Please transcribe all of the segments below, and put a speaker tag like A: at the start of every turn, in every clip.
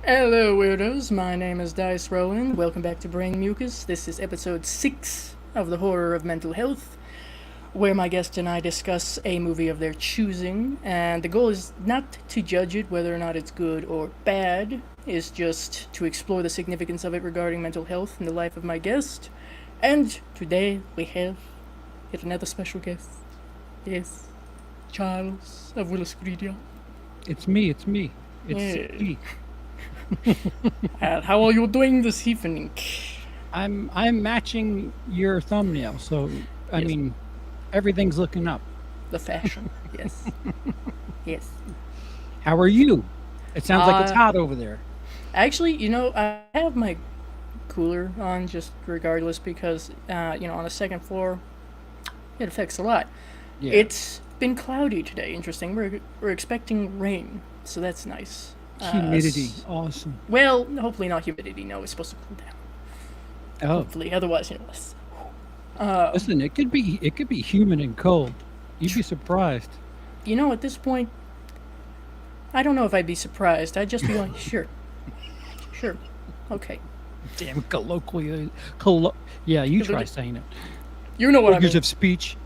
A: Hello, weirdos. My name is WILIscredia. Welcome back to Brain Mucus. This is episode 6 of the Horror of Mental Health, where my guest and I discuss a movie of their choosing. And the goal is not to judge it whether or not it's good or bad, it's just to explore the significance of it regarding mental health in the life of my guest. And today we have yet another special guest. Yes, Charles of WILIscredia.
B: It's me. It's me.
A: Yeah. How are you doing this evening?
B: I'm matching your thumbnail, so I
A: Yes.
B: mean, everything's looking up.
A: The fashion, yes. Yes.
B: How are you? It sounds like it's
A: Uh,
B: hot over there.
A: Actually, I have my cooler on just regardless because, on the second floor, it affects a lot.
B: Yeah.
A: It's been cloudy today, interesting. We're expecting rain, so that's nice.
B: Humidity, awesome.
A: Well, hopefully not humidity. No, it's supposed to cool down.
B: Oh,
A: Hopefully, otherwise, it's...
B: listen, it could be humid and cold. You'd be surprised.
A: At this point, I don't know if I'd be surprised. I'd just be like, sure, okay.
B: Damn colloquial. Yeah, you try saying it.
A: You know what I
B: Figures
A: mean.
B: of speech.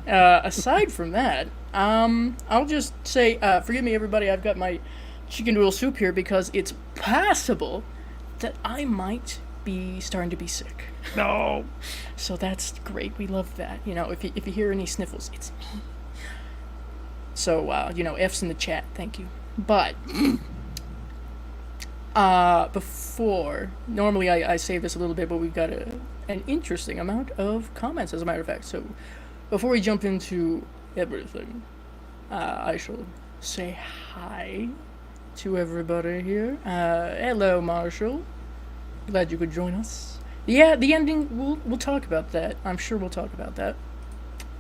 A: Aside from that, I'll just say, forgive me, everybody. I've got my chicken noodle soup here because it's possible that I might be starting to be sick.
B: No.
A: So that's great. We love that. If you hear any sniffles, it's me. So F's in the chat. Thank you. But before, normally I save this a little bit, but we've got an interesting amount of comments, as a matter of fact. So before we jump into everything, I shall say hi to everybody here. Hello, Marshall. Glad you could join us. Yeah, the ending, we'll talk about that. I'm sure we'll talk about that.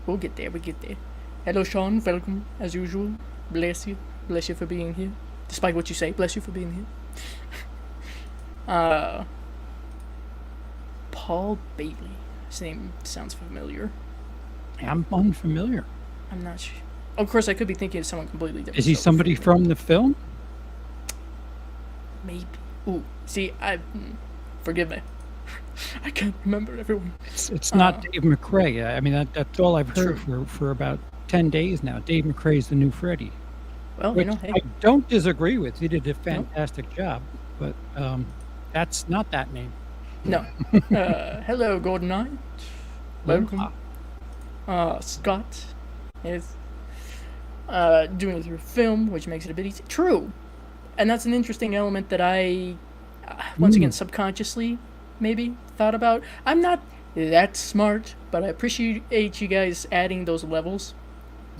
A: We'll get there. Hello, Sean. Welcome, as usual. Bless you. Bless you for being here. Despite what you say, bless you for being here. Paul Bailey. His name sounds familiar.
B: I'm unfamiliar.
A: I'm not sure. Of course, I could be thinking of someone completely different.
B: Is he
A: so
B: somebody
A: forgive me.
B: from the film?
A: Maybe. Ooh, see, forgive me. I can't remember everyone.
B: It's not Dave McRae. I mean, that's all I've heard for about 10 days now. Dave McRae's the new Freddy.
A: Well,
B: Which
A: hey.
B: I don't disagree with. He did a fantastic job, but that's not that name.
A: No. Hello, Golden Knight. Welcome. Scott is doing it through film, which makes it a bit easy. True. And that's an interesting element that I, once again, subconsciously, maybe, thought about. I'm not that smart, but I appreciate you guys adding those levels.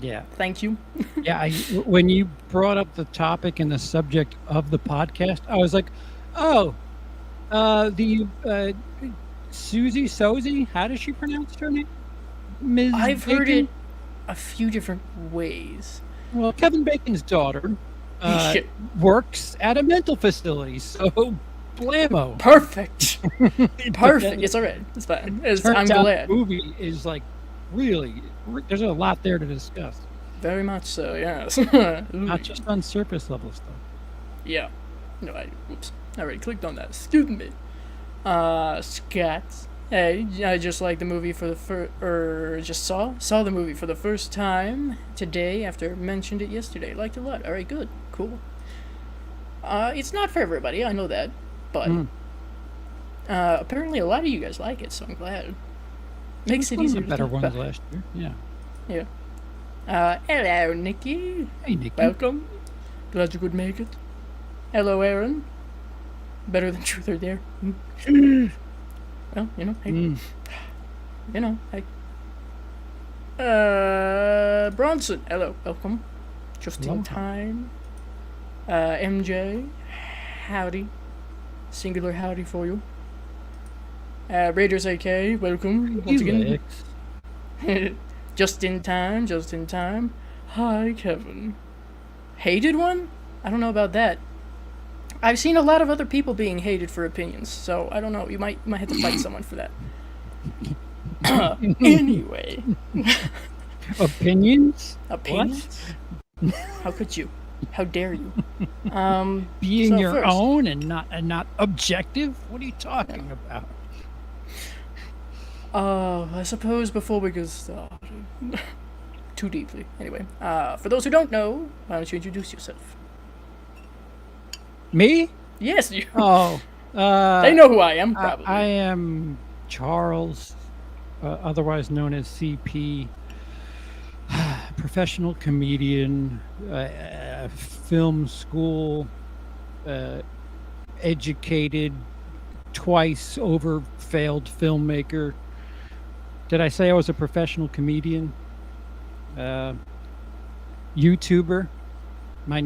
B: Yeah.
A: Thank you.
B: Yeah. When you brought up the topic and the subject of the podcast, I was like, oh, the Susie Sozy, how does she pronounce her name? Ms.
A: I've
B: Bacon?
A: heard it a few different ways.
B: Well, Kevin Bacon's daughter works at a mental facility, so blammo.
A: Perfect. Perfect. It's all right. It's fine. I'm glad.
B: The movie is like really. There's a lot there to discuss.
A: Very much so. Yes.
B: Not just on surface level stuff.
A: Yeah. No, oops. I already clicked on that. Excuse me. Scott. Hey, I just like the movie for the just saw the movie for the first time today after mentioned it yesterday. Liked it a lot. All right, good, cool. It's not for everybody, I know that, but apparently a lot of you guys like it, so I'm glad. Makes it easier.
B: The better ones last year. Yeah.
A: Yeah. Hello, Nikki.
B: Hey, Nikki.
A: Welcome. Glad you could make it. Hello, Aaron. Better than truth or dare. Well, hey. Hey. Bronson, hello, welcome. Just in time. MJ, howdy. Singular howdy for you. Raiders AK, welcome. Once again. Just in time. Hi, Kevin. Hated one? I don't know about that. I've seen a lot of other people being hated for opinions, so I don't know. You might have to fight someone for that. Anyway.
B: Opinions?
A: Opinions? How could you? How dare you?
B: Being
A: So
B: your
A: first,
B: own and not objective? What are you talking about?
A: I suppose before we get started too deeply. Anyway, for those who don't know, why don't you introduce yourself?
B: Me?
A: Yes, you.
B: Oh,
A: They know who I am, probably.
B: I am Charles, otherwise known as CP, professional comedian, film school, educated, twice over failed filmmaker. Did I say I was a professional comedian? YouTuber. My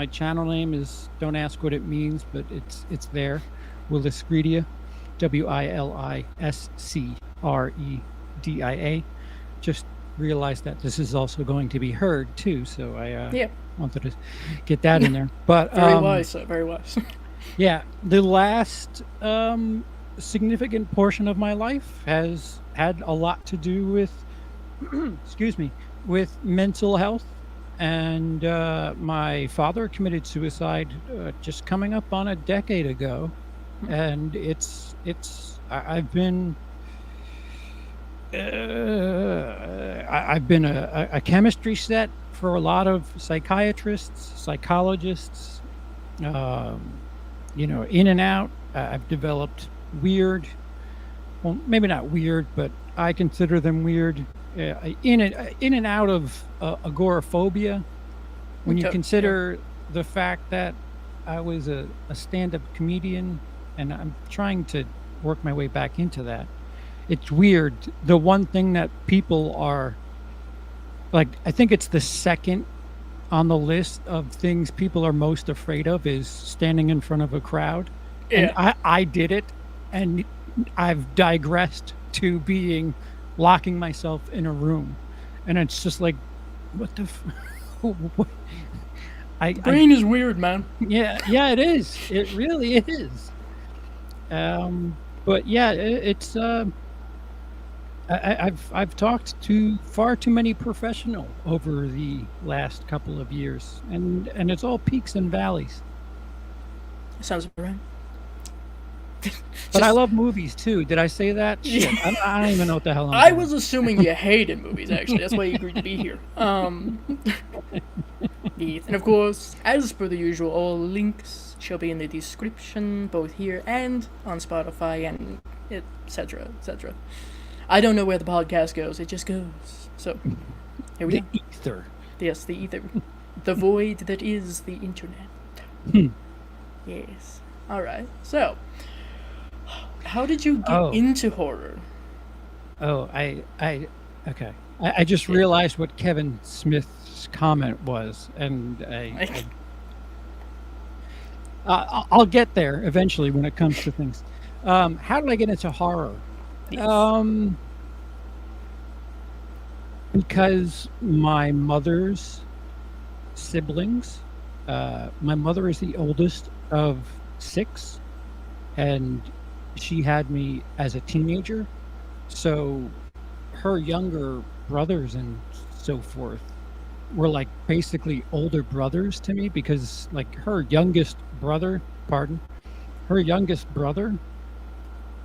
B: channel name is, don't ask what it means, but it's there. WILIscredia, WILIscredia. Just realized that this is also going to be heard too, so I
A: Yeah,
B: wanted to get that in there. But
A: very wise, sir. Very wise.
B: yeah, the last significant portion of my life has had a lot to do with, excuse me, with mental health. And my father committed suicide just coming up on a decade ago, and I've been a chemistry set for a lot of psychiatrists, psychologists, in and out. I've developed weird, well, maybe not weird, but I consider them weird, in and out of agoraphobia. When you
A: Okay,
B: consider the fact that I was a stand-up comedian and I'm trying to work my way back into that, it's weird. The one thing that people are like, I think it's the second on the list of things people are most afraid of is standing in front of a crowd. And
A: yeah.
B: I did it, and I've digressed to being locking myself in a room, and it's just like, what the what?
A: Brain is weird, man.
B: Yeah, it is. It really is. But yeah, it's I've talked to far too many professional over the last couple of years, and it's all peaks and valleys.
A: Sounds right.
B: But I love movies too. Did I say that? Shit, I don't even know what the hell
A: I
B: doing.
A: was assuming you hated movies, actually. That's why you agreed to be here. And of course, as per the usual, all links shall be in the description, both here and on Spotify, and etc., etc. I don't know where the podcast goes, it just goes. So, here we
B: The
A: go.
B: ether.
A: Yes, the ether. The void that is the internet. Yes. Alright, so, how did you get into horror?
B: Oh, okay. I just realized what Kevin Smith's comment was, and I'll get there eventually when it comes to things. How did I get into horror?
A: Yes.
B: Because my mother's siblings, my mother is the oldest of 6, and she had me as a teenager. So her younger brothers and so forth were like basically older brothers to me, because like her youngest brother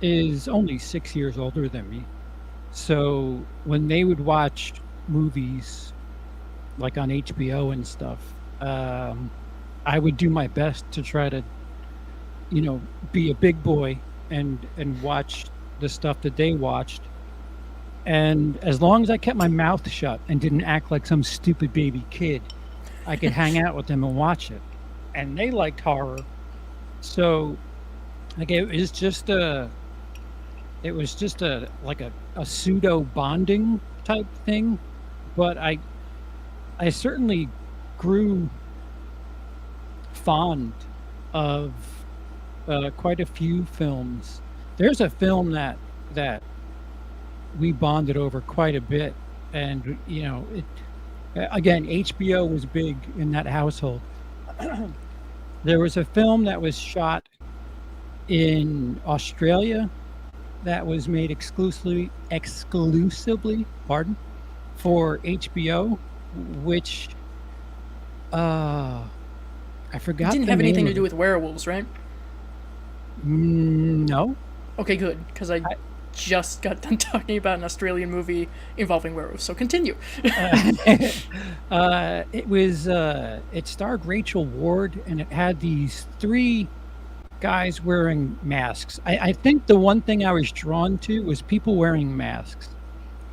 B: is only 6 years older than me. So when they would watch movies like on HBO and stuff, I would do my best to try to, be a big boy and watch the stuff that they watched. And as long as I kept my mouth shut and didn't act like some stupid baby kid, I could hang out with them and watch it. And they liked horror. So like it was just a like a pseudo bonding type thing. But I certainly grew fond of quite a few films. There's a film that we bonded over quite a bit, and it again, HBO was big in that household. There was a film that was shot in Australia that was made exclusively for HBO, which I
A: It
B: forgot
A: didn't
B: the
A: have
B: name
A: anything to
B: of
A: do
B: it.
A: with werewolves, right?
B: No.
A: Okay, good, because I
B: I,
A: just got done talking about an Australian movie involving werewolves. So continue.
B: it starred Rachel Ward, and it had these three guys wearing masks. I think the one thing I was drawn to was people wearing masks.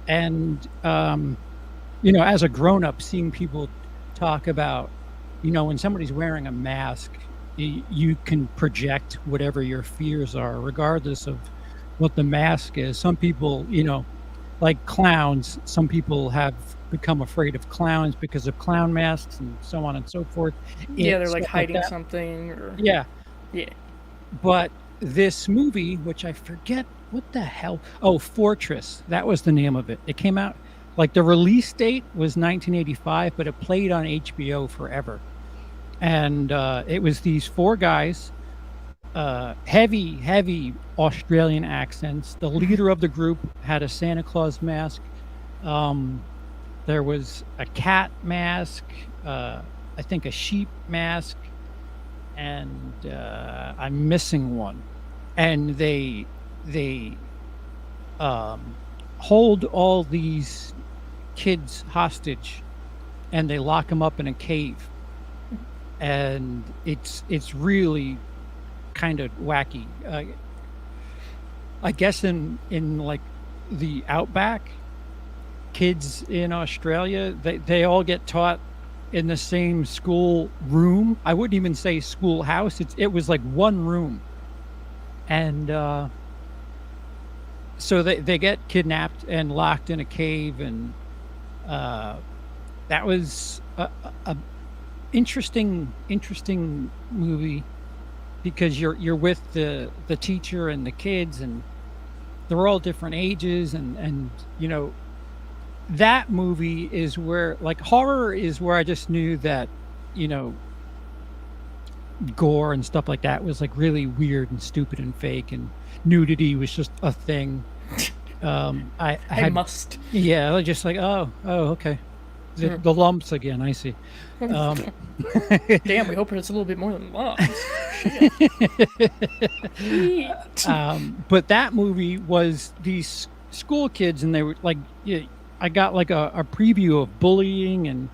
B: And, as a grown up, seeing people talk about, when somebody's wearing a mask, you can project whatever your fears are, regardless of what the mask is. Some people, like clowns, some people have become afraid of clowns because of clown masks and so on and so forth.
A: Yeah, they're like
B: Stuff like
A: hiding
B: that.
A: something, or
B: Yeah.
A: yeah.
B: But this movie, which I forget what the hell, oh, Fortress, that was the name of it. It came out, like, the release date was 1985, but it played on HBO forever. And it was these four guys, heavy Australian accents. The leader of the group had a Santa Claus mask. Um, there was a cat mask, I think a sheep mask, and I'm missing one. And they hold all these kids hostage, and they lock them up in a cave. And it's really kind of wacky. I guess in like the outback, kids in Australia, they all get taught in the same school room. I wouldn't even say schoolhouse. It was like one room. And so they get kidnapped and locked in a cave, and that was a interesting movie, because you're with the teacher and the kids, and they're all different ages, and that movie is where, like, horror is where I just knew that, gore and stuff like that was like really weird and stupid and fake, and nudity was just a thing. I
A: I
B: had,
A: must.
B: yeah, I was just like, oh, okay, the lumps again. I see.
A: Damn, we hope it's a little bit more than love.
B: But that movie was these school kids, and they were like, yeah, I got like a preview of bullying and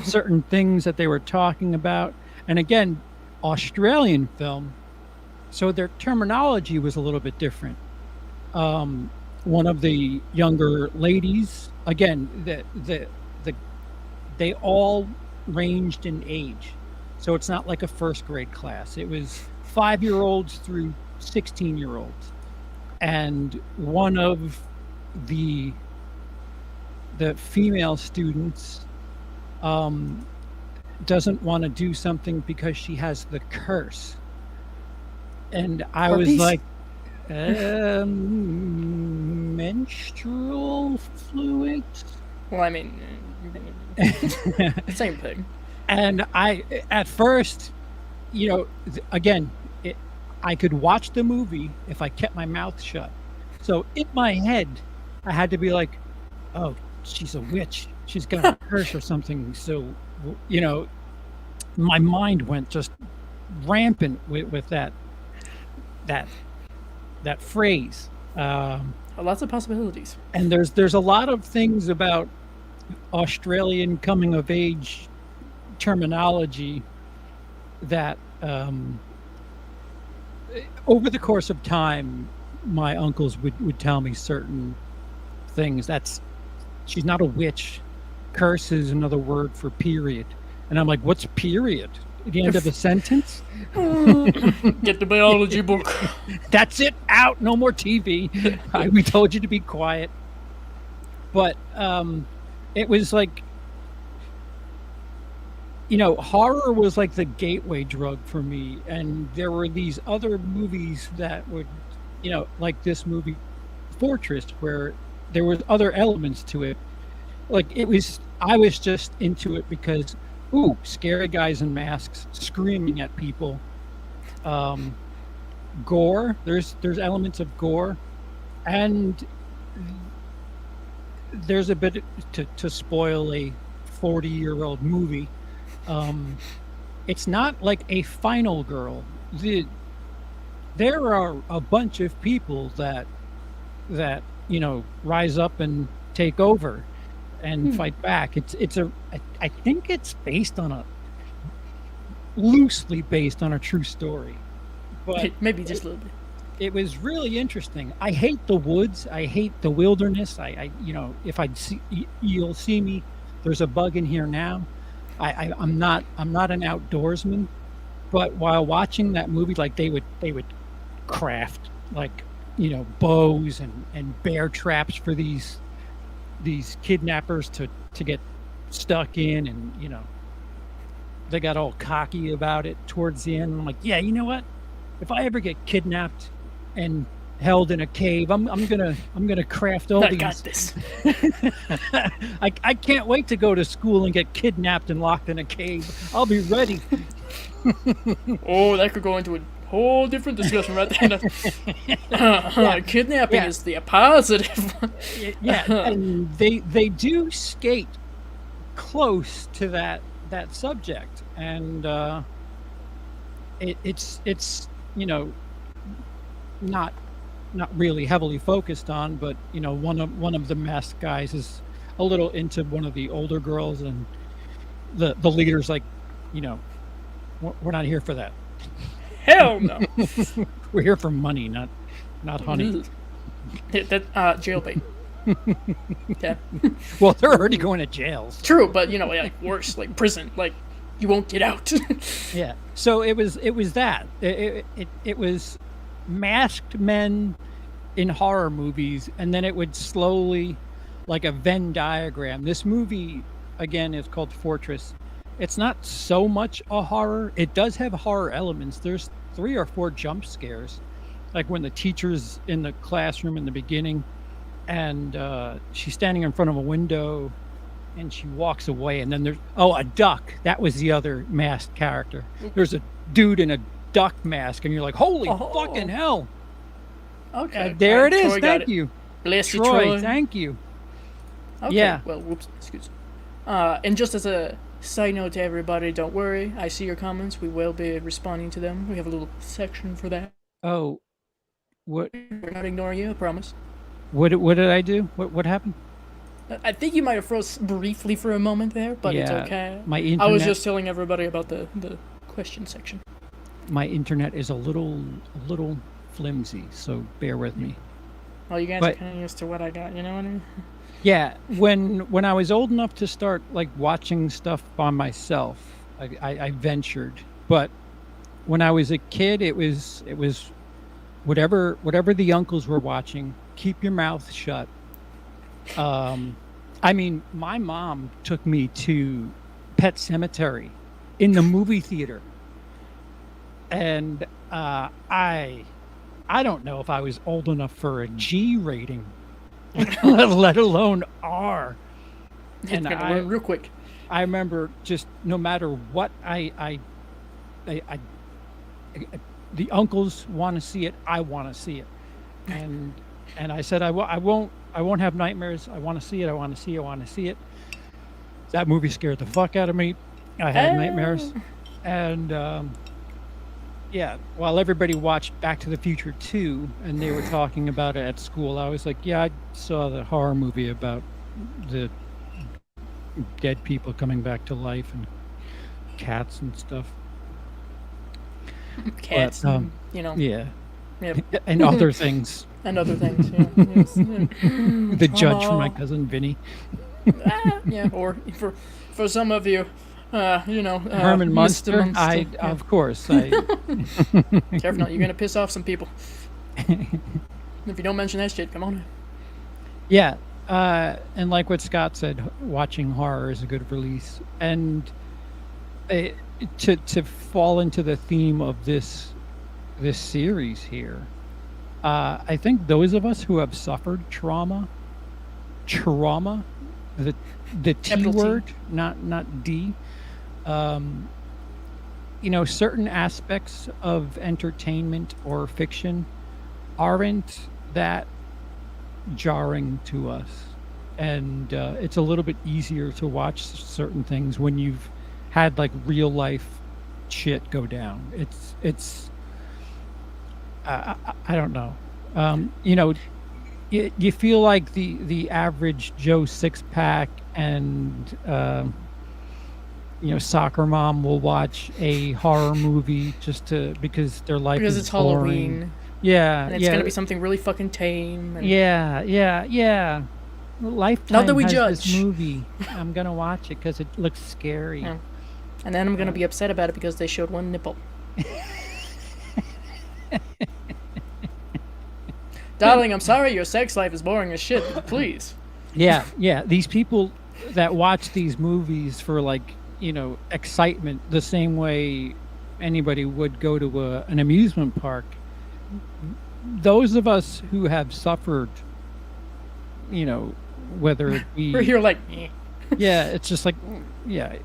B: certain things that they were talking about. And again, Australian film, so their terminology was a little bit different. One of the younger ladies, again, they all ranged in age, so it's not like a first grade class. It was 5-year-olds through 16-year-olds, and one of the female students doesn't want to do something because she has the curse. And I was
A: Herpes?
B: like, menstrual fluids?
A: Well, I mean, same thing.
B: And I, at first, again, I could watch the movie if I kept my mouth shut. So in my head, I had to be like, oh, she's a witch. She's got a curse or something. So, my mind went just rampant with that phrase.
A: Lots of possibilities.
B: And there's a lot of things about Australian coming of age terminology that over the course of time, my uncles would tell me certain things. She's not a witch. Curse is another word for period. And I'm like, what's period? At the end of the sentence?
A: Get the biology book.
B: That's it. Out. No more TV. We told you to be quiet. But it was like, horror was like the gateway drug for me. And there were these other movies that would, like this movie, Fortress, where there was other elements to it. Like, I was just into it because, ooh, scary guys in masks screaming at people. Gore. There's elements of gore, and there's a bit to spoil a 40-year-old movie. It's not like a final girl. There are a bunch of people that rise up and take over and fight back. I think it's loosely based on a true story, but
A: Maybe just a little bit.
B: it was really interesting. I hate the woods. I hate the wilderness. If you'll see me. There's a bug in here now. I'm not an outdoorsman, but while watching that movie, like they would craft like bows and bear traps for these kidnappers to get stuck in, and they got all cocky about it towards the end. I'm like, yeah, you know what? If I ever get kidnapped and held in a cave, I'm gonna craft all
A: I
B: these.
A: got this.
B: I can't wait to go to school and get kidnapped and locked in a cave. I'll be ready.
A: Oh, that could go into a whole different discussion right there. Kidnapping is the positive.
B: Yeah, and they do skate close to that subject, and it's not really heavily focused on, but one of the masked guys is a little into one of the older girls, and the leader's like, we're not here for that.
A: Hell no.
B: We're here for money, not honey.
A: That jailbait. Yeah.
B: Well, they're already going to jails.
A: True, but like worse, like prison, like you won't get out.
B: Yeah. So it was that it was masked men in horror movies, and then it would slowly, like a Venn diagram. This movie again is called Fortress. It's not so much a horror. It does have horror elements. There's 3 or 4 jump scares, like when the teacher's in the classroom in the beginning, and she's standing in front of a window, and she walks away, and then there's a duck. That was the other masked character. There's a dude in a duck mask, and you're like, holy fucking hell.
A: Okay.
B: There it is.
A: Troy got
B: Thank you.
A: Bless you,
B: Troy.
A: Troy.
B: Thank you.
A: Okay.
B: Yeah.
A: Well, whoops. Excuse me. And just as a side note to everybody, don't worry. I see your comments. We will be responding to them. We have a little section for that.
B: Oh, what
A: We're not ignoring you, I promise.
B: what did I do? What happened?
A: I think you might have froze briefly for a moment there, but it's
B: Yeah,
A: okay.
B: my
A: I was
B: internet
A: just telling everybody about the question section.
B: my internet is a little flimsy, so bear with me.
A: Well, you guys
B: But
A: are kind of used to what I got, you know what I mean?
B: yeah, when I was old enough to start like watching stuff by myself, I ventured. But when I was a kid, it was whatever the uncles were watching. Keep your mouth shut. I mean, my mom took me to Pet Cemetery in the movie theater, and I don't know if I was old enough for a G rating, let alone R.
A: It's
B: And
A: gonna run real quick.
B: I remember just no matter what I the uncles want to see it, I want to see it, and I said I won't have nightmares. I want to see it. I want to see it. That movie scared the fuck out of me. I had nightmares, and yeah. While everybody watched Back to the Future 2, and they were talking about it at school, I was like, yeah, I saw the horror movie about the dead people coming back to life and cats and stuff.
A: Cats,
B: But,
A: yeah.
B: yeah, and other things.
A: And other things, yeah. Yes, yeah.
B: The judge from My Cousin Vinny.
A: Yeah, or for some of you,
B: Herman
A: Mr.
B: Munster.
A: Munster, yeah.
B: Of course.
A: Careful now, you're gonna piss off some people. If you don't mention that shit, come on.
B: Yeah, and like what Scott said, watching horror is a good release, and to fall into the theme of this series here, I think those of us who have suffered trauma, the T
A: Capital T.
B: word, not D. Certain aspects of entertainment or fiction aren't that jarring to us, and it's a little bit easier to watch certain things when you've had like real life shit go down. It's I don't know. You know, you feel like the average Joe six pack and you know, soccer mom will watch a horror movie just to because their life
A: Because
B: is
A: it's
B: boring.
A: Halloween.
B: Yeah,
A: And it's gonna be something really fucking tame. And
B: yeah. Lifetime
A: Not that we
B: has
A: judge.
B: this movie. I'm gonna watch it because it looks scary.
A: Yeah. And then I'm gonna be upset about it because they showed one nipple. Darling, I'm sorry your sex life is boring as shit, but please.
B: Yeah. These people that watch these movies for like, you know, excitement, the same way anybody would go to an amusement park. Those of us who have suffered, you know, whether it be
A: We're here like, eh.
B: yeah, it's just like, yeah,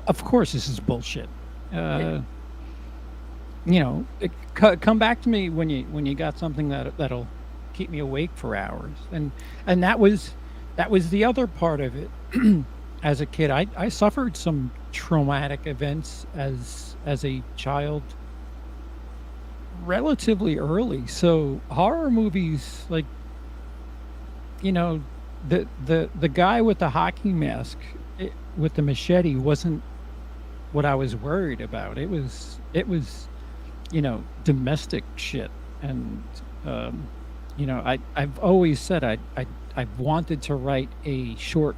B: of course this is bullshit.
A: Yeah.
B: You know, come back to me when you got something that'll keep me awake for hours. And that was the other part of it. As a kid, I suffered some traumatic events as a child relatively early. So horror movies, like, you know, the guy with the hockey mask with the machete wasn't what I was worried about. It was you know, domestic shit. And you know, I've always said I've wanted to write a short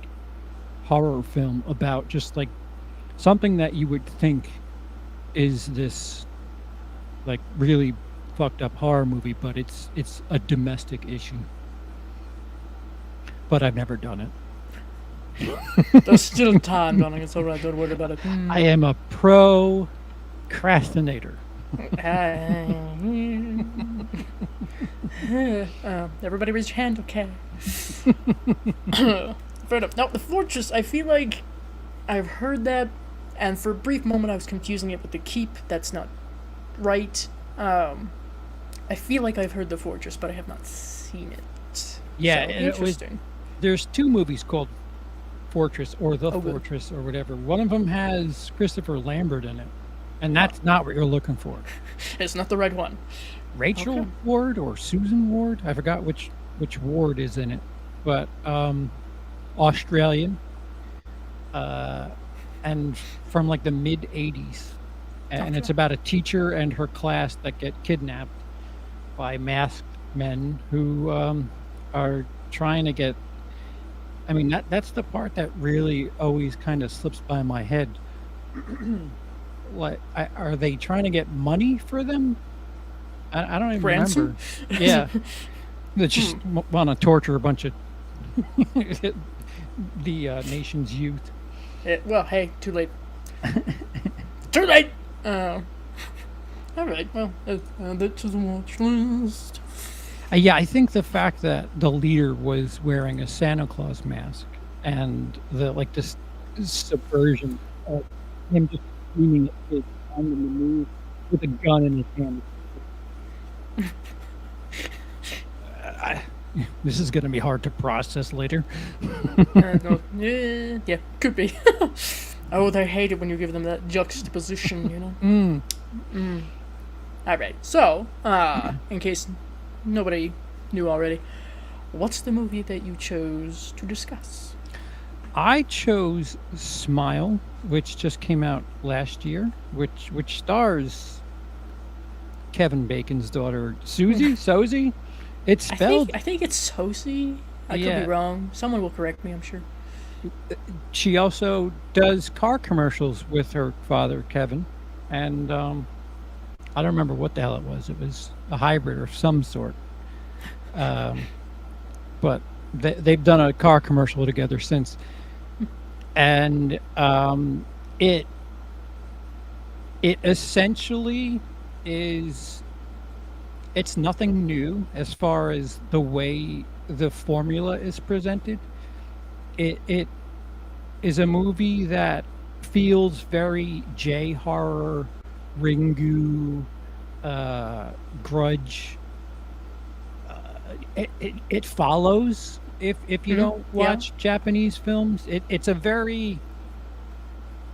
B: horror film about just like something that you would think is this like really fucked up horror movie, but it's a domestic issue. But I've never done it.
A: There's still time, darling. It's alright. Don't worry about it.
B: I am a procrastinator.
A: Everybody raise your hand, okay? Fair enough. Now, the fortress, I feel like I've heard that, and for a brief moment I was confusing it with the keep. That's not right. I feel like I've heard the fortress, but I have not seen it.
B: Yeah,
A: So,
B: and it was-
A: interesting.
B: There's two movies called Fortress or The
A: Oh, good.
B: Fortress or whatever. One of them has Christopher Lambert in it, and that's not what you're looking for.
A: It's not the right one.
B: Rachel
A: Okay.
B: Ward or Susan Ward, I forgot which Ward is in it, but Australian, and from like the mid '80s, and
A: Okay.
B: it's about a teacher and her class that get kidnapped by masked men who are trying to get. I mean, that's the part that really always kind of slips by my head. Like, are they trying to get money for them? I don't even
A: Ransom?
B: remember. Yeah, they just want to torture a bunch of the nation's youth.
A: Well, hey, too late. Too late! Alright, well, that's just a watch list.
B: Yeah, I think the fact that the leader was wearing a Santa Claus mask and this subversion of him just screaming at kids on the move with a gun in his hand. This is going to be hard to process later.
A: No, yeah, could be. Oh, they hate it when you give them that juxtaposition, you know? Alright, so, in case nobody knew already, what's the movie that you chose to discuss?
B: I chose Smile, which just came out last year, which stars Kevin Bacon's daughter, Sosie. It's spelled.
A: I think it's Sosie. I could
B: Yeah.
A: be wrong. Someone will correct me, I'm sure.
B: She also does car commercials with her father, Kevin, and I don't remember what the hell it was. It was a hybrid of some sort. But they've done a car commercial together since, and it essentially is. It's nothing new as far as the way the formula is presented. It is a movie that feels very J horror, Ringu, Grudge. It follows if you don't watch Japanese films. It's a very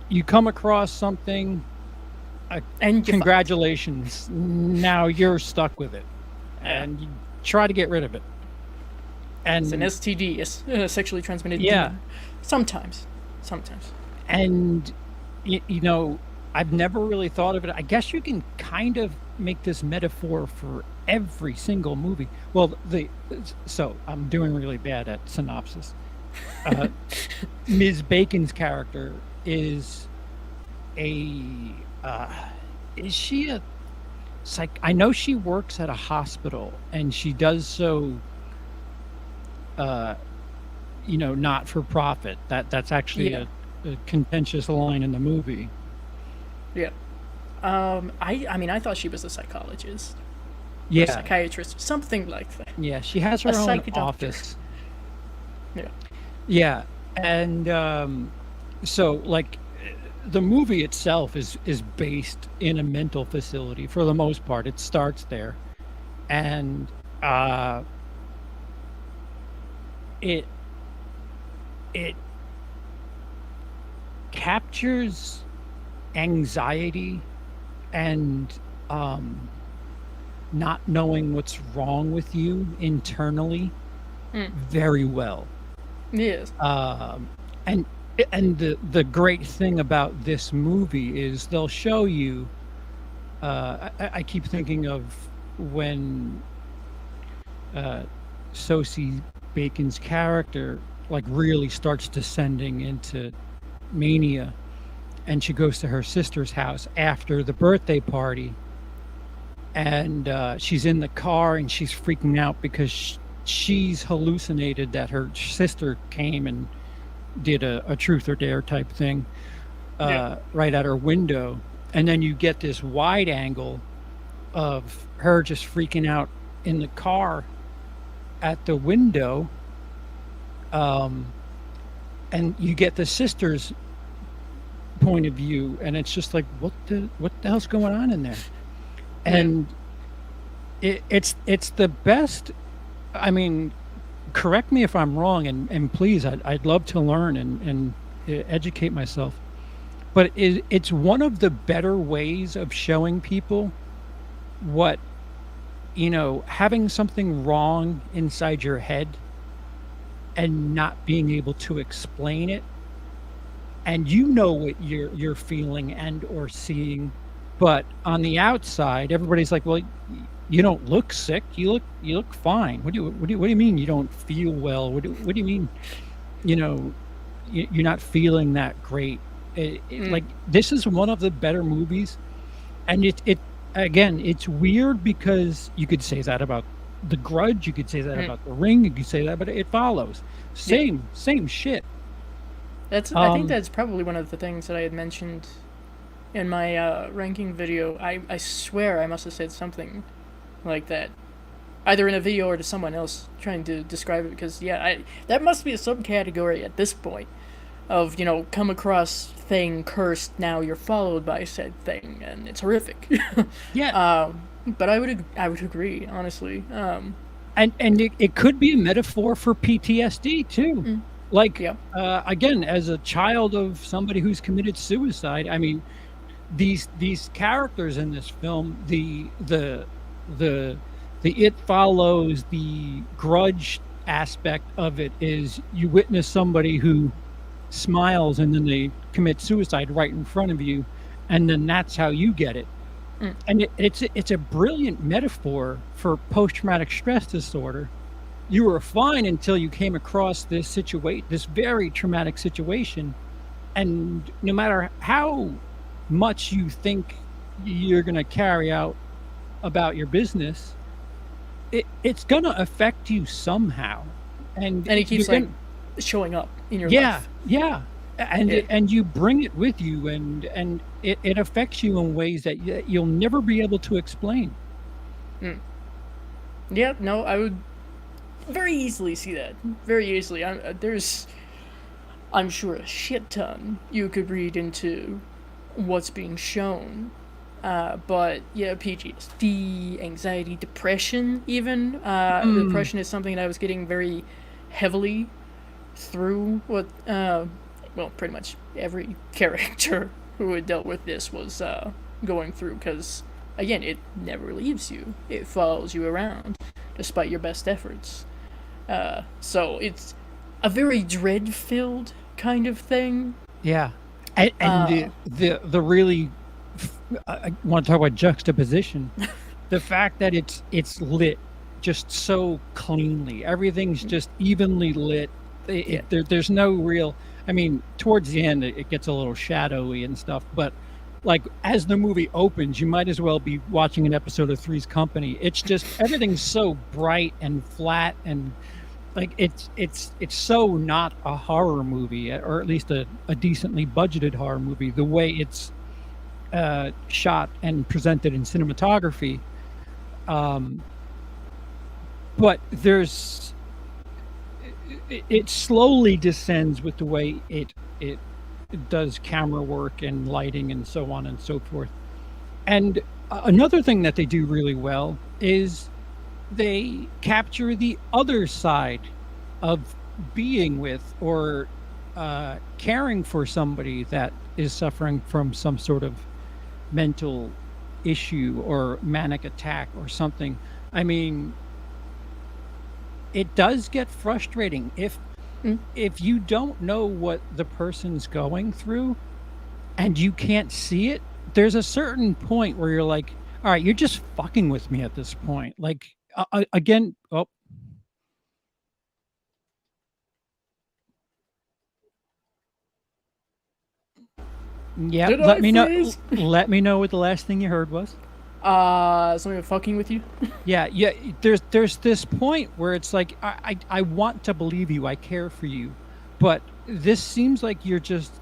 B: you come across something,
A: And you fight.
B: congratulations, now you're stuck with it,
A: Yeah.
B: and you try to get rid of it.
A: It's an
B: And
A: STD, a sexually transmitted
B: yeah,
A: demon. Sometimes.
B: and you know, I've never really thought of it. I guess you can kind of make this metaphor for every single movie. Well, so I'm doing really bad at synopsis. Uh, Ms. Bacon's character is a uh, is she a I know she works at a hospital, and she does so uh not for profit. That's actually
A: Yeah.
B: a contentious line in the movie.
A: Yeah. I mean, I thought she was a psychologist or a
B: Yeah,
A: psychiatrist, something like that.
B: yeah, she has
A: A
B: her own
A: psych doctor.
B: office.
A: Yeah.
B: Yeah, and so like the movie itself is based in a mental facility for the most part. It starts there, and uh it it captures anxiety and not knowing what's wrong with you internally
A: Mm.
B: very well.
A: Yes.
B: Um, and the great thing about this movie is they'll show you. I keep thinking of when Sosie Bacon's character like really starts descending into mania, and she goes to her sister's house after the birthday party, and she's in the car and she's freaking out because she's hallucinated that her sister came and did a truth or dare type thing
A: Yeah.
B: right at her window, and then you get this wide angle of her just freaking out in the car at the window, and you get the sister's point of view, and it's just like what the hell's going on in there. And it's the best. I mean, correct me if I'm wrong, and please, I'd love to learn and educate myself. But it's one of the better ways of showing people what, having something wrong inside your head and not being able to explain it, and what you're feeling and or seeing, but on the outside, everybody's like, well, you don't look sick. You look fine. What do you mean you don't feel well? What do you mean? You're not feeling that great. Like, this is one of the better movies, and it again, it's weird because you could say that about The Grudge, you could say that about The Ring, you could say that, but it follows same shit.
A: I think that's probably one of the things that I had mentioned in my ranking video. I swear I must have said something like that, either in a video or to someone else trying to describe it. Because that must be a subcategory at this point of come across thing cursed. Now you're followed by said thing, and it's horrific.
B: Yeah.
A: But I would agree, honestly.
B: And it could be a metaphor for PTSD too. Like, again, as a child of somebody who's committed suicide, I mean, these characters in this film, the it follows, the Grudge aspect of it is you witness somebody who smiles and then they commit suicide right in front of you, and then that's how you get it. And it's a brilliant metaphor for post-traumatic stress disorder. You were fine until you came across this very traumatic situation, and no matter how much you think you're going to carry out about your business, it's going to affect you somehow, and
A: it keeps showing up in your life.
B: And you bring it with you, and it affects you in ways that you'll never be able to explain.
A: Yeah, no, I would very easily see that. Very easily. There's, I'm sure, a shit ton you could read into what's being shown. But yeah, PTSD, anxiety, depression, even. Depression is something that I was getting very heavily through well, pretty much every character who had dealt with this was going through, because again, it never leaves you. It follows you around despite your best efforts. So it's a very dread-filled kind of thing.
B: Yeah, and the really, I want to talk about juxtaposition. The fact that it's lit just so cleanly, everything's just evenly lit. There's no real. I mean, towards the end, it gets a little shadowy and stuff, but like as the movie opens, you might as well be watching an episode of Three's Company. It's just everything's so bright and flat, and like it's so not a horror movie, or at least a decently budgeted horror movie. The way it's shot and presented in cinematography, but it slowly descends with the way it does camera work and lighting and so on and so forth. And another thing that they do really well is they capture the other side of being with or caring for somebody that is suffering from some sort of mental issue or manic attack or something. I mean, it does get frustrating if you don't know what the person's going through and you can't see it. There's a certain point where you're like, all right, you're just fucking with me at this point. Like, again, oh, yeah.
A: Did
B: Let
A: I
B: me know.
A: freeze?
B: Let me know what the last thing you heard was.
A: Somebody fucking with you?
B: Yeah. There's this point where it's like I want to believe you. I care for you, but this seems like you're just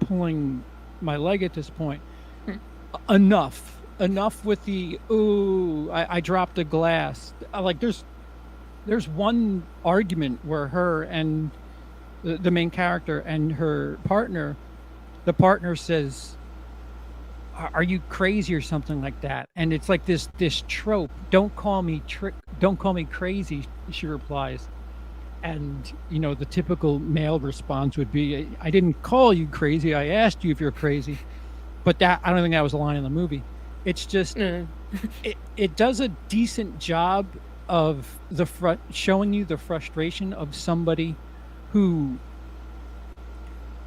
B: pulling my leg at this point. Enough with the ooh. I dropped a glass. Like there's one argument where her and the main character and her partner, the partner says, are you crazy or something like that? And it's like this trope. Don't call me crazy, she replies. And the typical male response would be, I didn't call you crazy, I asked you if you're crazy. But that, I don't think that was a line in the movie. It's just it does a decent job of showing you the frustration of somebody who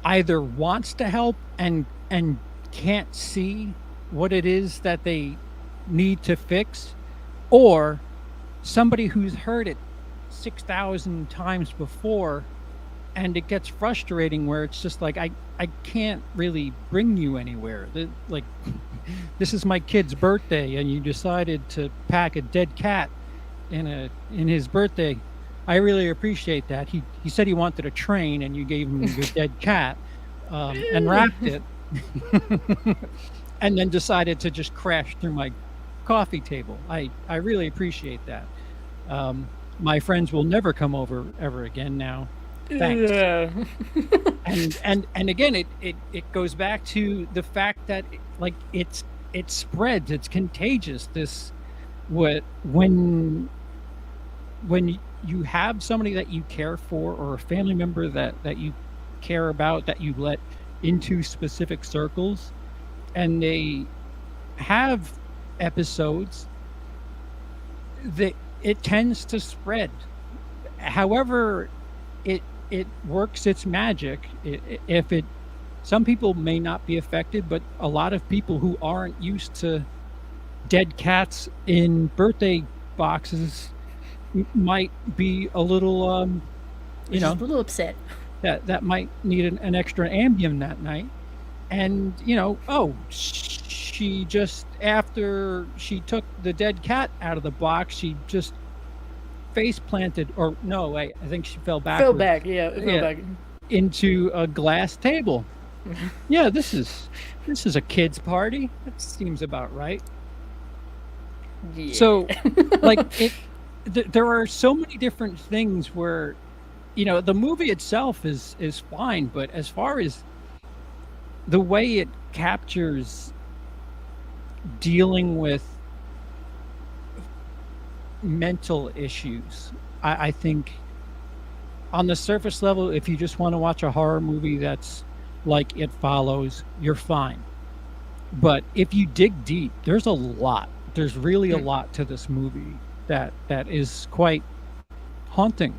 B: either wants to help and can't see what it is that they need to fix, or somebody who's heard it 6,000 times before, and it gets frustrating where it's just like I can't really bring you anywhere. Like, this is my kid's birthday and you decided to pack a dead cat in his birthday. I really appreciate that. He said he wanted a train and you gave him your dead cat, and wrapped it and then decided to just crash through my coffee table. I really appreciate that. My friends will never come over ever again now. Thanks.
A: Yeah.
B: and again, it goes back to the fact that it spreads, it's contagious. When you have somebody that you care for, or a family member that you care about, that you let into specific circles, and they have episodes that it tends to spread. However it works its magic. Some people may not be affected, but a lot of people who aren't used to dead cats in birthday boxes might be a little
A: Just a little upset.
B: that might need an extra Ambien that night. And she just, after she took the dead cat out of the box, she just face planted, or no, I think she fell back
A: Back
B: into a glass table. Yeah, this is a kid's party. That seems about right.
A: Yeah.
B: So there are so many different things where the movie itself is fine, but as far as the way it captures dealing with mental issues, I think on the surface level, if you just want to watch a horror movie that's like It Follows, you're fine. But if you dig deep, there's a lot. There's really a lot to this movie that is quite haunting.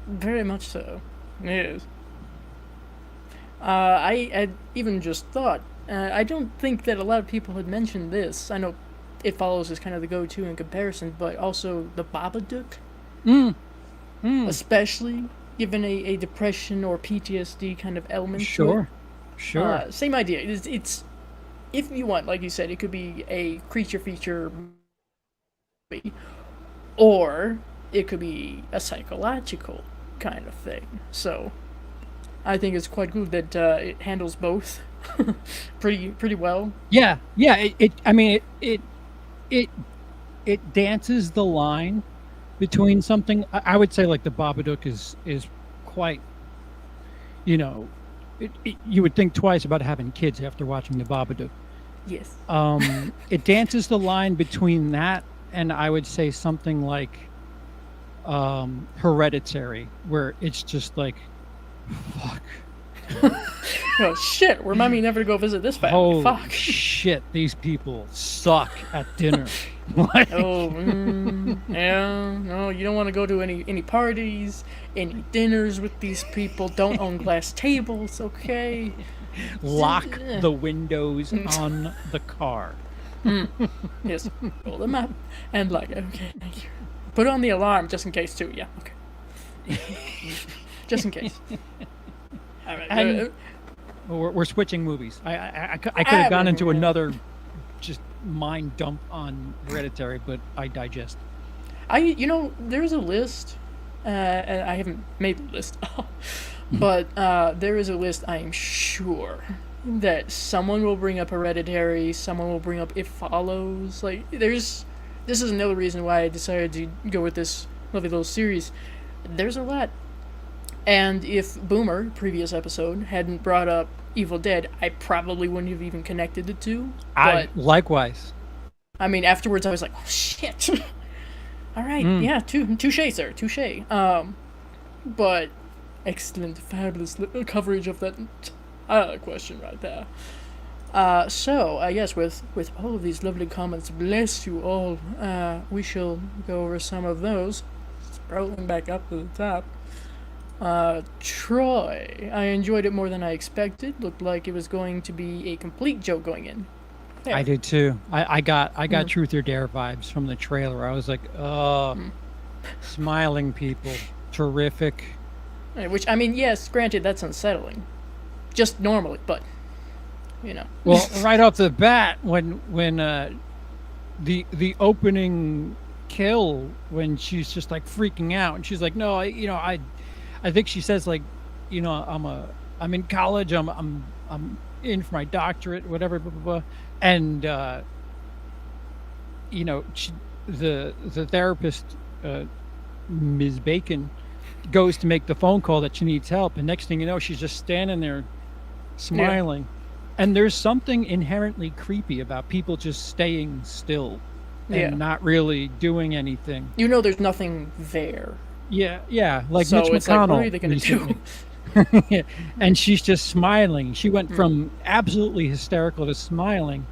A: Very much so. It is. I had even just thought, I don't think that a lot of people had mentioned this. I know It Follows is kind of the go-to in comparison, but also the Babadook, especially given a depression or PTSD kind of element to it.
B: Sure.
A: Same idea. It's if you want, like you said, it could be a creature feature movie, or it could be a psychological kind of thing. So I think it's quite good that it handles both pretty well.
B: Yeah. I mean, it dances the line between something. I would say like the Babadook is quite, you know, you would think twice about having kids after watching the Babadook.
A: Yes.
B: It dances the line between that and I would say something like Hereditary, where it's just like, fuck.
A: Oh shit! Remind me never to go visit this family.
B: Holy
A: Fuck.
B: shit! These people suck at dinner.
A: Yeah. No, you don't want to go to any parties, any dinners with these people. Don't own glass tables, okay?
B: Lock the windows on the car.
A: Yes. Pull them up and like, okay, thank you. Put on the alarm just in case too. Yeah. Okay. Just in case. All right.
B: And we're switching movies. I could have gone into another just mind dump on Hereditary, but I digest.
A: There's a list, and I haven't made the list, but there is a list. I am sure that someone will bring up Hereditary, someone will bring up It Follows. Like, this is another reason why I decided to go with this lovely little series. There's a lot. And if Boomer, previous episode, hadn't brought up Evil Dead, I probably wouldn't have even connected the two.
B: Likewise.
A: I mean, afterwards I was like, oh shit. All right, yeah, touche, sir, touche. But excellent, fabulous coverage of that question right there. So I guess with all of these lovely comments, bless you all, we shall go over some of those. Scrolling back up to the top. Troy, I enjoyed it more than I expected. Looked like it was going to be a complete joke going in. There.
B: I did too. I got Truth or Dare vibes from the trailer. I was like, oh, smiling people, terrific.
A: Which, I mean, yes, granted, that's unsettling, just normally, but you know.
B: Well, right off the bat, when the opening kill, when she's just like freaking out, and she's like, no, I think she says like, I'm in college, I'm in for my doctorate, whatever, blah, blah, blah. And the therapist, Ms. Bacon, goes to make the phone call that she needs help, and next thing you know, she's just standing there smiling. Yeah. And there's something inherently creepy about people just staying still and not really doing anything.
A: There's nothing there.
B: Yeah, like
A: so
B: Mitch
A: it's
B: McConnell.
A: Like, what are they going to do?
B: Yeah. And she's just smiling. She went from absolutely hysterical to smiling,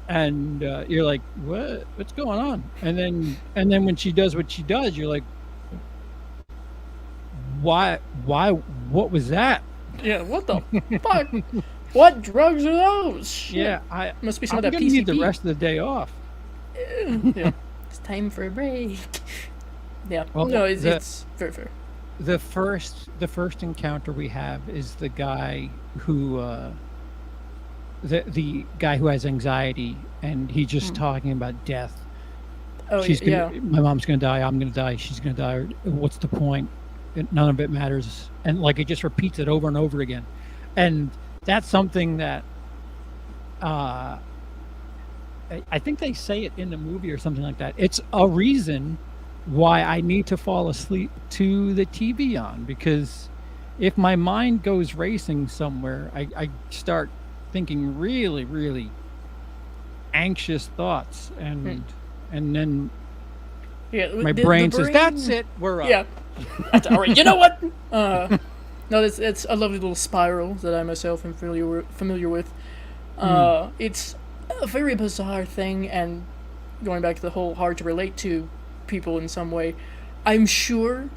B: and you're like, what's going on? And then when she does what she does, you're like, why what was that?
A: Yeah, what the fuck? What drugs are those? Shit.
B: Yeah,
A: must be some
B: I'm
A: of that
B: gonna
A: PCP.
B: need the rest of the day off.
A: Yeah, it's time for a break. Yeah, well, no, it's very fair.
B: The first encounter we have is the guy who the guy who has anxiety, and he's just talking about death.
A: Oh,
B: my mom's gonna die, I'm gonna die, she's gonna die. What's the point? None of it matters. And like it just repeats it over and over again. And that's something that I think they say it in the movie or something like that. It's a reason why I need to fall asleep to the TV on, because if my mind goes racing somewhere, I start thinking really, really anxious thoughts, and then my brain says, "That's it, we're up."
A: Yeah. All right. You know what? No, No, it's a lovely little spiral that I myself am familiar with. It's a very bizarre thing, and going back to the whole hard to relate to people in some way, I'm sure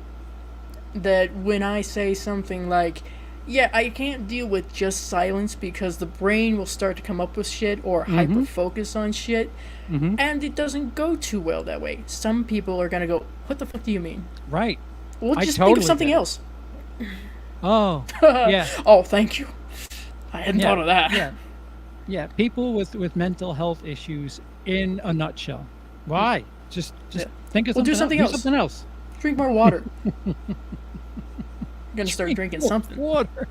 A: that when I say something like, yeah, I can't deal with just silence because the brain will start to come up with shit or hyper focus on shit, and it doesn't go too well that way. Some people are gonna go, what the fuck do you mean?
B: Right.
A: Well,
B: I
A: just
B: totally
A: think of something
B: get it.
A: else.
B: Oh, yeah.
A: Oh, thank you. I hadn't thought of that.
B: Yeah. Yeah. People with mental health issues in a nutshell. Why? Just think of
A: Well,
B: something else. Do something else.
A: Drink more water. I'm gonna start drinking something.
B: Water.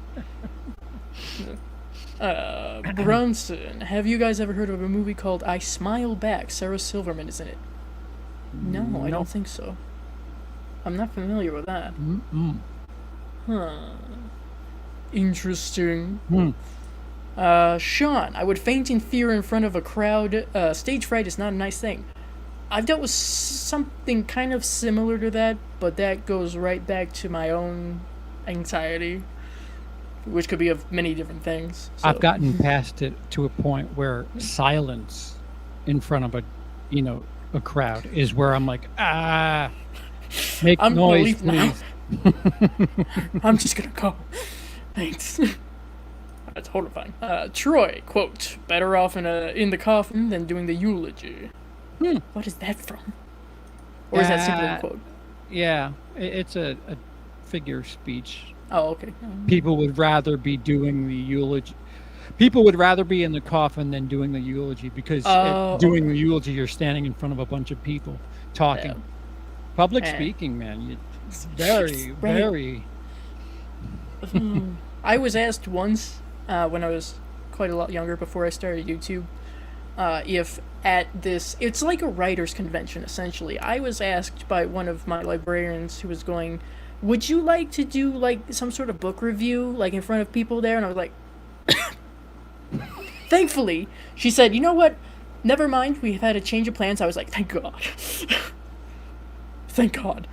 A: Brunson, have you guys ever heard of a movie called I Smile Back? Sarah Silverman is in it. No, I don't think so. I'm not familiar with that. Huh. Interesting. Sean, I would faint in fear in front of a crowd. Stage fright is not a nice thing. I've dealt with something kind of similar to that, but that goes right back to my own anxiety, which could be of many different things. So.
B: I've gotten past it to a point where silence in front of a crowd is where I'm like, make noise, please.
A: I'm just gonna go. Thanks. That's totally fine. Troy, quote, better off in the coffin than doing the eulogy. What is that from? Or is that simply a quote?
B: Yeah, it's a figure of speech.
A: Oh, okay.
B: People would rather be doing the eulogy. People would rather be in the coffin than doing the eulogy because doing the eulogy, you're standing in front of a bunch of people talking. Yeah. Public speaking, man. Very.
A: I was asked once when I was quite a lot younger, before I started YouTube, if at this, it's like a writer's convention, essentially. I was asked by one of my librarians who was going, would you like to do like some sort of book review, like in front of people there? And I was like, thankfully, she said, you know what? Never mind, we've had a change of plans. I was like, thank God. Thank God.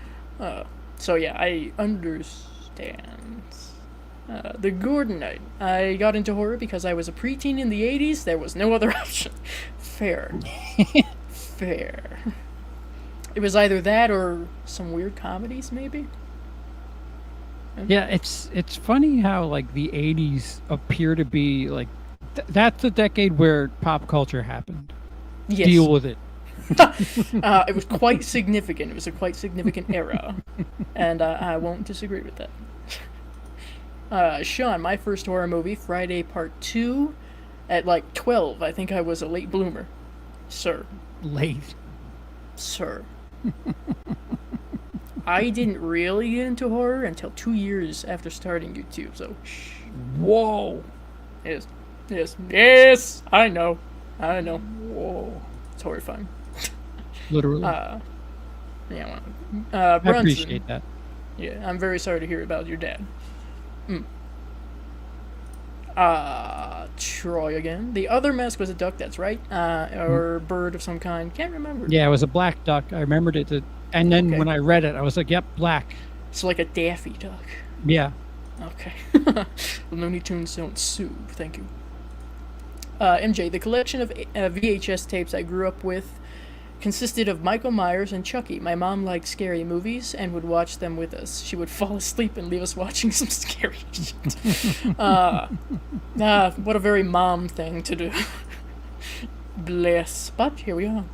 A: So yeah, I understand. The Gordonite. I got into horror because I was a preteen in the 80s. There was no other option. Fair. Fair. It was either that or some weird comedies, maybe?
B: Yeah, it's funny how, like, the 80s appear to be, like, that's the decade where pop culture happened.
A: Yes.
B: Deal with it.
A: It was quite significant. It was a quite significant era. And I won't disagree with that. Sean, my first horror movie, Friday Part 2, at like 12. I think I was a late bloomer. Sir.
B: Late.
A: Sir. I didn't really get into horror until 2 years after starting YouTube, so shh.
B: Whoa.
A: Yes, I know. Whoa. It's horrifying.
B: Literally.
A: Yeah, well,
B: I
A: Brunson,
B: appreciate that.
A: Yeah, I'm very sorry to hear about your dad. Troy again. The other mask was a duck, that's right. Or bird of some kind. Can't remember.
B: Yeah, it was a black duck. I remembered it. And then when I read it, I was like, yep, black.
A: So like a Daffy Duck.
B: Yeah.
A: Okay. Looney Tunes don't sue. Thank you. MJ, the collection of VHS tapes I grew up with consisted of Michael Myers and Chucky. My mom liked scary movies and would watch them with us. She would fall asleep and leave us watching some scary shit. What a very mom thing to do. Bless. But here we are.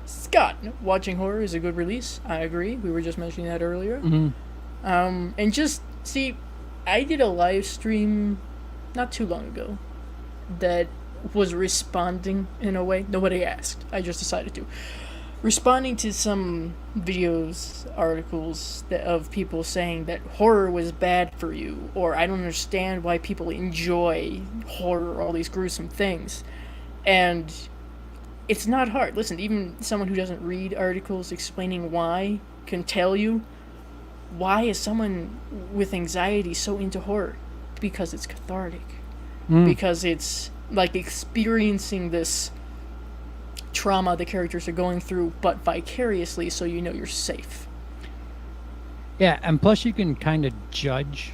A: Scott, watching horror is a good release. I agree. We were just mentioning that earlier. And just, see, I did a live stream not too long ago that was responding in a way. Nobody asked. I just decided to. Responding to some videos, articles of people saying that horror was bad for you, or I don't understand why people enjoy horror, all these gruesome things. And it's not hard. Listen, even someone who doesn't read articles explaining why can tell you, why is someone with anxiety so into horror? Because it's cathartic. Because it's like experiencing this trauma the characters are going through, but vicariously, so you know you're safe.
B: Yeah, and plus you can kind of judge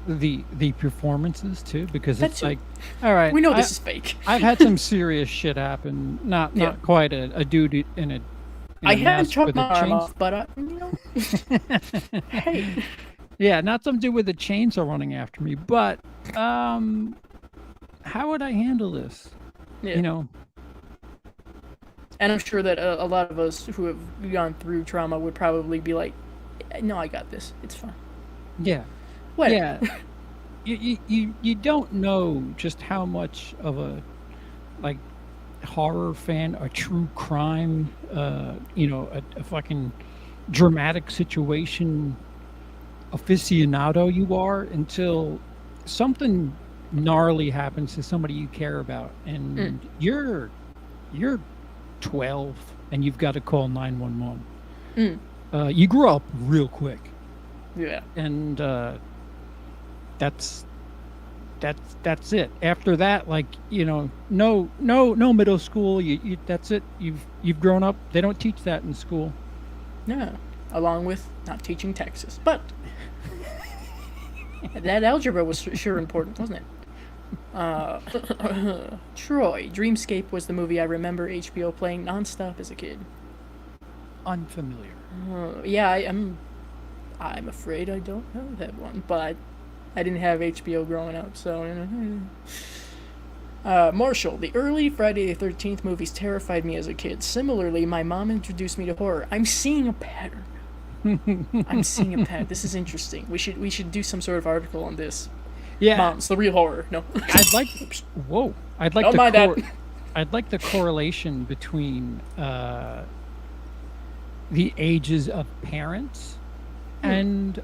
B: the performances too, because
A: That
B: it's
A: too.
B: like, all right,
A: We know this is fake.
B: I've had some serious shit happen. Not
A: Yeah.
B: quite a dude in a
A: I had
B: mask
A: chopped
B: with
A: my
B: a
A: arm
B: chainsaw.
A: off, but hey.
B: Yeah, not some dude with a chainsaw running after me, but how would I handle this?
A: Yeah.
B: You know,
A: And I'm sure that a lot of us who have gone through trauma would probably be like, no, I got this. It's fine.
B: yeah,
A: Whatever.
B: yeah. You don't know just how much of a like horror fan, a true crime, a fucking dramatic situation aficionado you are until something gnarly happens to somebody you care about, and you're 12 and you've got to call 911. You grew up real quick,
A: Yeah.
B: and that's it. After that, like, no middle school. You that's it. You've grown up. They don't teach that in school.
A: Yeah. Along with not teaching Texas. But that algebra was sure important, wasn't it? Troy. Dreamscape was the movie I remember HBO playing nonstop as a kid.
B: Unfamiliar.
A: Yeah, I'm afraid I don't know that one, but I didn't have HBO growing up, so. Marshall, the early Friday the 13th movies terrified me as a kid. Similarly, my mom introduced me to horror. I'm seeing a pattern. This is interesting. We should do some sort of article on this.
B: Yeah,
A: Moms, the real horror. No.
B: I'd like. Whoa, I'd like
A: Don't mind that.
B: I'd like the correlation between the ages of parents and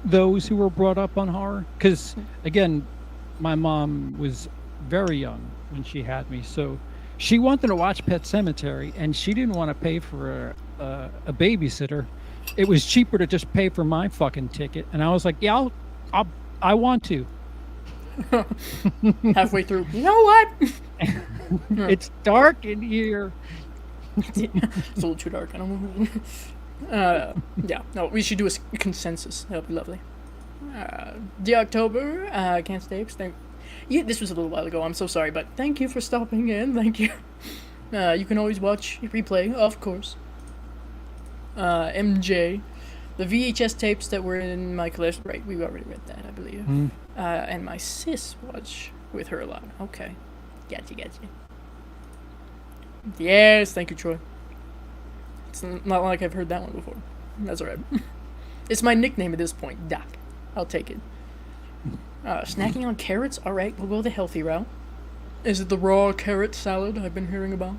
B: those who were brought up on horror. Because again, my mom was very young when she had me, so she wanted to watch Pet Sematary, and she didn't want to pay for a babysitter. It was cheaper to just pay for my fucking ticket, and I was like, yeah, I want to.
A: Halfway through, you know what?
B: It's dark in here.
A: It's a little too dark. I don't know. Yeah, no, we should do a consensus. That would be lovely. The October, can't stay. Yeah, this was a little while ago. I'm so sorry, but thank you for stopping in. Thank you. You can always watch replay, of course. MJ, the VHS tapes that were in my collection. Right, we already read that, I believe. And my sis watched with her a lot. Okay, gotcha. Yes, thank you, Troy. It's not like I've heard that one before. That's alright. It's my nickname at this point, Doc. I'll take it. Snacking on carrots? Alright, we'll go the healthy route. Is it the raw carrot salad I've been hearing about?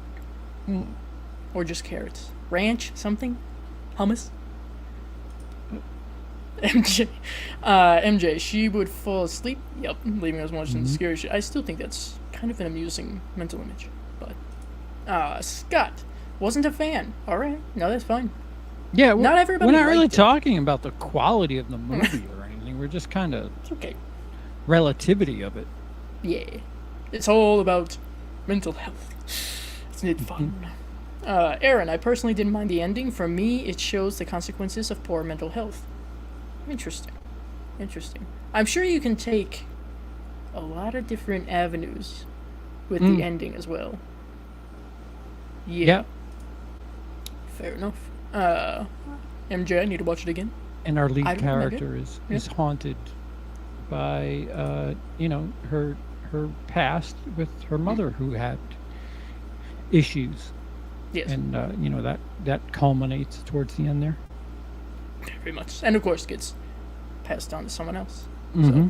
A: Or just carrots? Ranch? Something? Hummus? MJ, she would fall asleep. Yep, leaving us watching scary shit. I still think that's kind of an amusing mental image. But, Scott, wasn't a fan. Alright, no, that's fine.
B: Yeah,
A: not everybody.
B: We're not really
A: liked it.
B: talking about the quality of the movie or anything. We're just kind of
A: It's okay.
B: relativity of it.
A: Yeah, it's all about mental health. Isn't it fun? Aaron, I personally didn't mind the ending. For me, it shows the consequences of poor mental health. Interesting. I'm sure you can take a lot of different avenues with the ending as well. Yeah. Fair enough. MJ, I need to watch it again.
B: And our lead
A: I don't remember.
B: character is haunted by her past with her mother who had issues.
A: Yes.
B: And that culminates towards the end there.
A: Very much. And of course gets passed on to someone else.
B: Mm-hmm.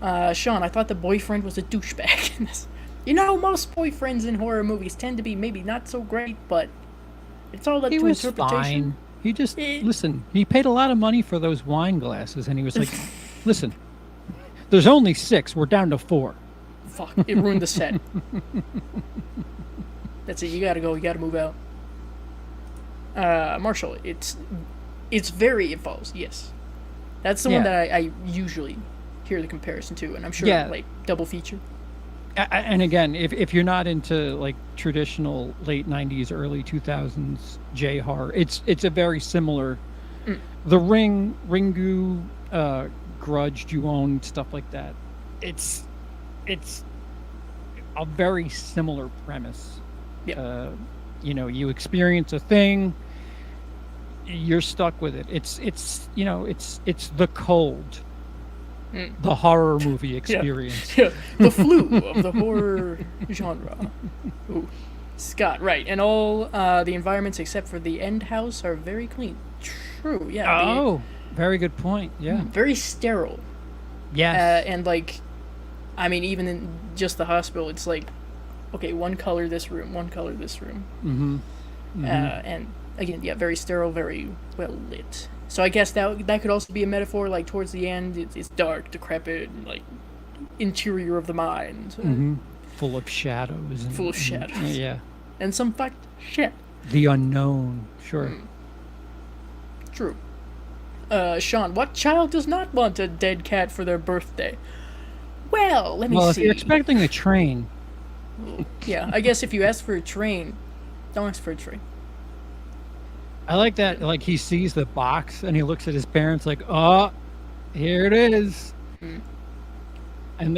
A: So. Sean, I thought the boyfriend was a douchebag in this. You know, most boyfriends in horror movies tend to be maybe not so great, but it's all up
B: He
A: to
B: was
A: interpretation.
B: fine. He just listen. He paid a lot of money for those wine glasses, and he was like, "Listen, there's only 6. We're down to 4."
A: Fuck! It ruined the set. That's it. You gotta go. You gotta move out. Marshall, it follows. Yes, that's the one that I usually hear the comparison to, and I'm sure like double feature.
B: And again, if you're not into like traditional late 90s, early 2000s J horror, it's a very similar.
A: Mm.
B: The Ringu, Grudge, Ju-on, stuff like that. It's a very similar premise.
A: Yeah.
B: You experience a thing, you're stuck with it. It's the cold, the horror movie experience.
A: Yeah. The flu of the horror genre. Ooh. Scott, right. And all the environments except for the end house are very clean. True, yeah.
B: Oh, very good point. Yeah.
A: Very sterile.
B: Yes.
A: And like, I mean, even in just the hospital, it's like, okay, one color this room, one color this room.
B: Mm-hmm. Mm-hmm.
A: And again, yeah, very sterile, very well lit. So I guess that could also be a metaphor. Like towards the end, it's dark, decrepit, and like interior of the mind,
B: Mm-hmm. Full of shadows.
A: full of shadows,
B: Yeah.
A: and some fucked shit.
B: The unknown. Sure.
A: True. Sean, what child does not want a dead cat for their birthday? Well, let me
B: Well, if
A: see.
B: you're expecting a train,
A: Yeah, I guess if you ask for a train, don't ask for a train.
B: I like that. Like he sees the box and he looks at his parents like, "Oh, here it is." And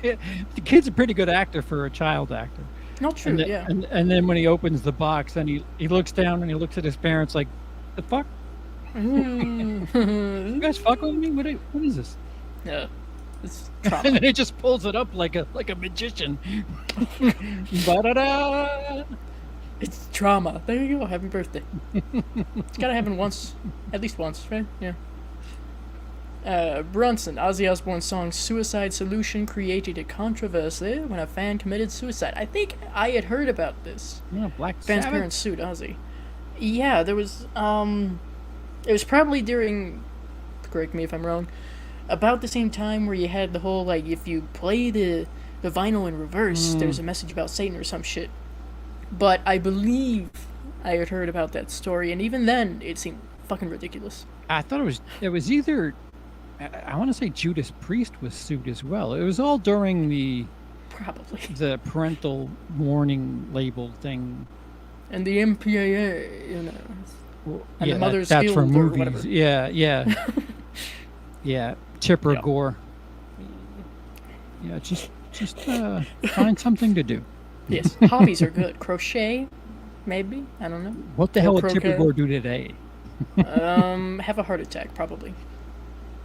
B: the kid's a pretty good actor for a child actor.
A: Not true, yeah.
B: And then when he opens the box and he looks down and he looks at his parents like, "The fuck? You guys fuck with me? What is this?"
A: Yeah, it's
B: And
A: trauma.
B: then he just pulls it up like a magician. Ba-da-da!
A: It's trauma. There you go. Happy birthday. It's gotta happen once, at least once, right? Yeah. Brunson, Ozzy Osbourne's song "Suicide Solution" created a controversy when a fan committed suicide. I think I had heard about this.
B: Yeah, Black
A: Fans'
B: Sabbath.
A: parents sued Ozzy. Yeah, there was. It was probably during. Correct me if I'm wrong. About the same time where you had the whole like, if you play the vinyl in reverse, there's a message about Satan or some shit. But I believe I had heard about that story, and even then, it seemed fucking ridiculous.
B: I thought it was either. I want to say Judas Priest was sued as well. It was all during
A: Probably.
B: the parental warning label thing.
A: And the MPAA, you know.
B: Well,
A: And the
B: yeah,
A: Mother's
B: that's for
A: Guild or
B: movies.
A: whatever.
B: Yeah. Yeah, Chipper
A: Yeah.
B: Gore. Yeah, just find something to do.
A: Yes, hobbies are good. Crochet, maybe? I don't know.
B: What the
A: Or
B: hell would Chipper
A: croquet.
B: Gore do today?
A: Have a heart attack, probably.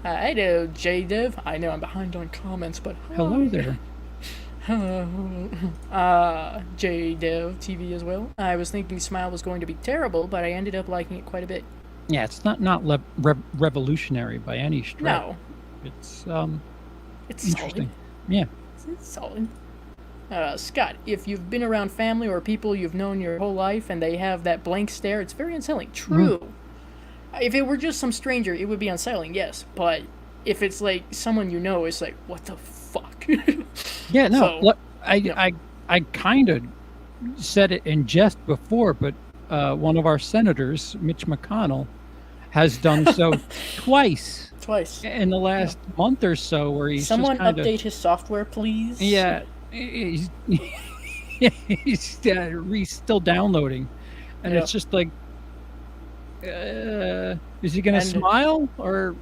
A: Hey there, J-Dev. I know I'm behind on comments, but
B: Hello
A: hi.
B: there.
A: Hello. J-Dev TV as well. I was thinking Smile was going to be terrible, but I ended up liking it quite a bit.
B: Yeah, it's not revolutionary by any stretch.
A: No,
B: It's
A: it's
B: interesting.
A: solid.
B: Yeah.
A: It's solid. Scott, if you've been around family or people you've known your whole life and they have that blank stare, it's very unsettling. True. If it were just some stranger, it would be unsettling, yes. But if it's like someone you know, it's like, what the fuck?
B: Yeah, no.
A: So,
B: Look,
A: yeah.
B: I kind of said it in jest before, but one of our senators, Mitch McConnell, has done so twice
A: Twice.
B: in the last month or so, where he's
A: Someone
B: just kind
A: update his software, please.
B: Yeah, he's he's still downloading, and
A: Yeah.
B: it's just like, is he gonna
A: And-
B: smile or?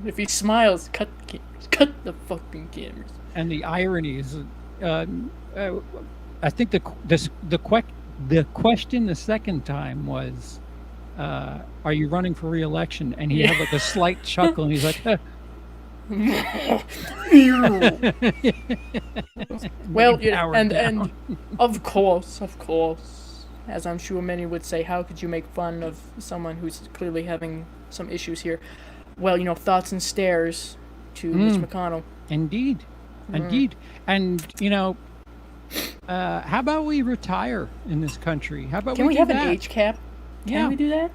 A: If he smiles, cut the cameras. Cut the fucking cameras.
B: And the irony is, I think the question the second time was, are you running for re-election? And he had like a slight chuckle, and he's like,
A: Well, yeah,
B: powered
A: and
B: down.
A: of course, as I'm sure many would say, how could you make fun of someone who's clearly having some issues here? Well, thoughts and stares to Mitch McConnell.
B: Indeed. And how about we retire in this country? How about
A: Can we
B: do
A: have
B: that?
A: an age cap? Can
B: Yeah.
A: we do that?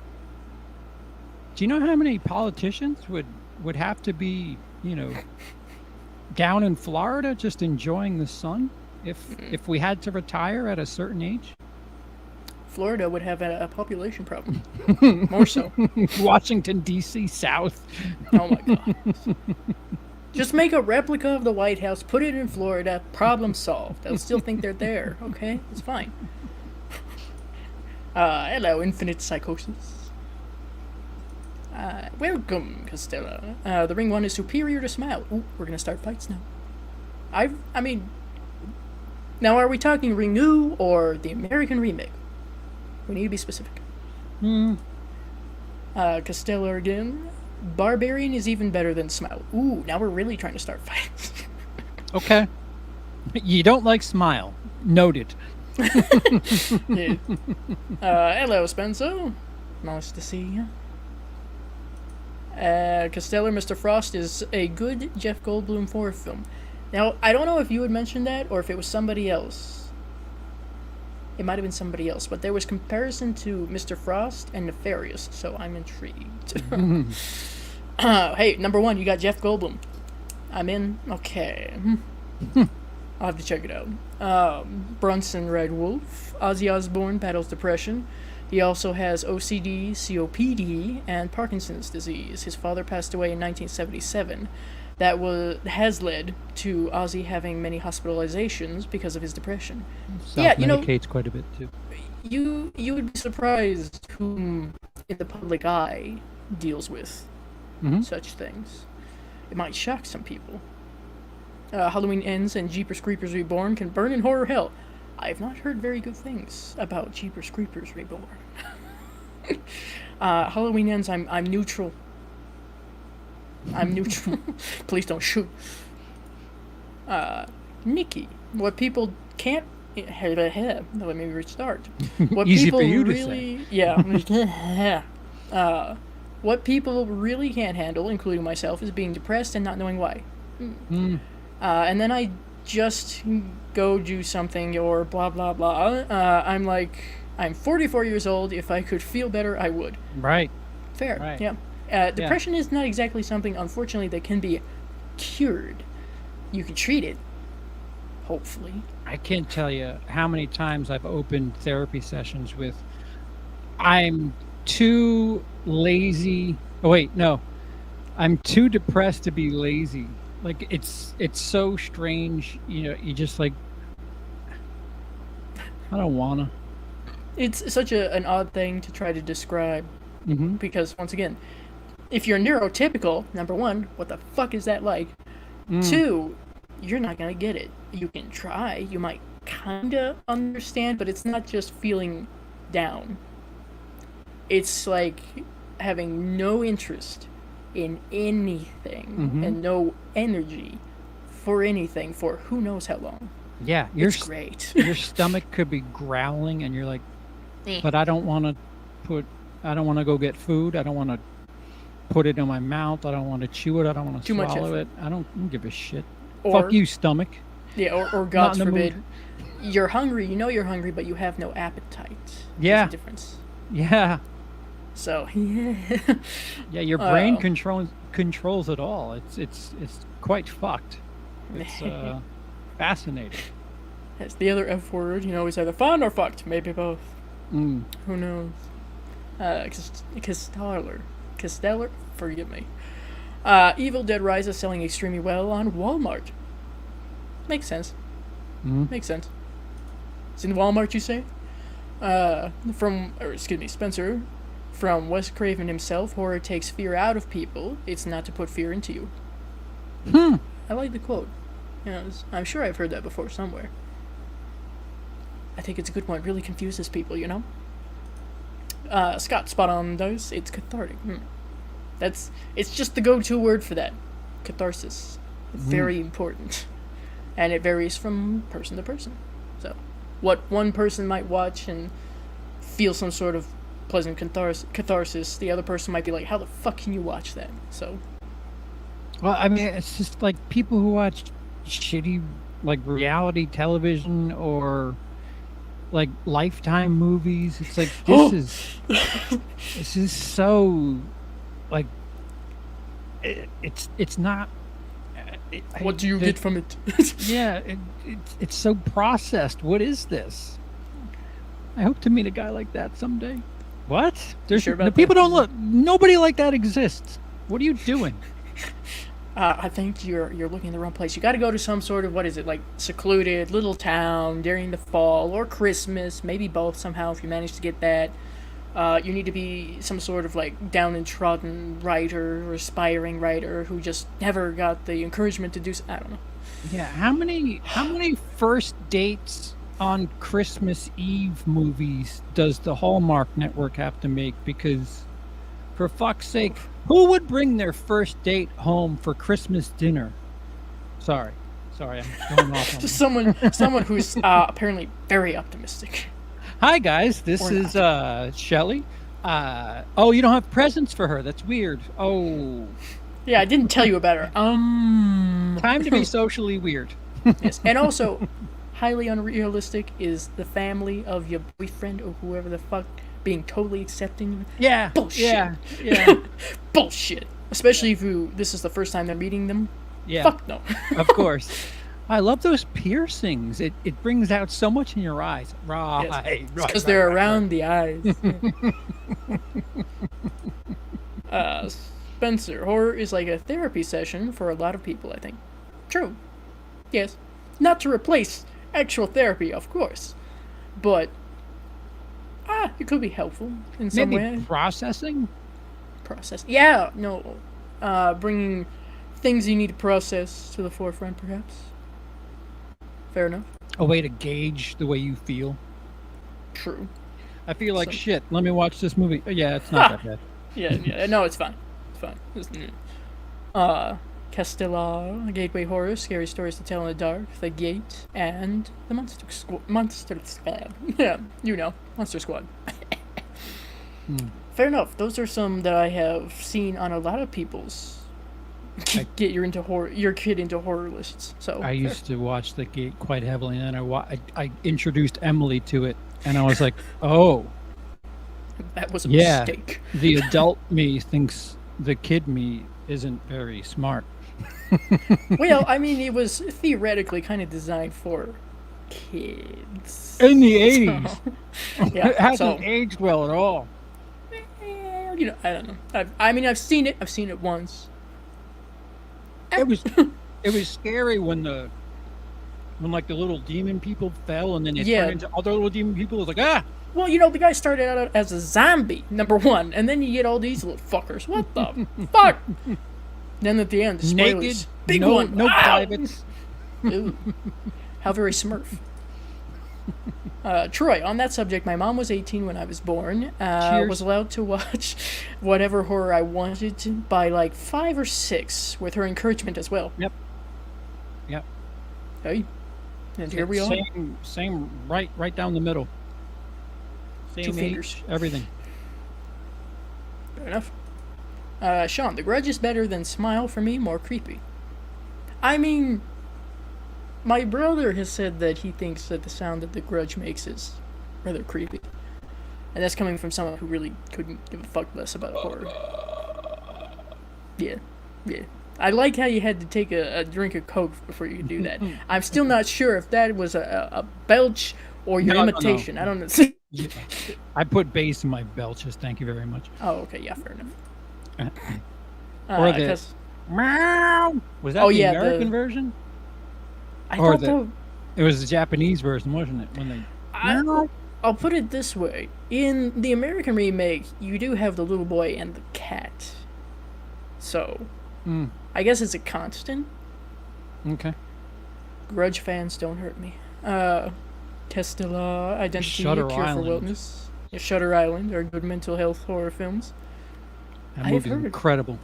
B: Do you know how many politicians would have to be, down in Florida just enjoying the sun if we had to retire at a certain age?
A: Florida would have a population problem. More so.
B: Washington D.C. South.
A: Oh my god. Just make a replica of the White House, put it in Florida, problem solved. They'll still think they're there, okay? It's fine. Hello, Infinite Psychosis. Welcome, Costello. The ring one is superior to Smile. Ooh, we're gonna start fights now. I mean... Now, are we talking Renew or the American remake? We need to be specific. Costello again. Barbarian is even better than Smile. Ooh, now we're really trying to start fights.
B: Okay. You don't like Smile. Noted.
A: Yeah. Hello, Spencer. Nice to see you. Costello, Mr. Frost is a good Jeff Goldblum horror film. Now, I don't know if you had mentioned that or if it was somebody else. It might have been somebody else, but there was comparison to Mr. Frost and Nefarious, so I'm intrigued. Hey, number one, you got Jeff Goldblum. I'm in. Okay. I'll have to check it out. Brunson Red Wolf. Ozzy Osbourne battles depression. He also has OCD, COPD, and Parkinson's disease. His father passed away in 1977. That has led to Ozzy having many hospitalizations because of his depression.
B: Self-medicates quite a bit too.
A: You would be surprised whom in the public eye deals with such things. It might shock some people. Halloween Ends and Jeepers Creepers Reborn can burn in horror hell. I have not heard very good things about Jeepers Creepers Reborn. Halloween Ends, I'm neutral. I'm neutral. Please don't shoot. Nikki, what people can't... Let me restart. What
B: Easy
A: people
B: for you
A: really,
B: to say.
A: Yeah. What people really can't handle, including myself, is being depressed and not knowing why. And then I just go do something or blah, blah, blah. I'm like, I'm 44 years old. If I could feel better, I would.
B: Right.
A: Fair.
B: Right.
A: Yeah. Depression is not exactly something, unfortunately, that can be cured. You can treat it, hopefully.
B: I can't tell you how many times I've opened therapy sessions with, I'm too lazy. Oh, wait, no. I'm too depressed to be lazy. Like, it's so strange. You know, you just like, I don't want to.
A: It's such an odd thing to try to describe. Because, once again, if you're neurotypical, number one, what the fuck is that like? Two, you're not going to get it. You can try. You might kind of understand, but it's not just feeling down. It's like having no interest in anything and no energy for anything for who knows how long.
B: Yeah,
A: it's great.
B: Your stomach could be growling and you're like, but I don't want to go get food. I don't want to put it in my mouth. I don't want to chew it. I don't want to swallow it. I don't give a shit. Fuck you, stomach.
A: Yeah, or God forbid, you're hungry. You know you're hungry, but you have no appetite.
B: Yeah.
A: There's a difference.
B: Yeah.
A: So, yeah.
B: Yeah, your brain controls it all. It's quite fucked. It's fascinating.
A: It's the other F word. You know, it's either fun or fucked. Maybe both. Who knows? Costello, forgive me. Evil Dead Rise is selling extremely well on Walmart. Makes sense. Makes sense. It's in Walmart, you say? Spencer, from Wes Craven himself, horror takes fear out of people. It's not to put fear into you. I like the quote. You know, I'm sure I've heard that before somewhere. I think it's a good one. It really confuses people, you know? Scott, spot on those. It's cathartic. It's just the go-to word for that. Catharsis. Very important. And it varies from person to person. So, what one person might watch and feel some sort of pleasant catharsis, the other person might be like, how the fuck can you watch that? So.
B: Well, I mean, it's just like people who watch shitty, like, reality television or like Lifetime movies. It's like, this is so, like, it's not.
A: What do you get from it?
B: Yeah, it's so processed. What is this? I hope to meet a guy like that someday. What? There's
A: sure about
B: people
A: that?
B: don't look. Nobody like that exists. What are you doing?
A: I think you're looking in the wrong place. You got to go to some sort of, what is it, like secluded little town during the fall or Christmas, maybe both somehow if you manage to get that. You need to be some sort of like down and trodden writer or aspiring writer who just never got the encouragement to do. I don't know.
B: Yeah, how many first dates on Christmas Eve movies does the Hallmark Network have to make? Because, for fuck's sake, who would bring their first date home for Christmas dinner? Sorry, I'm going off on that.
A: someone who's apparently very optimistic.
B: Hi guys, this is Shelly. Oh, you don't have presents for her. That's weird. Oh.
A: Yeah, I didn't tell you about her.
B: Time to be socially weird.
A: Yes, and also, highly unrealistic is the family of your boyfriend or whoever the fuck being totally accepting.
B: Yeah.
A: Bullshit.
B: Yeah.
A: Bullshit. Especially if this is the first time they're meeting them.
B: Yeah.
A: Fuck no.
B: Of course. I love those piercings. It brings out so much in your eyes. Right.
A: Because they're around the eyes. Spencer, horror is like a therapy session for a lot of people, I think. True. Yes. Not to replace actual therapy, of course. But, it could be helpful in some way.
B: Maybe processing?
A: Yeah, no. Bringing things you need to process to the forefront, perhaps. Fair enough.
B: A way to gauge the way you feel.
A: True.
B: I feel like shit. Let me watch this movie. Yeah, it's not that bad.
A: Yeah, no, it's fine. It's fine. Castellar, Gateway Horror, Scary Stories to Tell in the Dark, The Gate, and the Monster Squad. Yeah, Monster Squad. Fair enough. Those are some that I have seen on a lot of people's get your kid into horror lists. So
B: I used to watch The Gate quite heavily, and then I introduced Emily to it, and I was like, oh,
A: that was a mistake.
B: The adult me thinks the kid me isn't very smart.
A: Well, I mean, it was theoretically kind of designed for kids
B: in the 80s.
A: So, yeah,
B: it hasn't aged well at all.
A: I don't know. I've seen it. I've seen it once.
B: It was scary when like the little demon people fell, and then it turned into other little demon people. It was like
A: Well, the guy started out as a zombie, number one, and then you get all these little fuckers. What the fuck? Then at the end, the spoilers.
B: Naked,
A: big
B: no,
A: one.
B: no privates.
A: Ew. How very Smurf. Troy, on that subject, my mom was 18 when I was born. Was allowed to watch whatever horror I wanted to by like 5 or 6, with her encouragement as well.
B: Yep.
A: Hey, and here we are.
B: Same, right down the middle. Same
A: 2 fingers.
B: age, everything.
A: Fair enough. Sean, The Grudge is better than Smile for me, more creepy. I mean, my brother has said that he thinks that the sound that The Grudge makes is rather creepy. And that's coming from someone who really couldn't give a fuck less about horror. Yeah. I like how you had to take a drink of Coke before you could do that. I'm still not sure if that was a belch or your imitation. No. I don't know.
B: I put bass in my belches, thank you very much.
A: Oh, okay, yeah, fair enough.
B: Or the meow. Was that the American version?
A: I thought
B: it was the Japanese version, wasn't it? When
A: I'll put it this way: in the American remake, you do have the little boy and the cat, so I guess it's a constant.
B: Okay.
A: Grudge fans, don't hurt me. Castellar, Identity,
B: Shutter
A: Cure
B: Island.
A: for Wellness, Shutter Island are good mental health horror films.
B: That movie's incredible.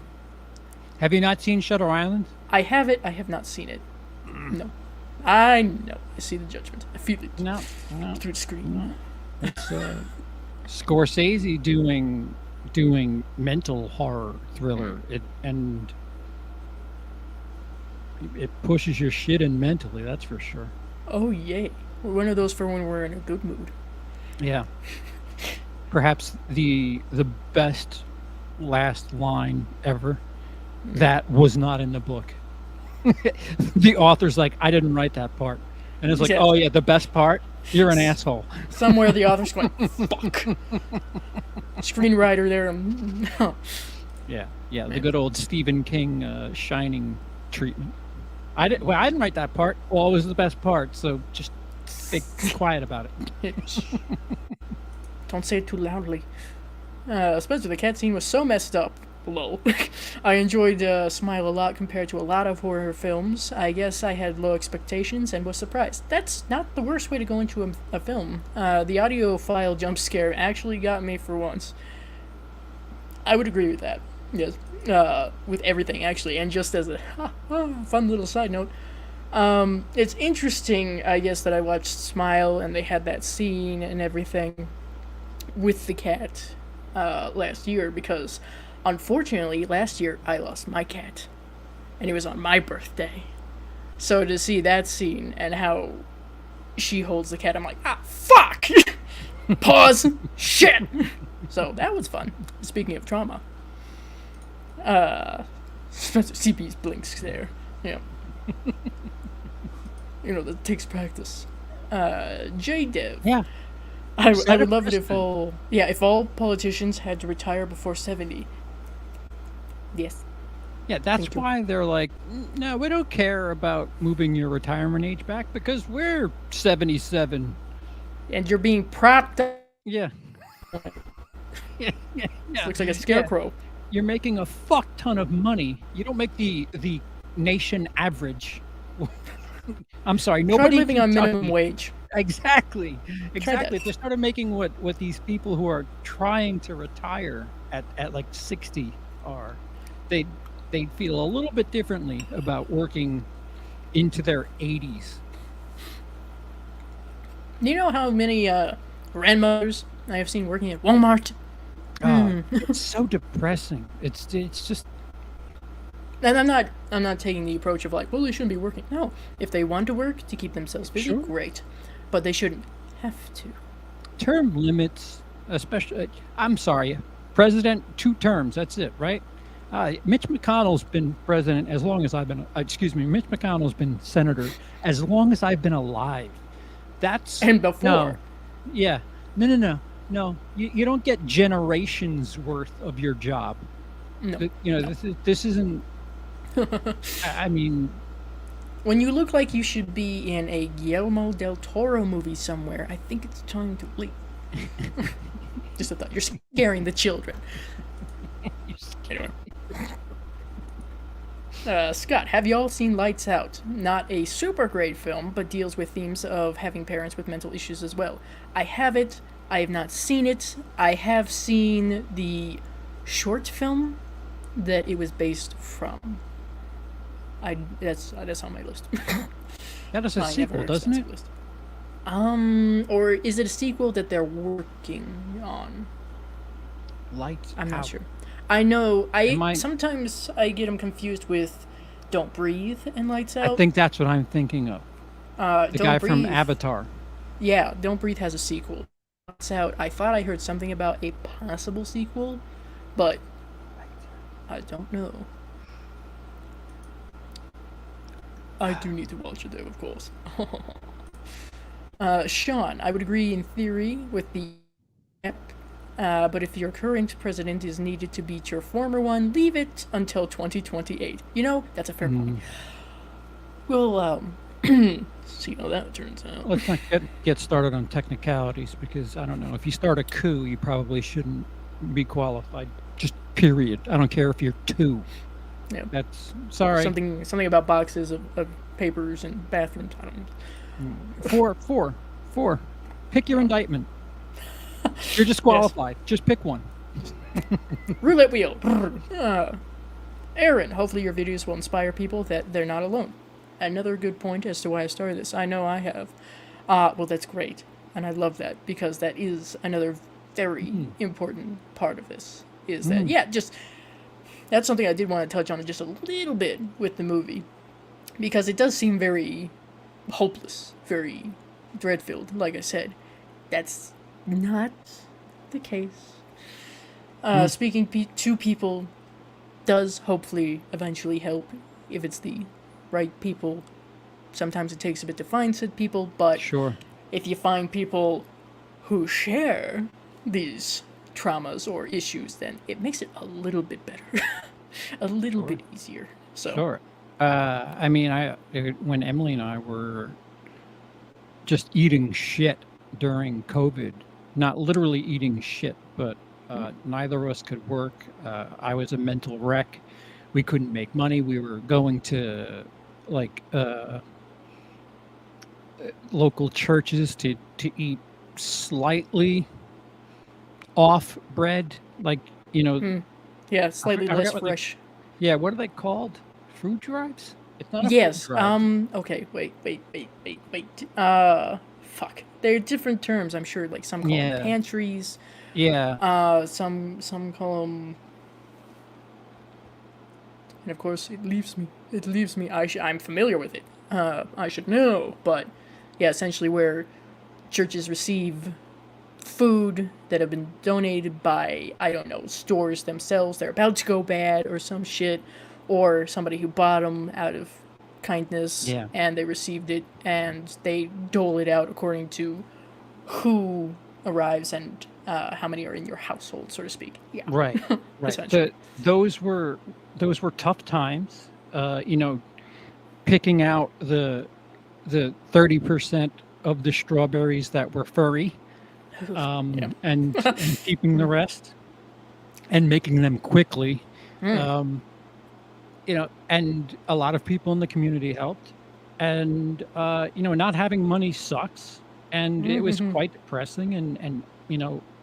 B: Have you not seen Shutter Island?
A: I have it. I have not seen it. No. I know. I see the judgment. I feel it.
B: No.
A: Through the screen.
B: No. It's Scorsese doing mental horror thriller. It pushes your shit in mentally, that's for sure.
A: Oh, yay. We're one of those for when we're in a good mood. Yeah.
B: Perhaps the best last line ever that was not in the book. The author's like, I didn't write that part. And it's like, oh yeah, the best part? You're an asshole.
A: Somewhere the author's going, fuck. Screenwriter there.
B: Yeah, the good old Stephen King Shining treatment. I didn't write that part. Well, it was the best part, so just be quiet about it.
A: Don't say it too loudly. Especially the cat scene was so messed up. Lol. I enjoyed Smile a lot compared to a lot of horror films. I guess I had low expectations and was surprised. That's not the worst way to go into a film. The audiophile jump scare actually got me for once. I would agree with that. Yes. With everything, actually. And just as a fun little side note, it's interesting, I guess, that I watched Smile and they had that scene and everything with the cat last year because, unfortunately, last year I lost my cat. And it was on my birthday. So to see that scene and how she holds the cat, I'm like, fuck! Pause! Shit! So that was fun. Speaking of trauma. Spencer CP's blinks there. Yeah. That takes practice. J-Dev.
B: Yeah.
A: I would love it if all politicians had to retire before 70. Yes.
B: Yeah, that's why they're like, no, we don't care about moving your retirement age back because we're 77.
A: And you're being propped up.
B: Yeah. Yeah.
A: Looks like a scarecrow.
B: Yeah. You're making a fuck ton of money. You don't make the nation average. I'm sorry, nobody
A: living on minimum wage.
B: Exactly. If they started making what these people who are trying to retire at like 60 are, they'd feel a little bit differently about working into their 80s.
A: You know how many grandmothers I have seen working at Walmart?
B: It's so depressing. It's just.
A: And I'm not taking the approach of like, well, they shouldn't be working. No, if they want to work to keep themselves busy, great, but they shouldn't have to.
B: Term limits, especially. I'm sorry, president 2 terms. That's it, right? Mitch McConnell's been president as long as I've been. Mitch McConnell's been senator as long as I've been alive. That's
A: and before.
B: No, yeah, no. You don't get generations worth of your job.
A: No,
B: this isn't. I mean,
A: when you look like you should be in a Guillermo del Toro movie somewhere, I think it's time to leave. Just a thought. You're scaring the children. Anyway. Scott, have y'all seen Lights Out? Not a super great film, but deals with themes of having parents with mental issues as well. I have it. I have not seen it. I have seen the short film that it was based from. That's on my list.
B: That is a sequel, doesn't it?
A: List. Or is it a sequel that they're working on?
B: Lights
A: I'm
B: Out.
A: not sure. I know. Sometimes I get them confused with Don't Breathe and Lights Out.
B: I think that's what I'm thinking of. The guy from Avatar.
A: Yeah, Don't Breathe has a sequel. Lights Out. I thought I heard something about a possible sequel, but I don't know. I do need to watch it though, of course. Sean, I would agree in theory with the but if your current president is needed to beat your former one, leave it until 2028. That's a fair point. We'll see how that turns out.
B: Let's not get started on technicalities because I don't know. If you start a coup, you probably shouldn't be qualified. Just period. I don't care if you're 2.
A: Yeah.
B: That's sorry.
A: Something about boxes of papers and bathrooms. I don't know. 4. Pick your indictment. You're disqualified. Yes. Just pick one. Roulette wheel. Aaron, hopefully your videos will inspire people that they're not alone. Another good point as to why I started this. I know I have. Well, that's great. And I love that because that is another very important part of this. Is that, that's something I did want to touch on just a little bit with the movie. Because it does seem very hopeless, very dread-filled, like I said. That's not the case. Speaking to people does hopefully eventually help if it's the right people. Sometimes it takes a bit to find said people, but
B: sure.
A: If you find people who share these traumas or issues, then it makes it a little bit better, a little bit easier. So
B: Sure. I mean, when Emily and I were just eating shit during COVID, not literally eating shit, but neither of us could work. I was a mental wreck. We couldn't make money. We were going to like local churches to eat slightly off bread, like
A: yeah, slightly
B: I
A: less
B: forgot what
A: fresh.
B: yeah, what are they called? Food drives? It's not a
A: Yes.
B: food drive.
A: Okay. Wait. Fuck. There are different terms. I'm sure. Like some call them
B: Yeah,
A: pantries.
B: yeah,
A: Some call them. And of course, it leaves me. It leaves me. I'm familiar with it. I should know. But yeah, essentially where churches receive food that have been donated by, I don't know, stores themselves. They're about to go bad or some shit, or somebody who bought them out of kindness
B: yeah.
A: and they received it and they dole it out according to who arrives and how many are in your household, so to speak. Yeah,
B: Right, right.
A: essentially.
B: Those were tough times. Picking out the 30% of the strawberries that were furry,
A: Yeah.
B: and keeping the rest and making them quickly. Um, and a lot of people in the community helped. And not having money sucks, and it was quite depressing. And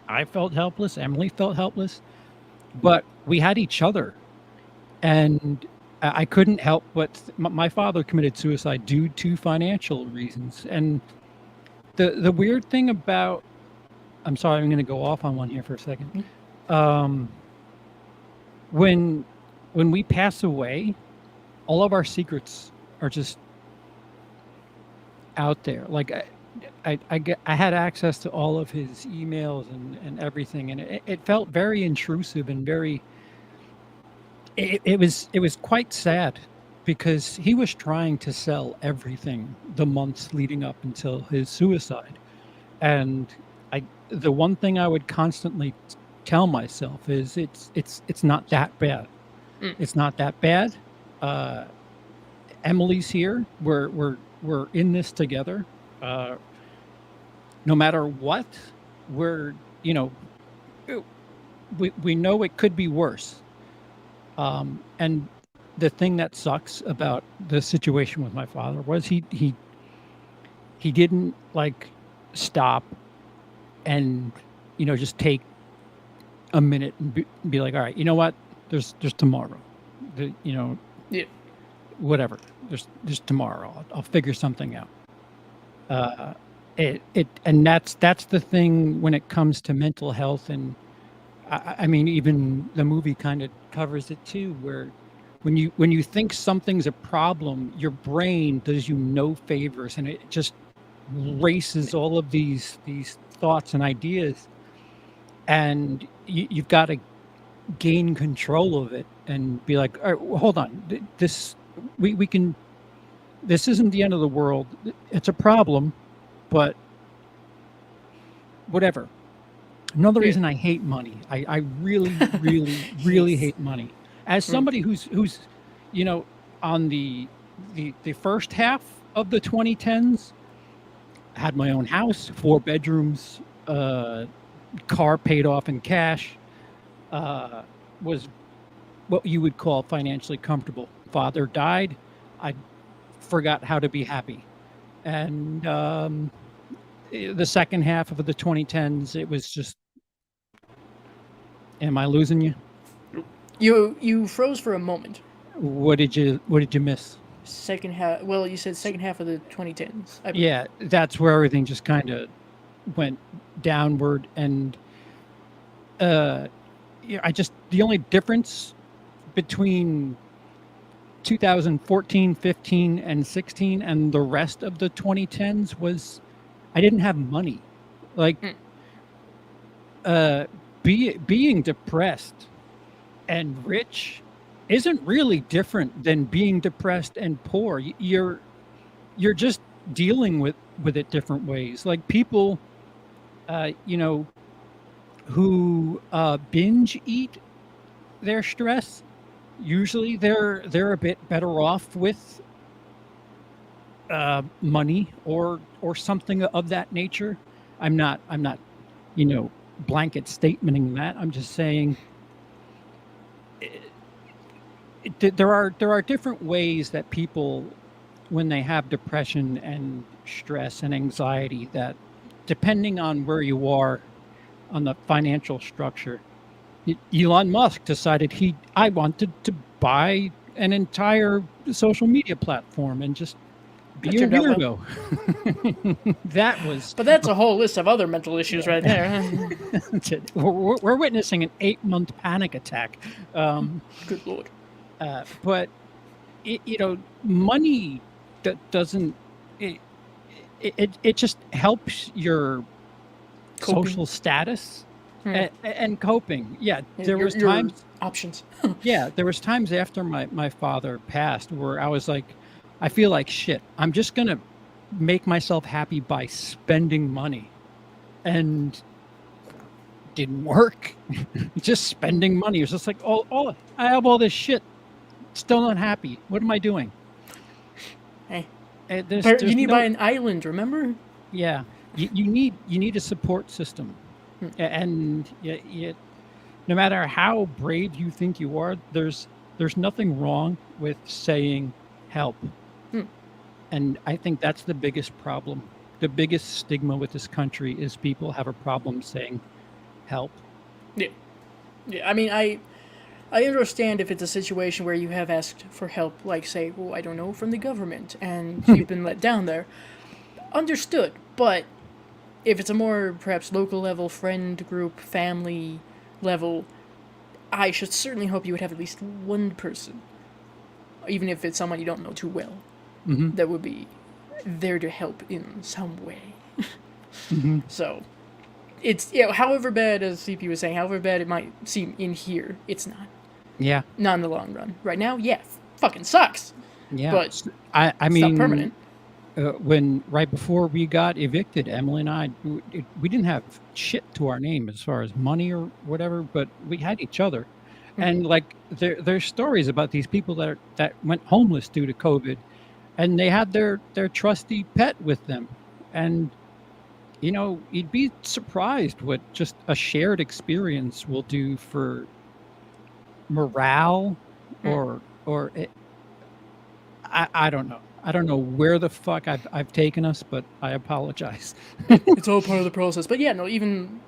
B: I felt helpless. Emily felt helpless, but we had each other, and I couldn't help but my father committed suicide due to financial reasons. And the weird thing about, I'm sorry, I'm going to go off on one here for a second. When we pass away, all of our secrets are just out there. Like I had access to all of his emails and everything, and it felt very intrusive and very. It was quite sad, because he was trying to sell everything the months leading up until his suicide, and the one thing I would constantly tell myself is it's not that bad. It's not that bad. Emily's here. We're in this together. No matter what, we're we know it could be worse. And the thing that sucks about the situation with my father was he didn't stop and just take a minute and be like, all right, you know what? There's tomorrow.
A: Yeah.
B: Whatever. There's tomorrow. I'll figure something out. And that's the thing when it comes to mental health. And I mean, even the movie kind of covers it too, where when you think something's a problem, your brain does you no favors, and it just races all of these thoughts and ideas, and you've got to gain control of it and be like, all right, well, hold on, we can. This isn't the end of the world. It's a problem, but whatever. Another reason I hate money. I really, really, really hate money. As somebody who's on the first half of the 2010s, had my own house, 4 bedrooms, car paid off in cash, was what you would call financially comfortable. Father died. I forgot how to be happy. And the second half of the 2010s, it was just, am I losing you?
A: You froze for a moment.
B: What did you miss?
A: Second half. Well, you said second half of the 2010s.
B: Yeah, that's where everything just kind of went downward. And the only difference between 2014, 15, and 16 and the rest of the 2010s was I didn't have money. Being depressed and rich isn't really different than being depressed and poor. You're just dealing with it different ways. Like people, who binge eat their stress, usually they're a bit better off with money or something of that nature. I'm not blanket statementing that. I'm just saying there are different ways that people, when they have depression and stress and anxiety, that depending on where you are on the financial structure. Elon Musk decided I wanted to buy an entire social media platform and just be a
A: turned out well.
B: weirdo. That was.
A: But that's a whole list of other mental issues right there.
B: We're witnessing an 8-month panic attack.
A: Good lord.
B: But money doesn't. It just helps your
A: Coping.
B: social status. And coping. Yeah, there was
A: your
B: times
A: options.
B: yeah, there was times after my father passed where I was like, I feel like shit. I'm just gonna make myself happy by spending money, and didn't work. Just spending money. It was just like, oh, I have all this shit, still not happy. What am I doing?
A: Hey,
B: There's
A: you need to
B: no-
A: buy an island. Remember?
B: Yeah, you need a support system, and no matter how brave you think you are, there's nothing wrong with saying help. And I think that's the biggest problem. The biggest stigma with this country is people have a problem saying help.
A: Yeah. I mean, I understand if it's a situation where you have asked for help, like say, well, I don't know, from the government, and you've been let down there. Understood, but if it's a more perhaps local level, friend group, family level, I should certainly hope you would have at least one person, even if it's someone you don't know too well, that would be there to help in some way. So, it's however bad, as CP was saying, however bad it might seem in here, it's not.
B: Yeah.
A: Not in the long run. Right now, yeah, fucking sucks.
B: Yeah.
A: But
B: I
A: it's
B: mean,
A: not permanent.
B: when right before we got evicted, Emily and I, we didn't have shit to our name as far as money or whatever, but we had each other. And like there's stories about these people that went homeless due to COVID, and they had their trusty pet with them, and you'd be surprised what just a shared experience will do for morale, or I don't know. I don't know where the fuck I've taken us, but I apologize.
A: It's all part of the process. But yeah, no, even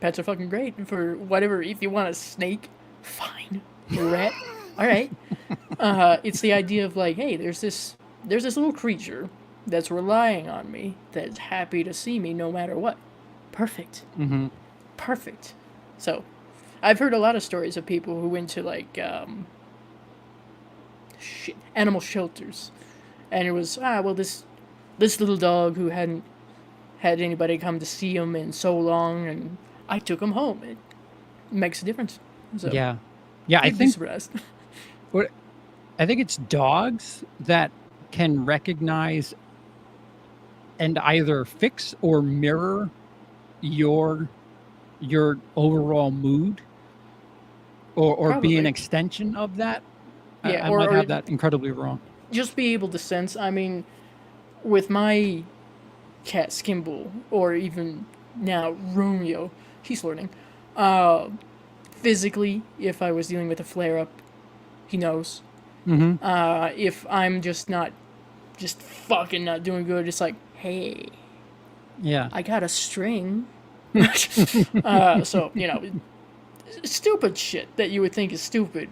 A: pets are fucking great for whatever. If you want a snake, fine. A rat, all right. It's the idea of like, hey, there's this little creature that's relying on me, that's happy to see me no matter what. Perfect. Perfect. So, I've heard a lot of stories of people who went to like animal shelters, and it was this little dog who hadn't had anybody come to see him in so long, and I took him home. It makes a difference. So,
B: Yeah, I
A: you'd be
B: think
A: surprised.
B: it's dogs that can recognize and either fix or mirror your overall mood, or be an
A: Probably.
B: extension of that.
A: Yeah,
B: I
A: or-
B: might
A: or-
B: have that incredibly wrong.
A: Just be able to sense. I mean, with my cat Skimble, or even now Romeo, he's learning. Physically, if I was dealing with a flare up, he knows. If I'm just fucking not doing good, it's like, hey,
B: Yeah.
A: I got a string. So stupid shit that you would think is stupid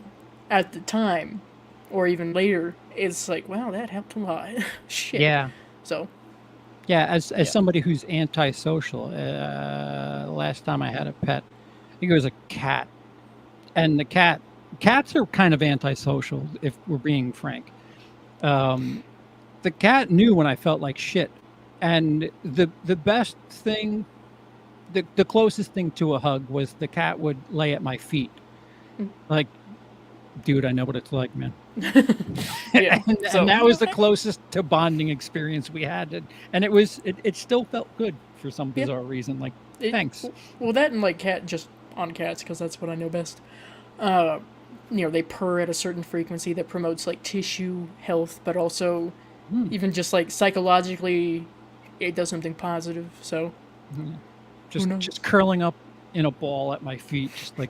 A: at the time, or even later. It's like, wow, that helped a lot. Shit.
B: Yeah.
A: So.
B: Yeah, as somebody who's antisocial, last time I had a pet, I think it was a cat, and cats are kind of antisocial, if we're being frank. The cat knew when I felt like shit, and the best thing, the closest thing to a hug was the cat would lay at my feet, like Dude, I know what it's like, man.
A: Yeah. So
B: And that was the closest to bonding experience we had, and it still felt good for some
A: yeah.
B: bizarre reason. Like,
A: It,
B: thanks.
A: well, that and like cat just on cats because that's what I know best. They purr at a certain frequency that promotes like tissue health, but also even just like psychologically, it does something positive. So who knows?
B: Just curling up in a ball at my feet, just like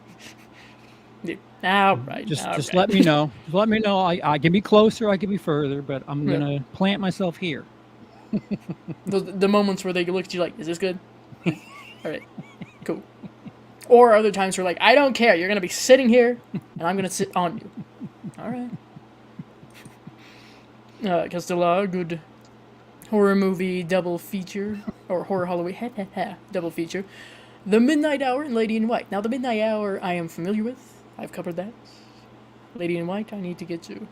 A: Yeah. All right.
B: just let me know. Just let me know. I can be closer, I can be further, but I'm gonna plant myself here.
A: The moments where they look at you like, is this good? All right, cool. Or other times where like, I don't care. You're gonna be sitting here, and I'm gonna sit on you. All right. Castella, good horror movie double feature or horror Halloween double feature. The Midnight Hour and Lady in White. Now, The Midnight Hour I am familiar with. I've covered that. Lady in White I need to get to.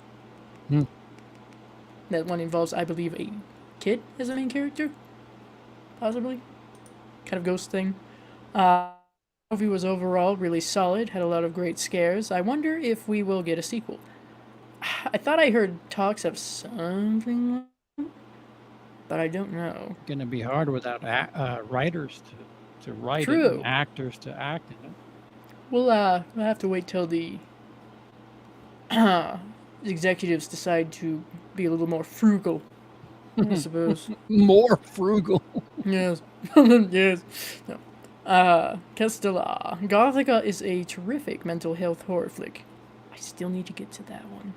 A: That one involves, I believe, a kid as the main character. Possibly. Kind of ghost thing. The movie was overall really solid, had a lot of great scares. I wonder if we will get a sequel. I thought I heard talks of something like that, but I don't know.
B: Gonna be hard without writers to write
A: True.
B: it and actors to act in it.
A: We'll have to wait till the executives decide to be a little more frugal, I suppose.
B: More frugal.
A: Yes. Yes. No. Castella. Gothica is a terrific mental health horror flick. I still need to get to that one.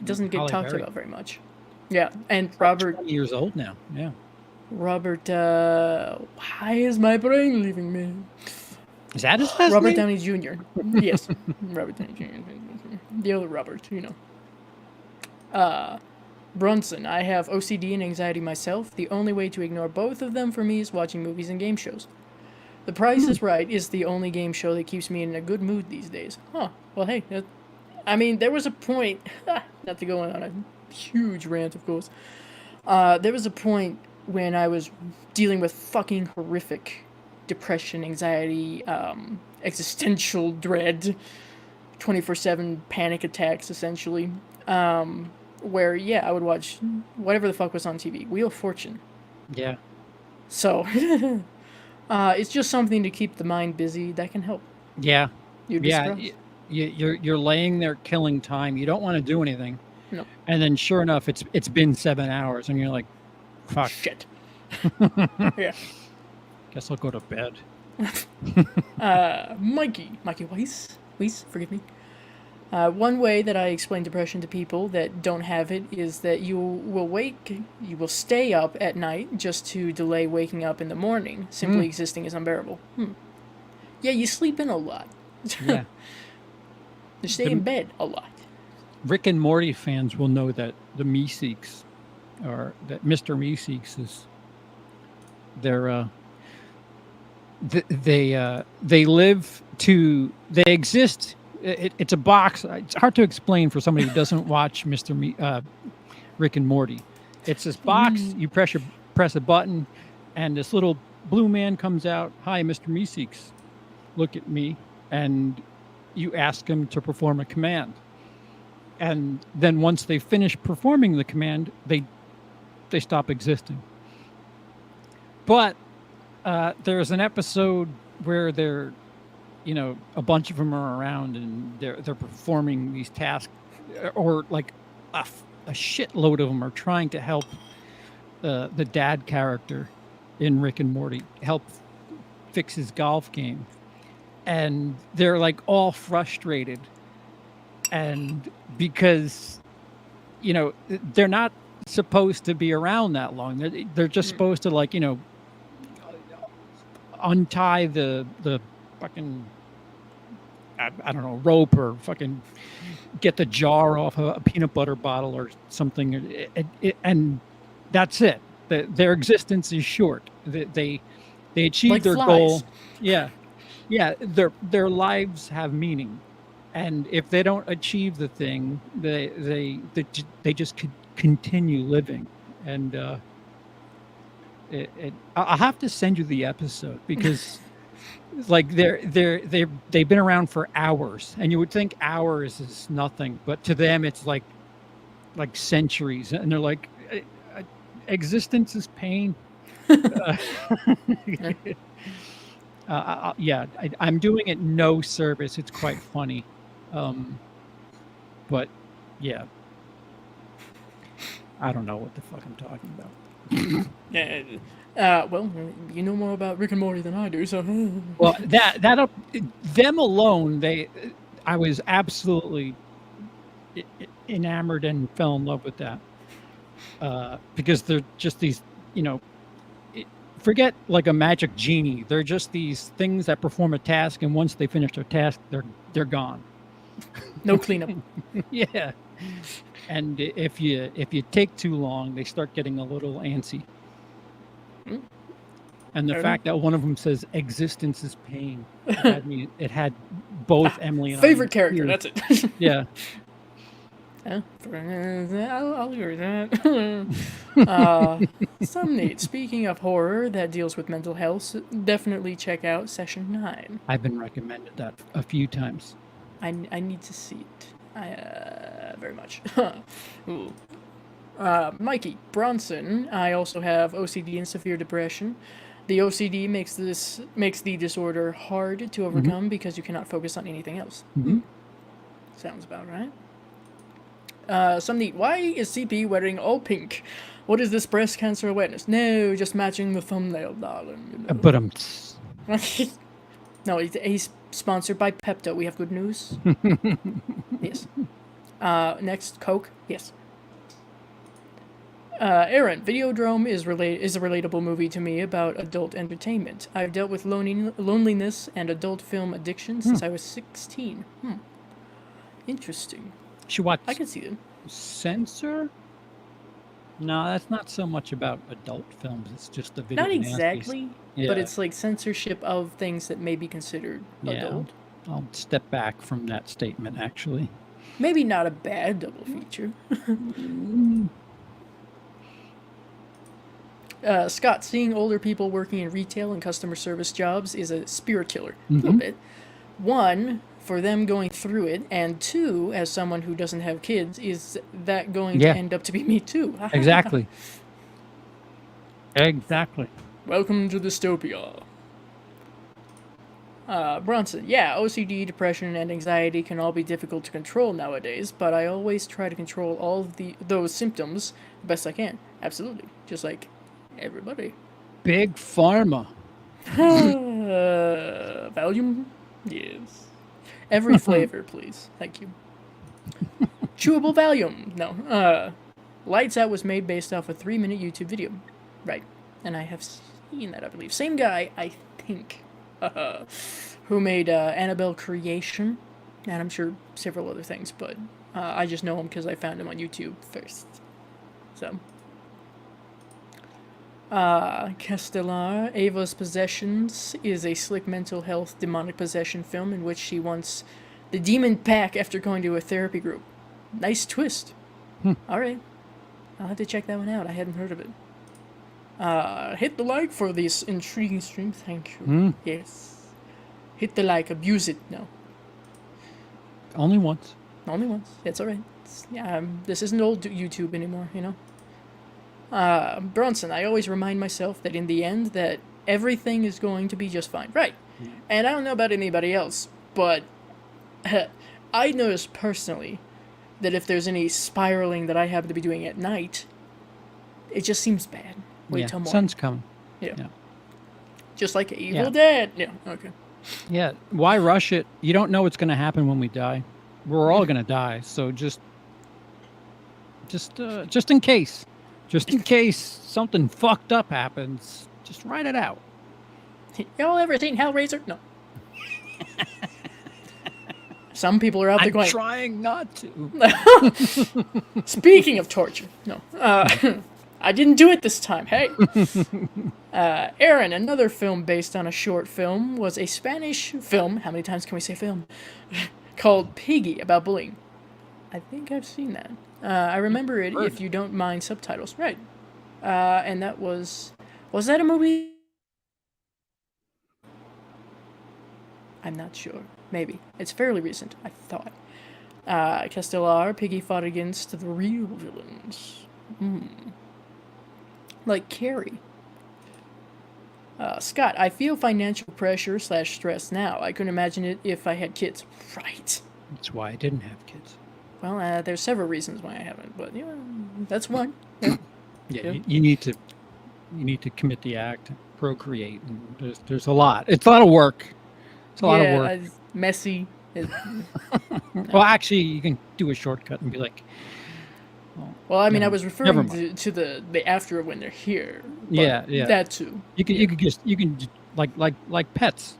A: It doesn't get talked about very much. Yeah, and Robert...
B: 20 years old now, yeah.
A: Robert, why is my brain leaving me?
B: Is that his last
A: Robert
B: name?
A: Downey Jr. Yes, Robert Downey Jr. The other Robert, Brunson. I have OCD and anxiety myself. The only way to ignore both of them for me is watching movies and game shows. The Price is Right is the only game show that keeps me in a good mood these days. Huh. Well, hey, there was a point, not to go on a huge rant, of course. There was a point when I was dealing with fucking horrific depression, anxiety, existential dread, 24/7 panic attacks, essentially. Where, yeah, I would watch whatever the fuck was on TV. Wheel of Fortune.
B: Yeah.
A: So, it's just something to keep the mind busy that can help.
B: Yeah.
A: You'd be surprised.
B: You're laying there killing time. You don't want to do anything.
A: No.
B: And then sure enough, it's been 7 hours and you're like, fuck.
A: Shit. Yeah.
B: Guess I'll go to bed.
A: Mikey Weiss, forgive me. One way that I explain depression to people that don't have it is that you will stay up at night just to delay waking up in the morning. Simply existing is unbearable. Yeah, you sleep in a lot.
B: Yeah.
A: You stay in bed a lot.
B: Rick and Morty fans will know that the Meeseeks, or that Mr. Meeseeks is they exist. It's a box. It's hard to explain for somebody who doesn't watch Rick and Morty. It's this box. You press a button, and this little blue man comes out. Hi, Mr. Meeseeks. Look at me, and you ask him to perform a command. And then once they finish performing the command, they stop existing. But there's an episode where they're, a bunch of them are around and they're performing these tasks, or like a shitload of them are trying to help the dad character in Rick and Morty help fix his golf game, and they're like all frustrated, and because they're not supposed to be around that long. They're just supposed to untie the fucking I don't know, rope, or fucking get the jar off a peanut butter bottle or something, and that's it. Their existence is short. They achieve
A: like
B: their
A: flies.
B: goal. Yeah. Their lives have meaning, and if they don't achieve the thing, they just continue living. And I'll have to send you the episode, because It's like they've been around for hours, and you would think hours is nothing, but to them it's like centuries, and they're like, existence is pain. Yeah, I'm doing it no service. It's quite funny, but yeah, I don't know what the fuck I'm talking about.
A: Well, you know more about Rick and Morty than I do, so.
B: Well, them alone, I was absolutely enamored and fell in love with that, because they're just these, forget like a magic genie. They're just these things that perform a task, and once they finish their task, they're gone.
A: No cleanup.
B: Yeah, and if you take too long, they start getting a little antsy. And the fact that one of them says existence is pain, it had both Emily and
A: favorite
B: I
A: character. That's it.
B: Yeah.
A: I'll agree with that. Some neat. Speaking of horror that deals with mental health, definitely check out Session 9.
B: I've been recommended that a few times.
A: I need to see it. Very much. Ooh. Mikey Bronson. I also have OCD and severe depression. The OCD makes the disorder hard to overcome because you cannot focus on anything else. Sounds about right. Some neat. Why is CP wearing all pink? What is this breast cancer awareness? No, just matching the thumbnail, darling.
B: But
A: no, he's sponsored by Pepto. We have good news. Yes. Next, Coke. Yes. Aaron, Videodrome is a relatable movie to me about adult entertainment. I've dealt with loneliness and adult film addiction since I was 16. Interesting.
B: Should watch.
A: I can see it.
B: Censor? No, that's not so much about adult films. It's just the video.
A: Not exactly,
B: yeah.
A: But it's like censorship of things that may be considered adult.
B: I'll step back from that statement, actually.
A: Maybe not a bad double feature. Scott, seeing older people working in retail and customer service jobs is a spirit killer. A little bit. One, for them going through it, and two, as someone who doesn't have kids, is that going to end up to be me too?
B: Exactly. Exactly.
A: Welcome to dystopia. Bronson, yeah, OCD, depression, and anxiety can all be difficult to control nowadays, but I always try to control all of those symptoms the best I can. Absolutely. Just like everybody.
B: Big Pharma.
A: Valium? Yes. Every flavor, please. Thank you. Chewable Valium. No. Lights Out was made based off a 3-minute YouTube video. Right. And I have seen that, I believe. Same guy, I think, who made Annabelle Creation, and I'm sure several other things, but I just know him because I found him on YouTube first. So. Castellar, Ava's Possessions is a slick mental health demonic possession film in which she wants the demon back after going to a therapy group. Nice twist. Alright. I'll have to check that one out. I hadn't heard of it. Hit the like for this intriguing stream. Thank you. Yes. Hit the like. Abuse it. No.
B: Only once.
A: Only once. It's alright. This isn't old YouTube anymore, you know? Bronson, I always remind myself that in the end that everything is going to be just fine. Right. And I don't know about anybody else, but I noticed personally that if there's any spiraling that I happen to be doing at night, it just seems bad. Wait till morning.
B: Sun's coming.
A: Yeah. Just like Evil Dead. Yeah, okay.
B: Yeah, why rush it? You don't know what's going to happen when we die. We're all going to die, so just in case. Just in case something fucked up happens, just write it out.
A: Y'all ever seen Hellraiser? No. Some people are out there going...
B: I'm trying not to.
A: Speaking of torture. No. I didn't do it this time. Hey. Aaron, another film based on a short film, was a Spanish film. How many times can we say film? Called Piggy, about bullying. I think I've seen that. I remember it if you don't mind subtitles. Right. And that was that a movie? I'm not sure. Maybe. It's fairly recent, I thought. Castellar, Piggy fought against the real villains. Like Carrie. Scott, I feel financial pressure / stress now. I couldn't imagine it if I had kids. Right.
B: That's why I didn't have kids.
A: Well, there's several reasons why I haven't, but yeah, that's one. Yeah.
B: Yeah. You need to commit the act, procreate, and there's a lot. It's a lot of work. It's a lot of work.
A: Messy.
B: Well, actually, you can do a shortcut and be like.
A: Well, I mean, I was referring to the after when they're here.
B: Yeah.
A: That too.
B: You can like pets.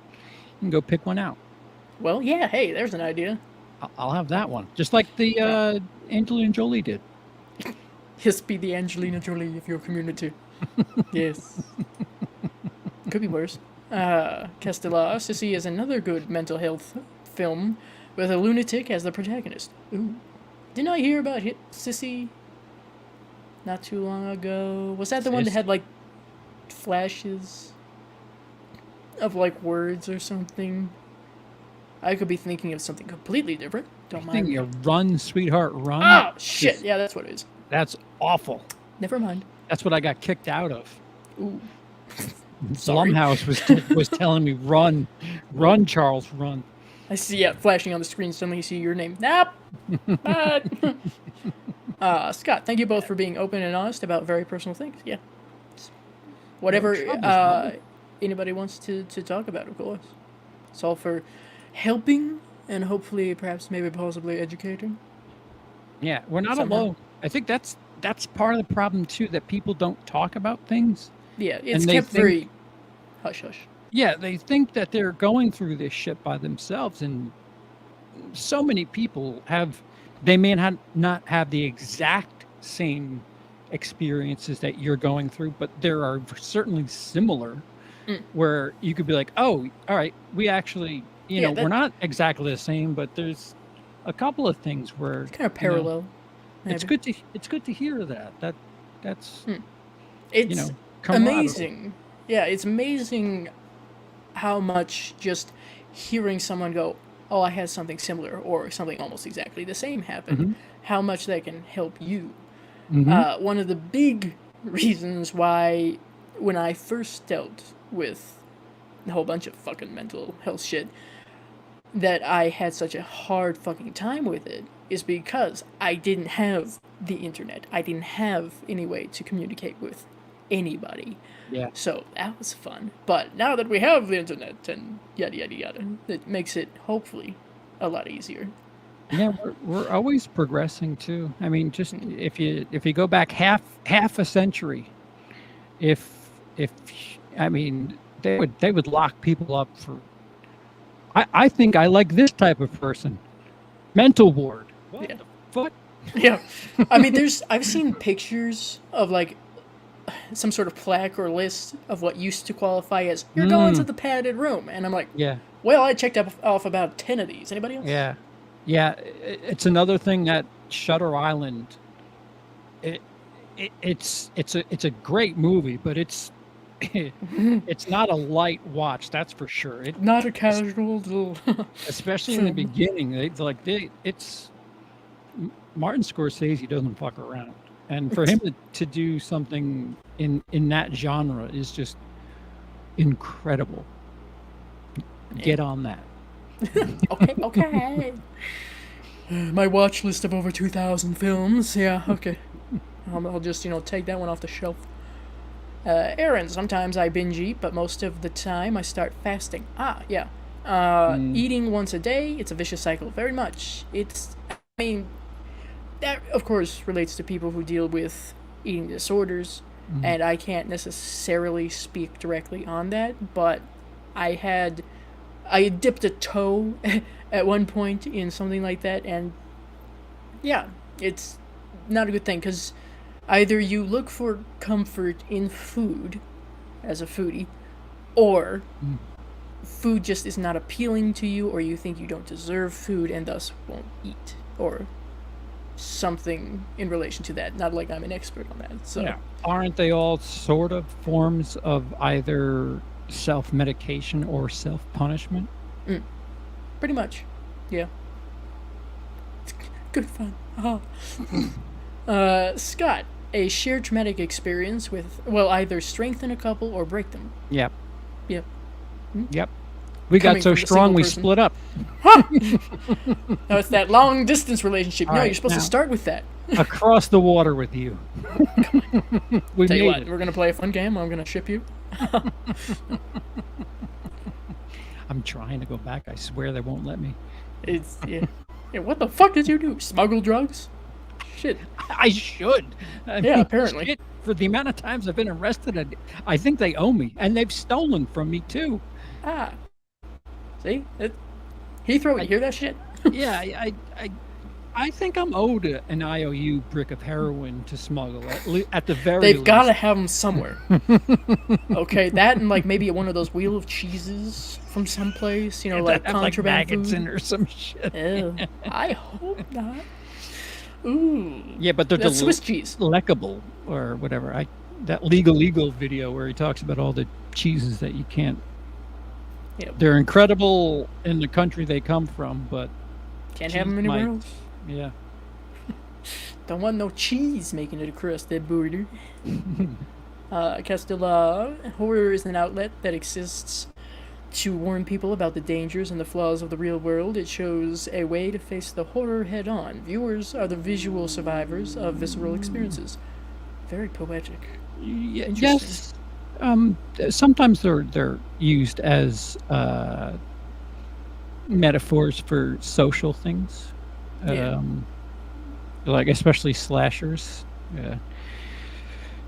B: You can go pick one out.
A: Well, yeah. Hey, there's an idea.
B: I'll have that one, just like the Angelina Jolie did.
A: Yes, be the Angelina Jolie of your community. Yes. Could be worse. Castellar, Sissy is another good mental health film with a lunatic as the protagonist. Ooh. Didn't I hear about Sissy not too long ago? Was that the one that had, like, flashes of, like, words or something? I could be thinking of something completely different. Don't mind.
B: Thinking of Run, Sweetheart, Run?
A: Oh, shit. Yeah, that's what it is.
B: That's awful.
A: Never mind.
B: That's what I got kicked out of.
A: Ooh.
B: Blumhouse was telling me, run, Charles, run.
A: I see it flashing on the screen. Suddenly you see your name. Nope. Scott, thank you both for being open and honest about very personal things. Yeah. Whatever anybody wants to talk about, of course. It's all for helping and hopefully, perhaps, maybe, possibly educating.
B: Yeah, we're not alone. I think that's part of the problem, too, that people don't talk about things.
A: Yeah, it's kept very hush-hush.
B: Yeah, they think that they're going through this shit by themselves, and so many people they may not have the exact same experiences that you're going through, but there are certainly similar where you could be like, oh, all right, we actually, we're not exactly the same, but there's a couple of things where
A: it's kind of parallel.
B: It's good to hear that. That's
A: it's amazing. Yeah, it's amazing how much just hearing someone go, oh, I had something similar or something almost exactly the same happen, how much that can help you. One of the big reasons why when I first dealt with a whole bunch of fucking mental health shit, that I had such a hard fucking time with it is because I didn't have the internet. I didn't have any way to communicate with anybody.
B: Yeah.
A: So that was fun. But now that we have the internet and yada yada yada, it makes it hopefully a lot easier.
B: Yeah, we're always progressing too. I mean, just if you go back half a century, they would lock people up for. I think I like this type of person. Mental ward. What the fuck?
A: Yeah. I mean, I've seen pictures of like some sort of plaque or list of what used to qualify as you're going to the padded room, and I'm like, well, I checked off about 10 of these. Anybody else?
B: Yeah. It's another thing that Shutter Island. It's a great movie, but it's not a light watch, that's for sure.
A: Not a casual little.
B: Especially in the beginning, it's Martin Scorsese doesn't fuck around. And for him to do something in that genre is just incredible. Get on that. Okay. My watch list of over 2,000 films. Yeah, okay. I'll just, take that one off the shelf. Aaron, sometimes I binge eat, but most of the time I start fasting. Eating once a day, it's a vicious cycle. Very much. That, of course, relates to people who deal with eating disorders, and I can't necessarily speak directly on that, but I dipped a toe at one point in something like that, and yeah, it's not a good thing, because either you look for comfort in food as a foodie, or food just is not appealing to you, or you think you don't deserve food and thus won't eat, or something in relation to that. Not like I'm an expert on that. So yeah. Aren't they all sort of forms of either self-medication or self-punishment?
A: Pretty much. Yeah. It's good fun. Scott, a shared traumatic experience will either strengthen a couple or break them.
B: Yep.
A: Yep.
B: Yep. We
A: Coming
B: got so
A: from the
B: strong
A: single
B: we
A: person.
B: split up.
A: No, it's that long distance relationship.
B: All
A: No,
B: right,
A: you're supposed to
B: now-
A: start with that.
B: Across the water with you. We
A: Tell you
B: made
A: what,
B: it.
A: we're gonna play a fun game. I'm gonna ship you.
B: I'm trying to go back. I swear they won't let me.
A: It's yeah. Yeah, what the fuck did you do? Smuggle drugs? Shit.
B: I should. I
A: Yeah, apparently.
B: shit, for the amount of times I've been arrested, I think they owe me, and they've stolen from me too.
A: Ah. See? Heathrow, you hear that shit?
B: Yeah, I think I'm owed an IOU brick of heroin to smuggle at the very
A: They've
B: least.
A: got to have them somewhere. Okay, that and like maybe one of those wheel of cheeses from someplace, you know, like
B: Have, like
A: contraband
B: maggots
A: food.
B: in or some shit.
A: Ew. I hope not. Ooh.
B: Yeah, but they're
A: That's Swiss cheese.
B: delectable or whatever. That legal video where he talks about all the cheeses that you can't.
A: Yep.
B: They're incredible in the country they come from, but
A: Can't have
B: cheese
A: them anywhere
B: might.
A: else.
B: Yeah.
A: Don't want no cheese making it across that border. Castilla, horror is an outlet that exists to warn people about the dangers and the flaws of the real world. It shows a way to face the horror head on. Viewers are the visual survivors of visceral experiences. Very poetic.
B: Yes. Sometimes they're used as metaphors for social things.
A: Yeah.
B: Like especially slashers.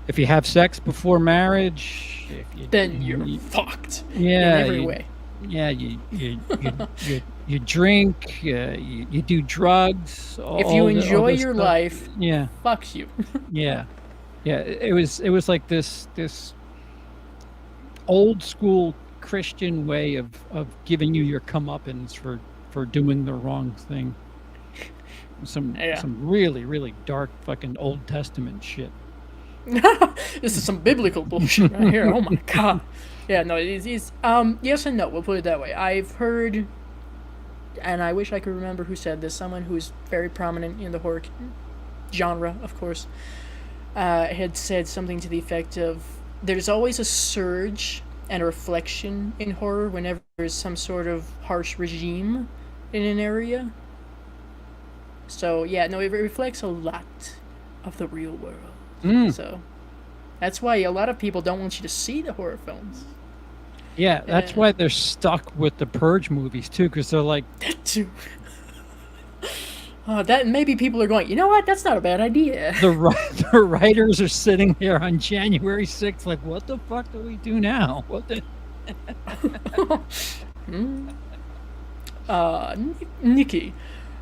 B: If you have sex before marriage,
A: Then you're fucked.
B: Yeah,
A: In every way.
B: Yeah, you drink, you do drugs.
A: If you enjoy your life,
B: yeah,
A: fuck you.
B: yeah. It was like this old school Christian way of giving you your comeuppance for doing the wrong thing. Some really, really dark fucking Old Testament shit.
A: This is some biblical bullshit right here. Oh my god. Yeah, no, it's yes and no, we'll put it that way. I've heard, and I wish I could remember who said this, someone who's very prominent in the horror genre, of course, had said something to the effect of, there's always a surge and a reflection in horror whenever there's some sort of harsh regime in an area. So, yeah, no, it reflects a lot of the real world. So, that's why a lot of people don't want you to see the horror films.
B: Yeah, that's why they're stuck with the Purge movies, too, because they're like...
A: That too. That maybe people are going, you know what, that's not a bad idea.
B: The writers are sitting there on January 6th like, what the fuck do we do now? What the...
A: Nikki,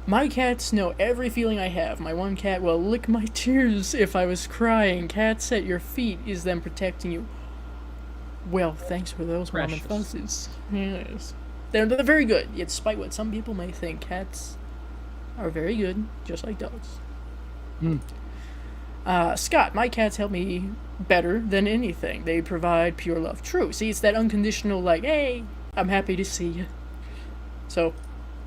A: my cats know every feeling I have. My one cat will lick my tears if I was crying. Cats at your feet is them protecting you. Well, thanks for those warm and fuzzies. Yes. They're very good, yet despite what some people may think, cats are very good, just like dogs. Scott, my cats help me better than anything. They provide pure love. True. See, it's that unconditional, like, hey, I'm happy to see you. So,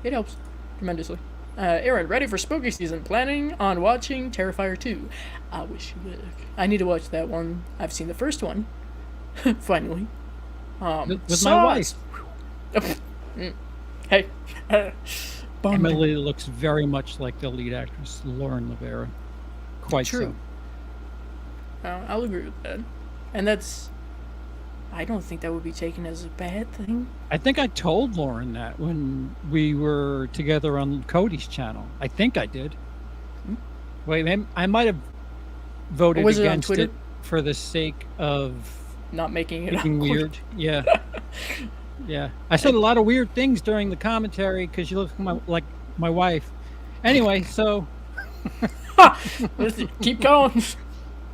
A: it helps tremendously. Aaron, ready for spooky season. Planning on watching Terrifier 2. I wish you would. I need to watch that one. I've seen the first one. Finally.
B: With my wife.
A: Hey.
B: Emily looks very much like the lead actress, Lauren Rivera. Quite
A: true. So. I'll agree with that. And that's... I don't think that would be taken as a bad thing.
B: I think I told Lauren that when we were together on Cody's channel. I think I did. Wait, I might have voted against it for the sake of
A: not making it
B: weird. Yeah. Yeah. I said a lot of weird things during the commentary because you look like my wife. Anyway, so...
A: Keep going.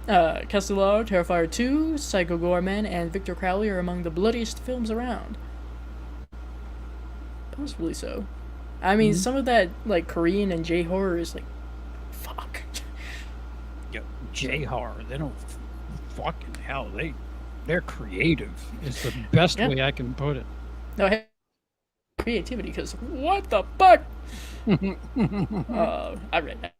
A: Castellar, Terrifier 2, Psycho Goreman, and Victor Crowley are among the bloodiest films around. Possibly so. I mean, some of that, like, Korean and J-horror is like, fuck.
B: Yo, J-horror, they don't fucking hell. They're creative. Is the best way I can put it.
A: No, hey, creativity, because what the fuck? I read that.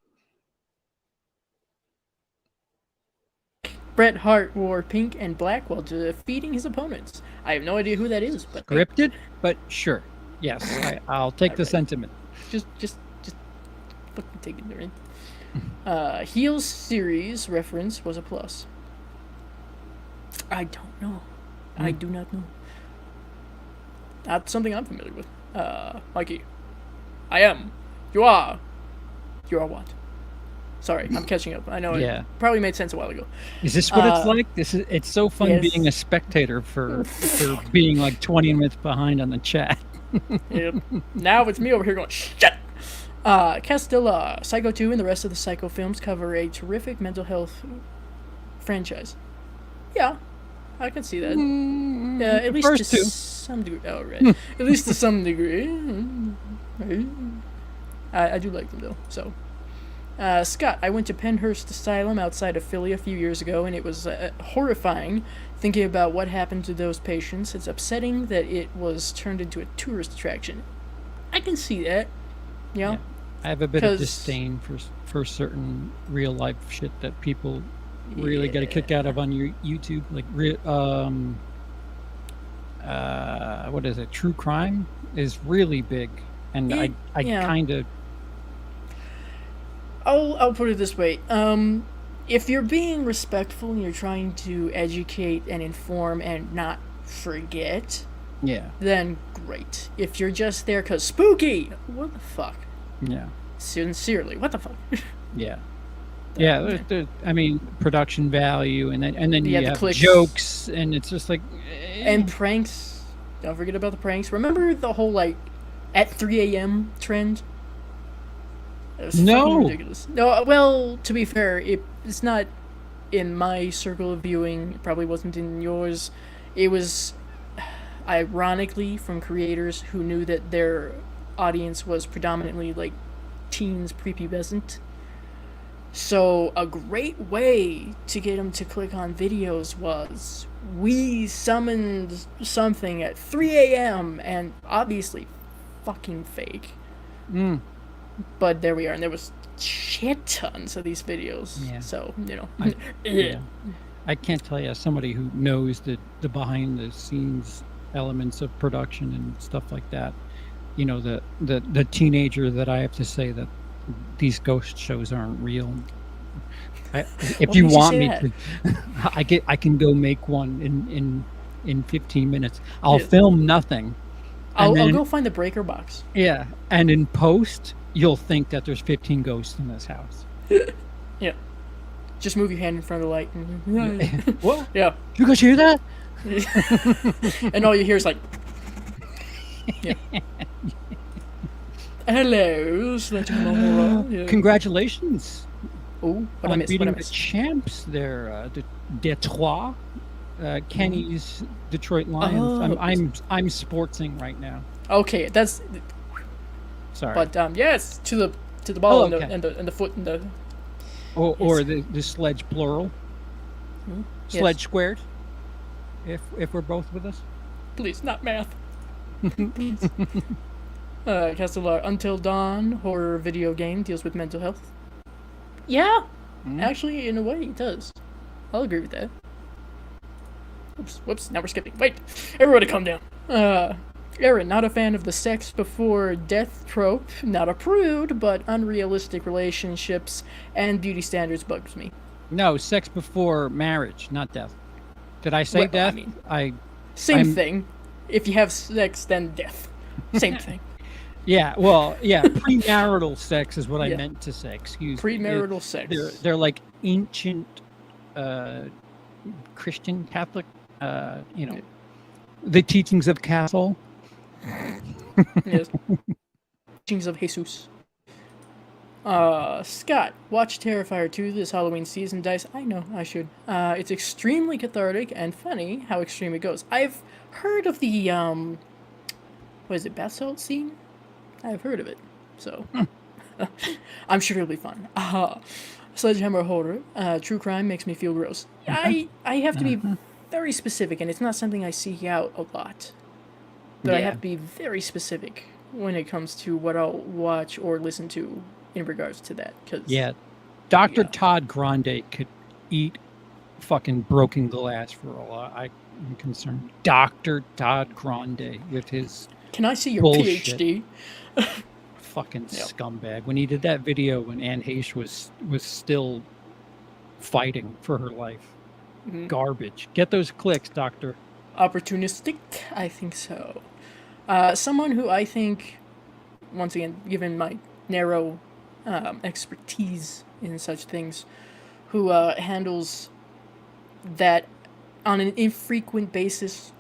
A: Bret Hart wore pink and black while defeating his opponents. I have no idea who that is, but
B: Scripted, but sure. Yes, I'll take the sentiment.
A: Just fucking take it, during. Heels series reference was a plus. I don't know. I do not know. Not something I'm familiar with. Mikey. I am. You are. You are what? Sorry, I'm catching up. I know it probably made sense a while ago.
B: Is this what it's like? It's so fun being a spectator for being like 20 minutes behind on the chat.
A: Yep. Now it's me over here going, shit! Castilla, Psycho 2 and the rest of the Psycho films cover a terrific mental health franchise. Yeah, I can see that. Yeah, at least to some degree. Oh, right. At least to some degree. I do like them, though, so... Scott, I went to Penhurst Asylum outside of Philly a few years ago, and it was horrifying thinking about what happened to those patients. It's upsetting that it was turned into a tourist attraction. I can see that. Yeah.
B: I have a bit of disdain for certain real life shit that people really get a kick out of on your YouTube, like what is it? True crime is really big, and I kind of.
A: I'll put it this way. If you're being respectful and you're trying to educate and inform and not forget, then great. If you're just there because spooky, what the fuck?
B: Yeah.
A: Sincerely, what the fuck?
B: Yeah. Yeah, I mean, production value, and then you have
A: clicks.
B: Jokes, and it's just like...
A: And pranks. Don't forget about the pranks. Remember the whole, like, at 3 a.m. trend?
B: No.
A: Ridiculous. No, well, to be fair, it's not in my circle of viewing. It probably wasn't in yours. It was, ironically, from creators who knew that their audience was predominantly, like, teens, prepubescent. So a great way to get them to click on videos was, we summoned something at 3 a.m. and obviously fucking fake. But there we are, and there was shit tons of these videos. Yeah. So, you know.
B: I can't tell you, as somebody who knows the behind the scenes elements of production and stuff like that, you know, the teenager that I have to say that these ghost shows aren't real. If you want me to, I can go make one in 15 minutes. I'll film nothing.
A: I'll go find the breaker box.
B: Yeah, and in post, you'll think that there's 15 ghosts in this house.
A: Yeah. Just move your hand in front of the light.
B: What?
A: Yeah.
B: You guys hear that?
A: And all you hear is like... Yeah. Hello.
B: Congratulations.
A: Oh, what I missed?
B: Beating the champs there, Detroit, Kenny's Detroit Lions. I'm sportsing right now.
A: Okay, that's...
B: Sorry.
A: But yes, to the ball and the foot and the...
B: Or the sledge plural. Sledge squared. If we're both with us.
A: Please, not math. Castellar, Until Dawn horror video game deals with mental health. Yeah, actually, in a way, it does. I'll agree with that. Whoops, now we're skipping. Wait, everybody calm down. Aaron, not a fan of the sex before death trope, not a prude, but unrealistic relationships and beauty standards bugs me.
B: No, sex before marriage, not death. Did I say death?
A: I mean, same thing. If you have sex, then death. Same thing.
B: Yeah, well, premarital sex is what I meant to say. Excuse me.
A: Premarital sex.
B: They're like ancient Christian Catholic, the teachings of Castle.
A: Yes. Teachings of Jesus. Scott, watch Terrifier 2 this Halloween season, Dice. I know, I should. It's extremely cathartic and funny how extreme it goes. I've heard of the, what is it, bath salt scene? I've heard of it, so I'm sure it'll be fun. Sledgehammer horror, true crime makes me feel gross. I have to be very specific, and it's not something I seek out a lot. that I
B: Yeah.
A: have to be very specific when it comes to what I'll watch or listen to in regards to that. Cause,
B: Yeah. Dr.
A: Yeah.
B: Todd Grande could eat fucking broken glass for all I'm concerned. Dr. Todd Grande with his
A: Can I see your
B: bullshit.
A: PhD?
B: Fucking
A: Yep.
B: scumbag. When he did that video when Anne Heche was still fighting for her life.
A: Mhm.
B: Garbage. Get those clicks, doctor.
A: Opportunistic? I think so. Someone who I think, once again, given my narrow expertise in such things, who handles that on an infrequent basis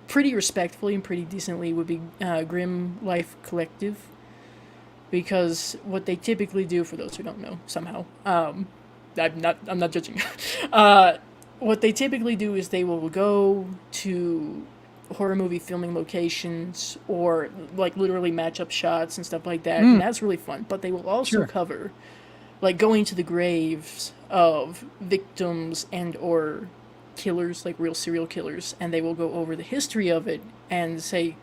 A: pretty respectfully and pretty decently would be Grim Life Collective. Because what they typically do, for those who don't know, somehow, I'm not judging. What they typically do is they will go to horror movie filming locations or like literally match up shots and stuff like that, and that's really fun. But they will also cover like going to the graves of victims and or killers, like real serial killers, and they will go over the history of it and say,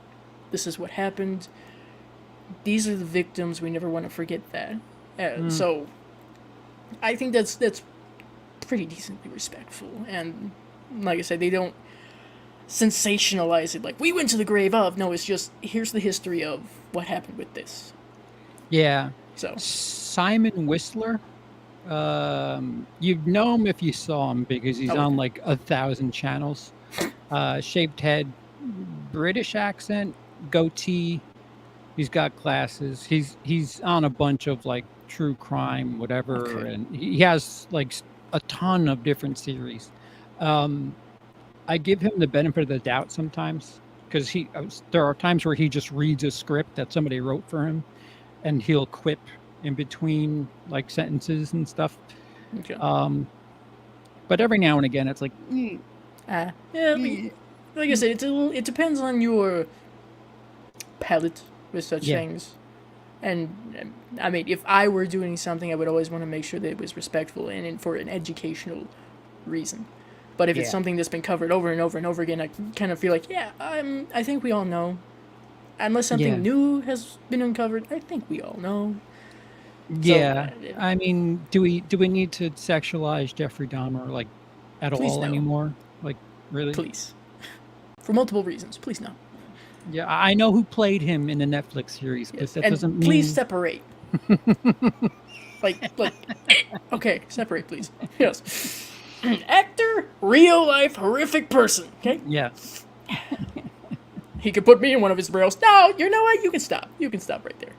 A: this is what happened. These are the victims. We never want to forget that. So I think that's pretty decently respectful. And like I said, they don't sensationalize it like, we went to the grave of. No, it's just, here's the history of what happened with this.
B: Yeah.
A: So
B: Simon Whistler, you'd know him if you saw him because he's on like 1,000 channels. Shaved head, British accent, goatee. He's got glasses. He's on a bunch of like true crime, whatever, and he has like a ton of different series. I give him the benefit of the doubt sometimes because there are times where he just reads a script that somebody wrote for him, and he'll quip in between like sentences and stuff.
A: Okay.
B: But every now and again, it's like,
A: like I said, it depends on your palate with such things. And I mean, if I were doing something, I would always want to make sure that it was respectful and for an educational reason. But if it's something that's been covered over and over and over again, I kind of feel like, I think we all know. Unless something new has been uncovered, I think we all know.
B: Yeah, so, I mean, do we need to sexualize Jeffrey Dahmer like at all anymore? Like, really?
A: Please, for multiple reasons. Please no.
B: Yeah, I know who played him in the Netflix series, but that doesn't mean.
A: Please separate. like, okay, separate, please. Yes, actor, real life, horrific person. Okay.
B: Yeah.
A: He could put me in one of his barrels. No, you know what? You can stop. You can stop right there.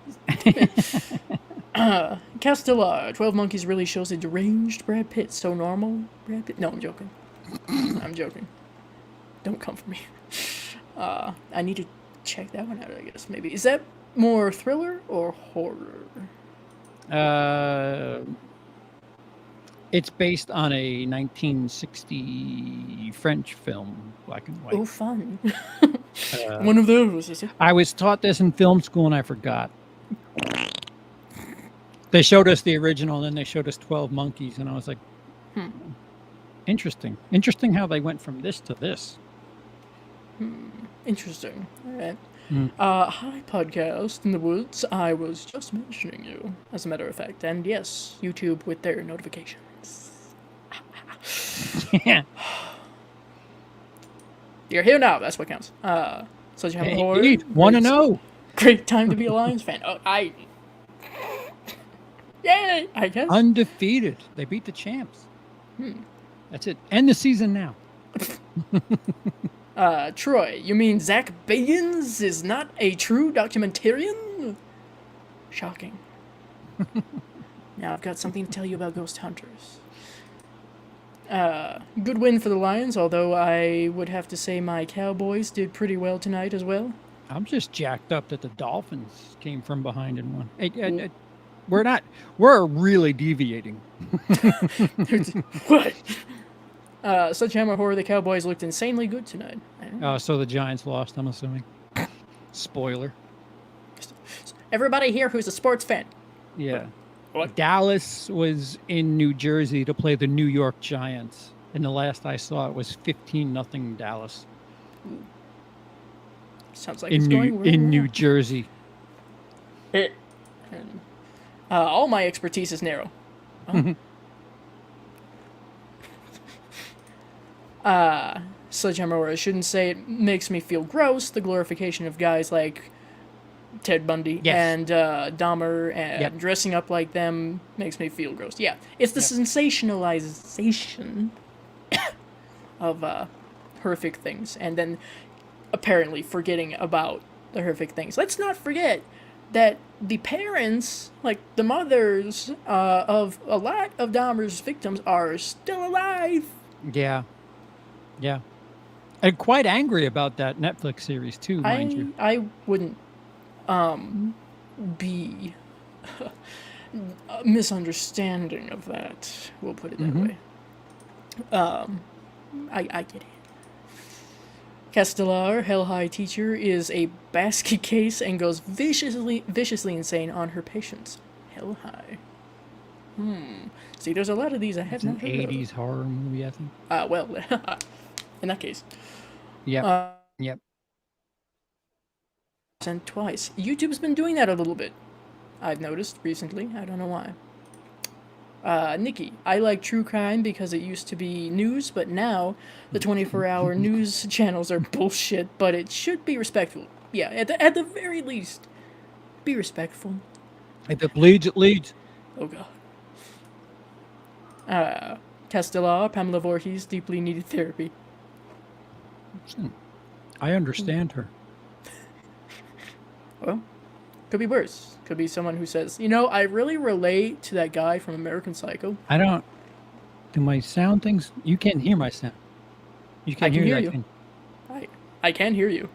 A: Castellar, 12 Monkeys really shows a deranged Brad Pitt. So normal, Brad Pitt? No, I'm joking. I'm joking. Don't come for me. I need to check that one out, I guess, maybe. Is that more thriller or horror?
B: It's based on a 1960 French film, black and white.
A: Oh, fun. One of those, is it?
B: I was taught this in film school and I forgot. They showed us the original and then they showed us 12 Monkeys and I was like, interesting. Interesting how they went from this to this.
A: Interesting. All right. Hi, podcast in the woods. I was just mentioning you, as a matter of fact. And yes, YouTube with their notifications.
B: Yeah.
A: You're here now. That's what counts. Such a horror.
B: Want to know?
A: Great time to be a Lions fan. Yay! I guess.
B: Undefeated. They beat the champs. That's it. End the season now.
A: Troy, you mean Zach Bagans is not a true documentarian? Shocking. Now I've got something to tell you about Ghost Hunters. Good win for the Lions, although I would have to say my Cowboys did pretty well tonight as well.
B: I'm just jacked up that the Dolphins came from behind and won. Hey, we're really deviating.
A: What? Sledgehammer Horror, the Cowboys looked insanely good tonight.
B: So the Giants lost, I'm assuming. Spoiler.
A: Everybody here who's a sports fan.
B: Yeah.
A: What?
B: Dallas was in New Jersey to play the New York Giants. And the last I saw it was 15-0 Dallas.
A: Sounds like it's going well.
B: in New Jersey.
A: And, all my expertise is narrow. Sledgehammer, or I shouldn't say it, makes me feel gross. The glorification of guys like Ted Bundy and Dahmer and dressing up like them makes me feel gross. Yeah, it's the sensationalization of horrific things, and then apparently forgetting about the horrific things. Let's not forget that the parents, like the mothers of a lot of Dahmer's victims, are still alive.
B: Yeah. Yeah. And quite angry about that Netflix series too, mind you.
A: I wouldn't be a misunderstanding of that. We'll put it that way. I get it. Castellar, Hell High Teacher, is a basket case and goes viciously insane on her patients. Hell High. See, there's a lot of these I have not heard of.
B: It's an 80s horror movie, I think.
A: Well, in that case.
B: Yep. Yep.
A: Sent twice. YouTube's been doing that a little bit. I've noticed recently. I don't know why. Nikki, I like true crime because it used to be news, but now the 24-hour news channels are bullshit, but it should be respectful. Yeah, at the very least, be respectful.
B: If it bleeds, it leads.
A: Oh, God. Castellar, Pamela Voorhees, deeply needed therapy.
B: I understand her.
A: Well, could be worse. Could be someone who says, I really relate to that guy from American Psycho.
B: I don't. Do my sound things? You can't hear my sound. You can't hear
A: you. I can hear you.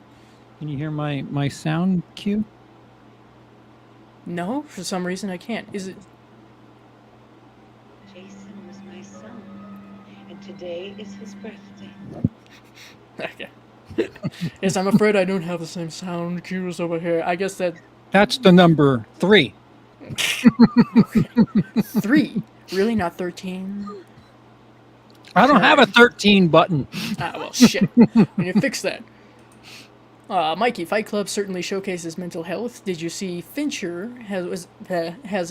B: Can you hear my sound cue?
A: No, for some reason I can't. Is it?
C: Jason was my son, and today is his birthday.
A: Okay. Yes, I'm afraid I don't have the same sound cues over here. I guess
B: that's the number 3.
A: 3? Really? Not 13?
B: I don't have a 13 button.
A: Well, shit. We need to fix that. Mikey, Fight Club certainly showcases mental health. Did you see Fincher has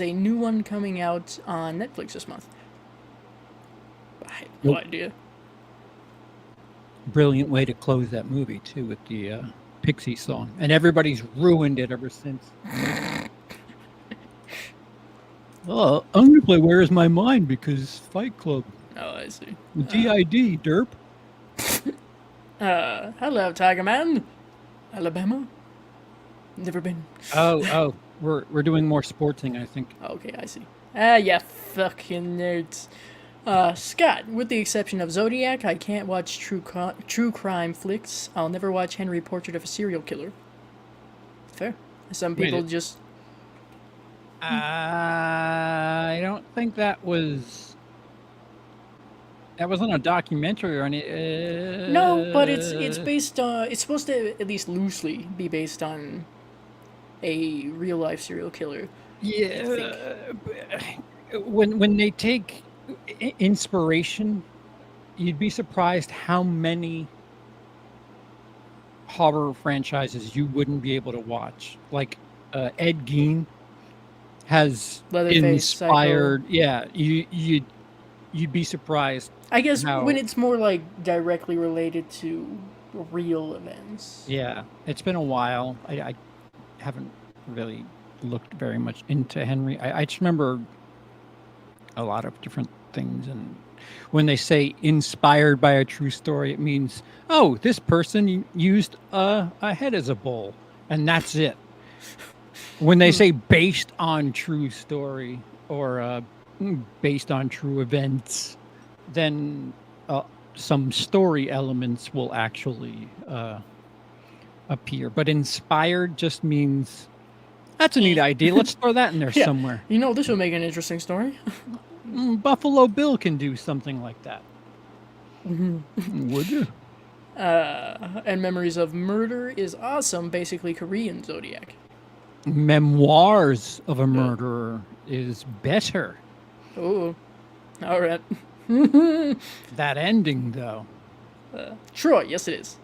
A: a new one coming out on Netflix this month? I have no idea.
B: Brilliant way to close that movie, too, with the Pixie song. And everybody's ruined it ever since. I'm going to play Where Is My Mind because Fight Club.
A: Oh, I see.
B: D.I.D., derp.
A: Hello, Tiger Man. Alabama? Never been.
B: Oh, we're doing more sportsing, I think.
A: Okay, I see. Yeah, fucking nerds. Scott, with the exception of Zodiac, I can't watch true crime flicks. I'll never watch Henry Portrait of a Serial Killer. Fair. Some people just...
B: I don't think that was... That wasn't a documentary or any...
A: No, but it's based on... It's supposed to at least loosely be based on a real-life serial killer.
B: Yeah. When they take inspiration, you'd be surprised how many horror franchises you wouldn't be able to watch. Like Ed Gein has inspired. Psycho. Yeah, you'd be surprised.
A: I guess when it's more like directly related to real events.
B: Yeah, it's been a while. I haven't really looked very much into Henry. I just remember a lot of different things, and when they say inspired by a true story, it means, oh, this person used a head as a bowl, and that's it. When they say based on true story or based on true events, then some story elements will actually appear. But inspired just means, that's a neat idea. Let's throw that in there somewhere.
A: This will make an interesting story.
B: Buffalo Bill can do something like that. Would you?
A: And Memories of Murder is awesome. Basically Korean Zodiac.
B: Memoirs of a Murderer is better.
A: Oh, all right.
B: That ending, though.
A: Troy, yes it is.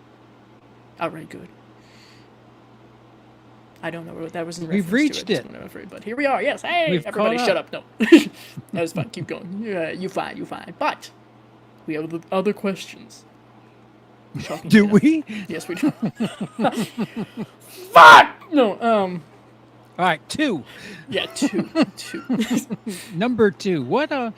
A: All right, good. I don't know what that was in
B: We've
A: reference
B: reached
A: to
B: it.
A: I'm afraid, but here we are. Yes. Hey,
B: We've
A: everybody,
B: caught
A: shut up. No, that was fun. Keep going. You fine. You fine. But we have the other questions. Shocking
B: Do
A: enough.
B: we?
A: Yes, we do. Fuck. No.
B: All right, 2.
A: Yeah, two.
B: Number 2. What
A: No,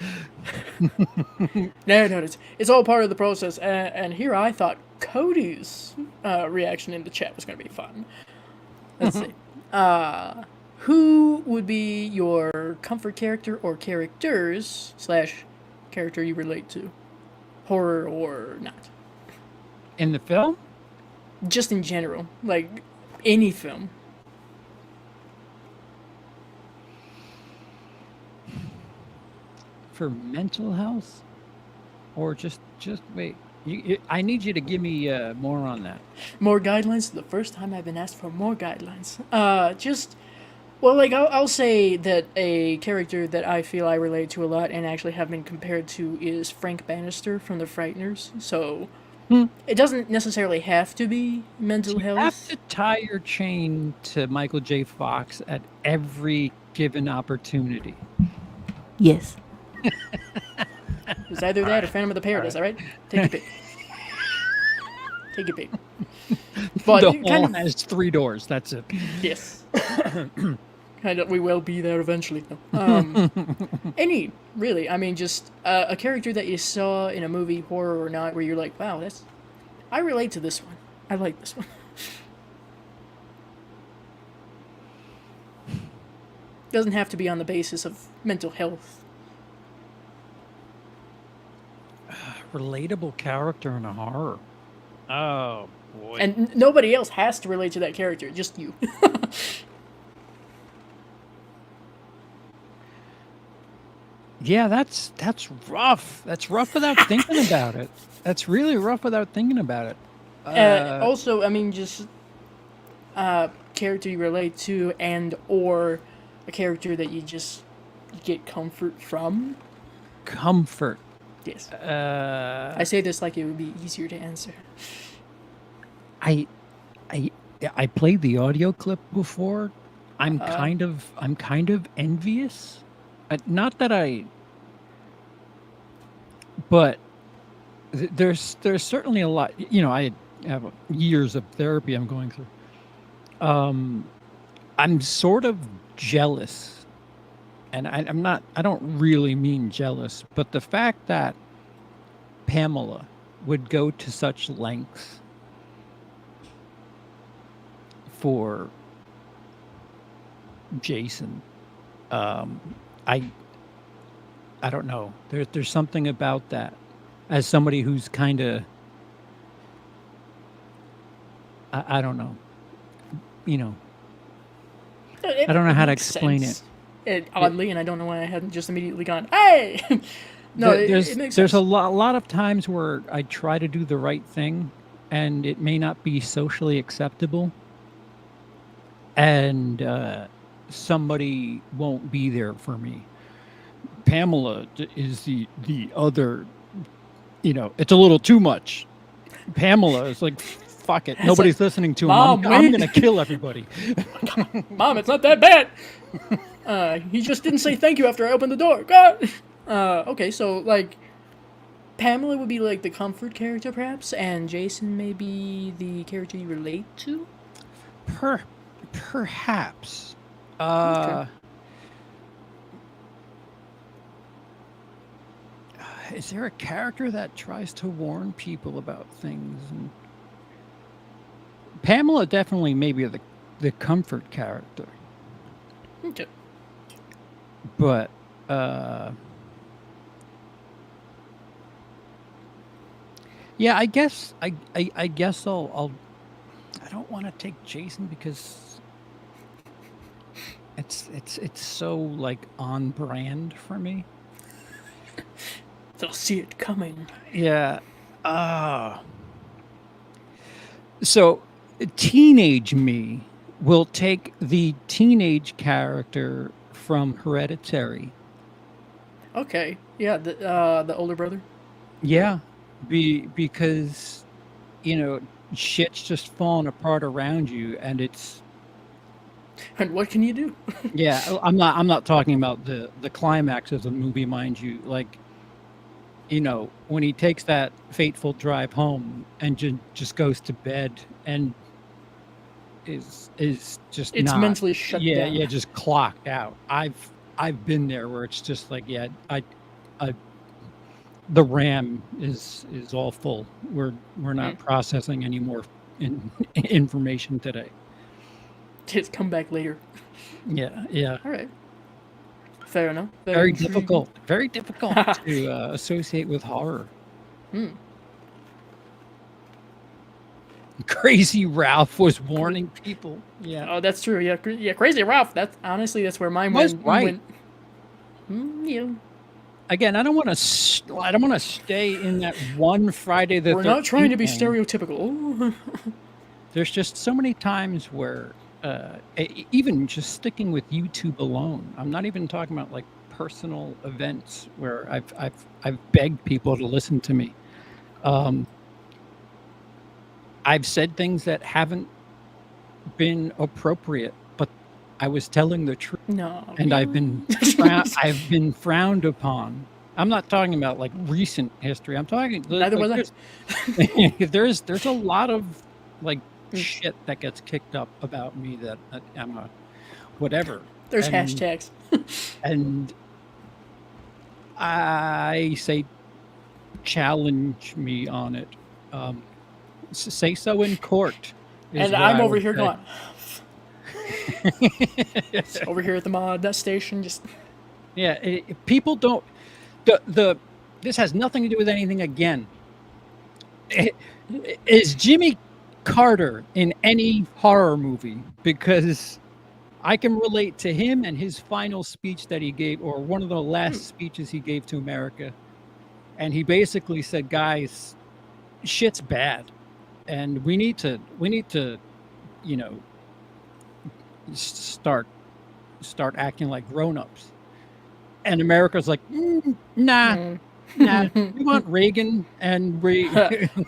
A: it's all part of the process. And here I thought Cody's reaction in the chat was going to be fun. Let's see. Who would be your comfort character or characters / character you relate to? Horror or not?
B: in the film?
A: Just in general. Like, any film.
B: For mental health? Or just wait. I need you to give me more on that.
A: More guidelines? The first time I've been asked for more guidelines. Well, like, I'll say that a character that I feel I relate to a lot and actually have been compared to is Frank Bannister from The Frighteners. So, it doesn't necessarily have to be mental
B: You
A: health.
B: have to tie your chain to Michael J. Fox at every given opportunity.
A: Yes. It was either that or Phantom of the Paradise, all right? Take your pick. Take your pick. But
B: The
A: kind
B: hall
A: of,
B: has 3 doors. That's it.
A: yes. Kind of, we will be there eventually. Any, really. I mean, just a character that you saw in a movie, horror or not, where you're like, wow, I relate to this one. I like this one. Doesn't have to be on the basis of mental health.
B: Relatable character in a horror. Oh, boy.
A: And nobody else has to relate to that character, just you.
B: Yeah, that's rough. That's rough without thinking about it. That's really rough without thinking about it.
A: Also, I mean, just character you relate to and or a character that you just get comfort from.
B: Comfort.
A: Yes. I say this like it would be easier to answer.
B: I played the audio clip before. I'm kind of envious. Not that but there's certainly a lot. You know, I have years of therapy I'm going through. I'm sort of jealous. And I'm not, I don't really mean jealous, but the fact that Pamela would go to such lengths for Jason, I don't know. There's something about that. As somebody who's kind of, I don't know, you know, I don't know how to explain it.
A: Oddly, and I don't know why I hadn't just immediately gone, hey! No, it makes sense.
B: There's a lot of times where I try to do the right thing, and it may not be socially acceptable, and somebody won't be there for me. Pamela is the other, you know, it's a little too much. Pamela is like, fuck it, nobody's
A: like,
B: listening to him.
A: Mom,
B: I'm gonna kill everybody.
A: Mom, it's not that bad. He just didn't say thank you after I opened the door. God. Okay, so like, Pamela would be like the comfort character, perhaps, and Jason may be the character you relate to.
B: Perhaps.
A: Okay.
B: Is there a character that tries to warn people about things? And Pamela definitely maybe the comfort character.
A: Okay.
B: But yeah, I guess I'll I don't want to take Jason because it's so like on brand for me.
A: They'll see it coming.
B: Yeah. So teenage me will take the teenage character from Hereditary.
A: Okay. Yeah, the older brother.
B: Yeah. Because, you know, shit's just falling apart around you, and it's
A: And what can you do?
B: Yeah, I'm not talking about the climax of the movie, mind you. Like, you know, when he takes that fateful drive home and just goes to bed and is just
A: It's
B: not,
A: mentally shut
B: yeah,
A: down.
B: yeah, just clocked out. I've been there where it's just like, yeah, I the RAM is all full. We're not processing any more information today.
A: Just come back later.
B: Yeah, yeah.
A: All right. Fair enough.
B: Very
A: intriguing.
B: very difficult to associate with horror. Crazy Ralph was warning people. Yeah,
A: Oh, that's true. Yeah, yeah. Crazy Ralph. That's honestly that's where mine
B: was
A: went.
B: right.
A: Yeah.
B: Again, I don't want to stay in that one Friday the 13th.
A: We're not trying to be
B: thing.
A: stereotypical.
B: There's just so many times where, even just sticking with YouTube alone, I'm not even talking about like personal events where I've begged people to listen to me. I've said things that haven't been appropriate, but I was telling the truth.
A: No.
B: And I've been frowned upon. I'm not talking about like recent history. I'm talking
A: Neither was
B: I. There's a lot of like shit that gets kicked up about me that I'm a whatever.
A: There's hashtags.
B: And I say challenge me on it. Say so in court.
A: And I'm over here going. Over here at the mod station, just
B: yeah. People don't. This has nothing to do with anything. Again, is Jimmy Carter in any horror movie? Because I can relate to him and his final speech that he gave, or one of the last speeches he gave to America, and he basically said, "Guys, shit's bad, and we need to, you know, start acting like grown-ups." And America's like, nah. We want Reagan, and we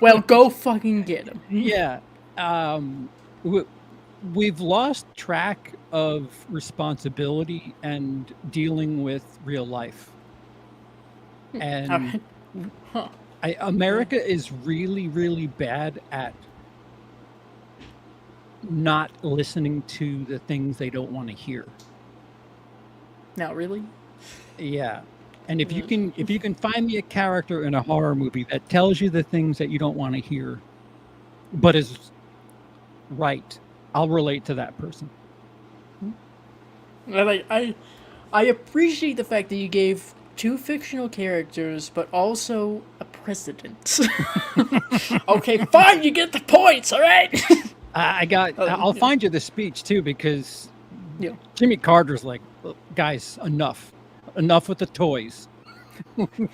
A: well, go fucking get him.
B: yeah. We've lost track of responsibility and dealing with real life, and America is really, really bad at not listening to the things they don't want to hear.
A: Now, really?
B: Yeah. And if you can find me a character in a horror movie that tells you the things that you don't want to hear, but is right, I'll relate to that person.
A: Like I appreciate the fact that you gave two fictional characters, but also a president. Okay, fine, you get the points. All right.
B: I'll find you the speech too, because
A: Yeah.
B: Jimmy Carter's like, guys, enough with the toys.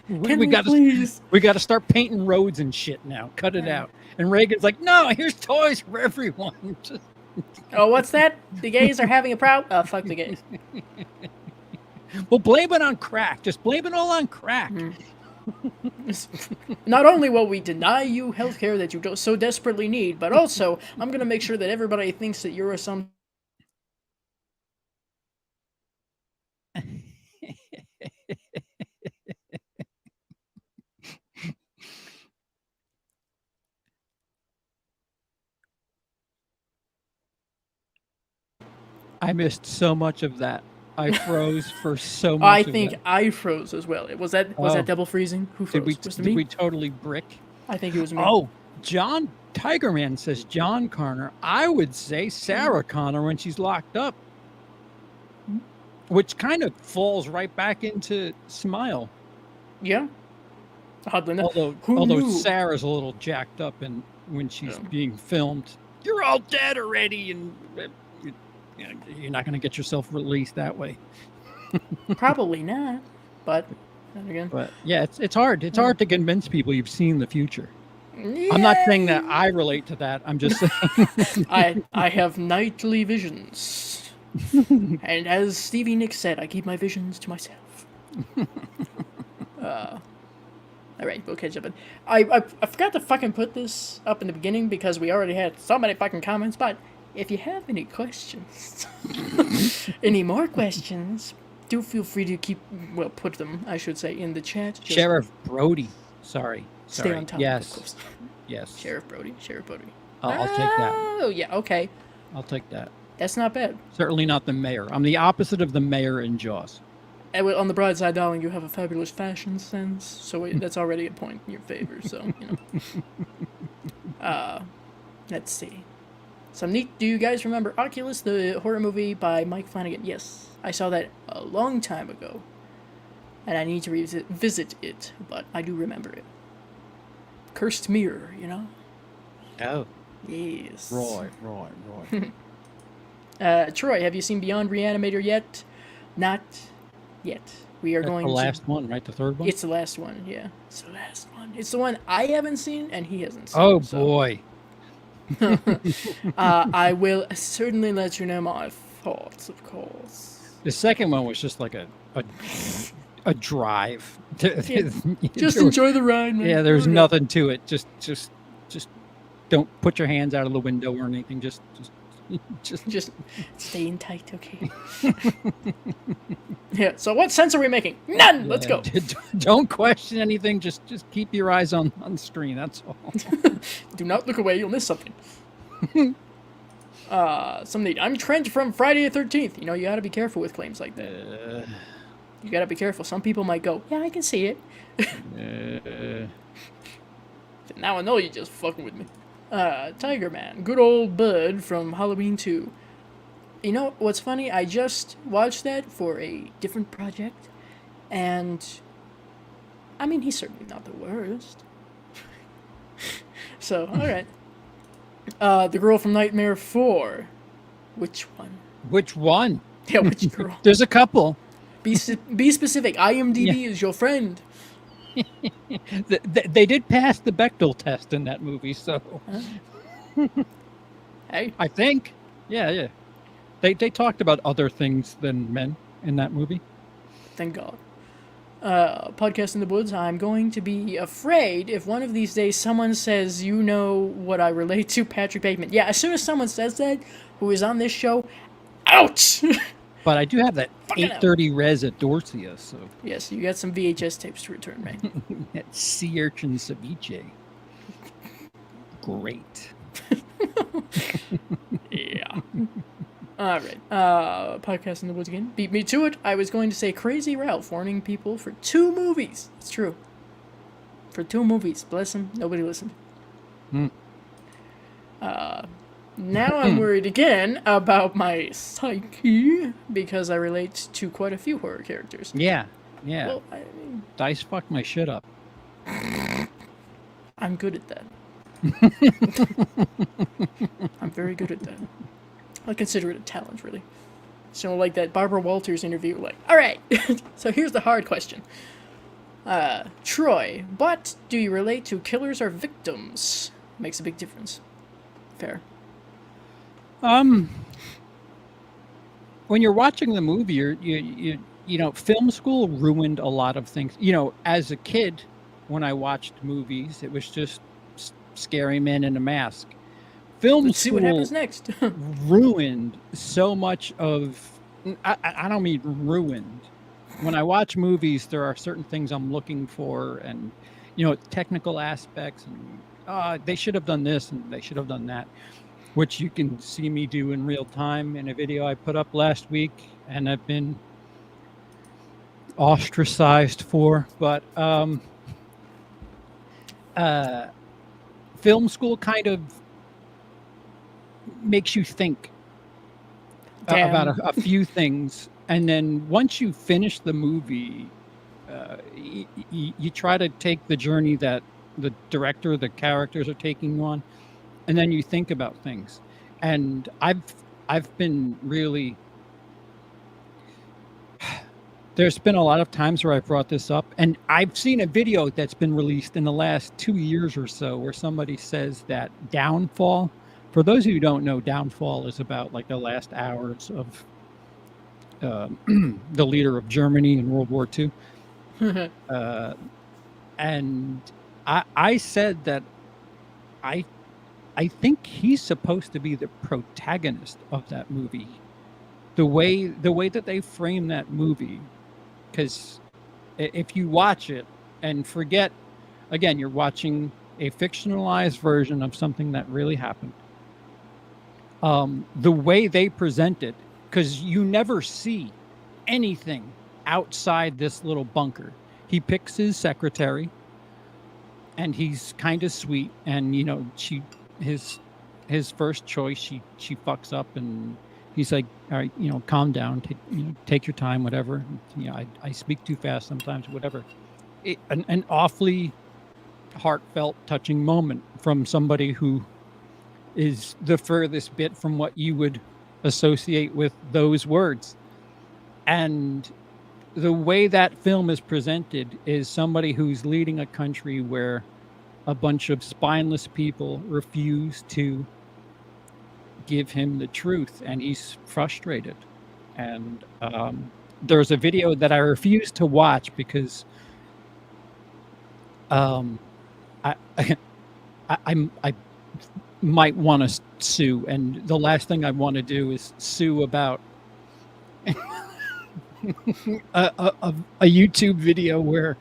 B: we got to start painting roads and shit now. Cut it out. And Reagan's like, no, here's toys for everyone.
A: Oh, what's that? The gays are having a problem? Oh, fuck the gays.
B: Well, blame it on crack. Just blame it all on crack.
A: Not only will we deny you healthcare that you so desperately need, but also I'm gonna make sure that everybody thinks that you're some.
B: I missed so much of that. I froze for so much.
A: I
B: of
A: think
B: that.
A: I froze as well. Was that double freezing? Who froze?
B: Did we totally brick?
A: I think it was me.
B: Oh, John Tigerman says John Connor. I would say Sarah Connor when she's locked up, which kind of falls right back into Smile.
A: Yeah. Oddly enough.
B: Although Sarah's a little jacked up, and when she's being filmed, you're all dead already, and you're not going to get yourself released that way.
A: Probably not, but then again.
B: But yeah, it's hard. It's hard to convince people you've seen the future.
A: Yeah.
B: I'm not saying that I relate to that. I'm just saying.
A: I have nightly visions, and as Stevie Nicks said, I keep my visions to myself. All right, we'll catch up. I forgot to fucking put this up in the beginning because we already had so many fucking comments, but if you have any questions, any more questions, do feel free to put them, I should say, in the chat. Just
B: Sheriff Brody. Sorry.
A: stay on top
B: Yes.
A: of course.
B: Yes.
A: Sheriff Brody.
B: I'll take that.
A: Oh, yeah, okay.
B: I'll take that.
A: That's not bad.
B: Certainly not the mayor. I'm the opposite of the mayor in Jaws.
A: And on the bright side, darling, you have a fabulous fashion sense, so that's already a point in your favor, so, let's see. Some neat, do you guys remember Oculus, the horror movie by Mike Flanagan? Yes, I saw that a long time ago, and I need to revisit it, but I do remember it. Cursed Mirror,
B: Oh.
A: Yes.
B: Right.
A: Troy, have you seen Beyond Reanimator yet? Not yet. We are
B: That's
A: going
B: the
A: to...
B: last one, right? The third one?
A: It's the last one, yeah. It's the last one. It's the one I haven't seen, and he hasn't seen.
B: Oh,
A: so.
B: boy.
A: I will certainly let you know my thoughts, of course.
B: The second one was just like a drive.
A: Yeah. Just enjoy the ride, man.
B: Yeah, there's nothing to it. Just don't put your hands out of the window or anything. Just
A: stay in tight, okay? Yeah. So what sense are we making? None. Let's go.
B: Don't question anything. Just keep your eyes on the screen. That's all.
A: Do not look away. You'll miss something. Some need. I'm Trent from Friday the 13th. You gotta be careful with claims like that. You gotta be careful. Some people might go, yeah, I can see it. Now I know you're just fucking with me. Tiger Man, good old Bud from Halloween 2. You know what's funny? I just watched that for a different project, and I mean, he's certainly not the worst. So, alright. The girl from Nightmare 4. Which one?
B: Which one?
A: Yeah, which girl?
B: There's a couple.
A: Be specific. IMDb is your friend.
B: They did pass the Bechdel test in that movie, so
A: Hey,
B: I think, yeah. They talked about other things than men in that movie.
A: thank God. Podcast in the Woods. I'm going to be afraid if one of these days someone says, you know what I relate to, Patrick Bateman. Yeah, as soon as someone says that, who is on this show, ouch!
B: But I do have that
A: Fucking
B: 830 res at Dorsia, so
A: Yes, you got some VHS tapes to return, right?
B: that sea urchin ceviche. Great.
A: Yeah. Alright. Podcast in the Woods again. Beat me to it. I was going to say Crazy Ralph warning people for 2 movies. It's true. For 2 movies. Bless him. Nobody listened. Now I'm worried again about my psyche because I relate to quite a few horror characters.
B: Yeah.
A: Well, I mean,
B: Dice fucked my shit up.
A: I'm good at that. I'm very good at that. I consider it a talent, really. So, like that Barbara Walters interview, like, all right, so here's the hard question. Troy, what do you relate to, killers or victims? Makes a big difference. Fair.
B: When you're watching the movie, you film school ruined a lot of things. As a kid, when I watched movies, it was just scary men in a mask. Film
A: Let's see
B: school
A: what happens next.
B: ruined so much of. I don't mean ruined. When I watch movies, there are certain things I'm looking for, and technical aspects, and they should have done this and they should have done that, which you can see me do in real time in a video I put up last week, and I've been ostracized for. But film school kind of makes you think about a few things, and then once you finish the movie, you try to take the journey that the director, the characters are taking you on, and then you think about things. And I've been really, there's been a lot of times where I've brought this up, and I've seen a video that's been released in the last 2 years or so where somebody says that Downfall, for those of you who don't know, Downfall is about like the last hours of the leader of Germany in World War II. And I said that I I think he's supposed to be the protagonist of that movie. The way that they frame that movie, because if you watch it and forget, again, you're watching a fictionalized version of something that really happened. The way they present it, because you never see anything outside this little bunker. He picks his secretary, and he's kind of sweet, and his first choice, she fucks up, and he's like, all right, calm down, take your time, whatever. I speak too fast sometimes, whatever. An awfully heartfelt, touching moment from somebody who is the furthest bit from what you would associate with those words. And the way that film is presented is somebody who's leading a country where a bunch of spineless people refuse to give him the truth, and he's frustrated. And there's a video that I refuse to watch because I might want to sue, and the last thing I want to do is sue about a YouTube video where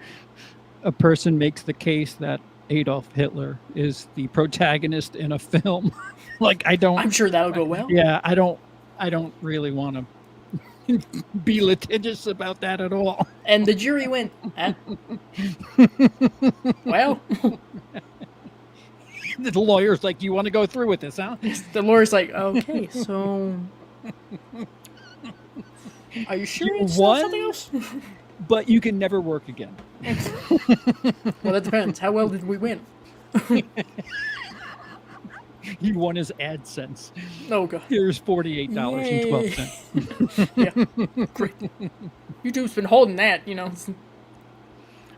B: a person makes the case that Adolf Hitler is the protagonist in a film.
A: I'm sure that'll go well.
B: Yeah, I don't really want to be litigious about that at all.
A: And the jury went, well.
B: The lawyer's like, you want to go through with this, huh?
A: The lawyer's like, okay, so are you sure
B: You
A: it's
B: won?
A: not something else?
B: But you can never work again.
A: Well, that depends. How well did we win?
B: He won his AdSense.
A: Oh, God.
B: Here's $48.12.
A: Yeah. Great. YouTube's been holding that,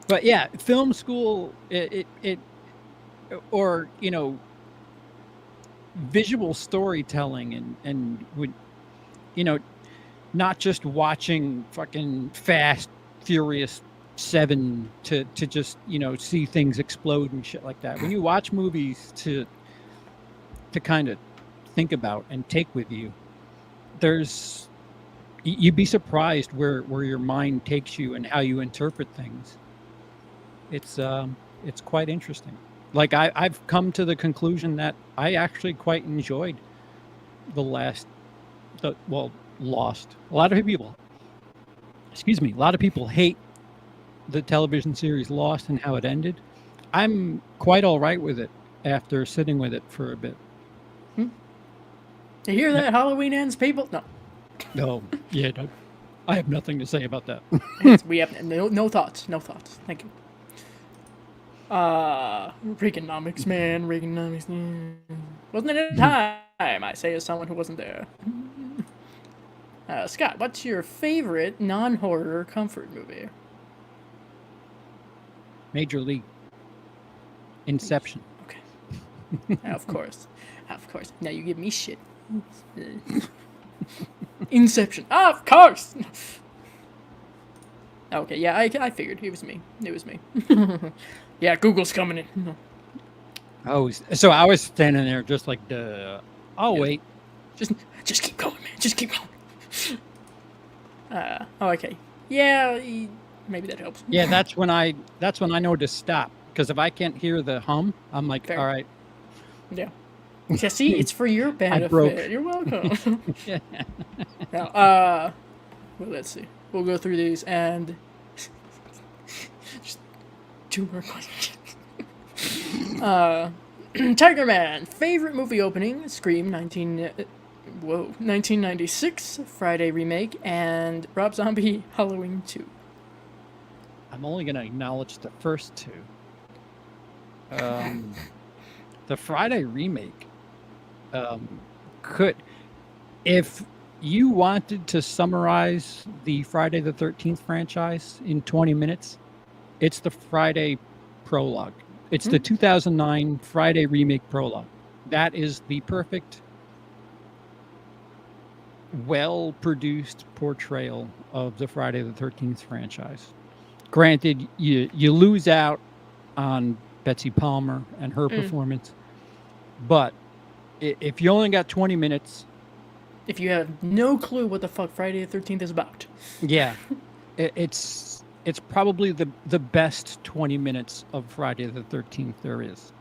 B: But yeah, film school, or visual storytelling, and would, not just watching fucking Fast Furious 7 to just see things explode and shit like that. When you watch movies to kind of think about and take with you, you'd be surprised where your mind takes you and how you interpret things. It's quite interesting. Like I've come to the conclusion that I actually quite enjoyed Lost. A lot of people hate the television series Lost and how it ended. I'm quite all right with it after sitting with it for a bit.
A: You hear that? Halloween ends, people? No.
B: No, yeah, no, I have nothing to say about that.
A: We have no thoughts. No thoughts. Thank you. Reaganomics, man. Reaganomics. Wasn't it a time? I say as someone who wasn't there. Scott, what's your favorite non-horror comfort movie?
B: Major League. Inception.
A: Okay. Of course. Now you give me shit. Inception. Of course. Okay, yeah, I figured it was me. Yeah, Google's coming in.
B: Oh, so I was standing there just like, duh. Oh,
A: Yeah.
B: wait.
A: Just keep going, man. Just keep going. Okay. Yeah, maybe that helps.
B: Yeah, that's when I know to stop, because if I can't hear the hum, I'm like,
A: Fair.
B: all right.
A: Yeah. Yeah, see, it's for your benefit.
B: broke.
A: You're welcome.
B: Yeah.
A: Now, well, let's see. We'll go through these and just 2 more questions. Tiger Man, favorite movie opening, Scream 1996, Friday remake, and Rob Zombie Halloween 2.
B: I'm only going to acknowledge the first 2. The Friday remake could, if you wanted to summarize the Friday the 13th franchise in 20 minutes, it's the Friday prologue. It's the 2009 Friday remake prologue. That is the perfect, well-produced portrayal of the Friday the 13th franchise. Granted, you lose out on Betsy Palmer and her performance, but if you only got 20 minutes,
A: If you have no clue what the fuck Friday the 13th is about.
B: yeah, it's probably the best 20 minutes of Friday the 13th there is.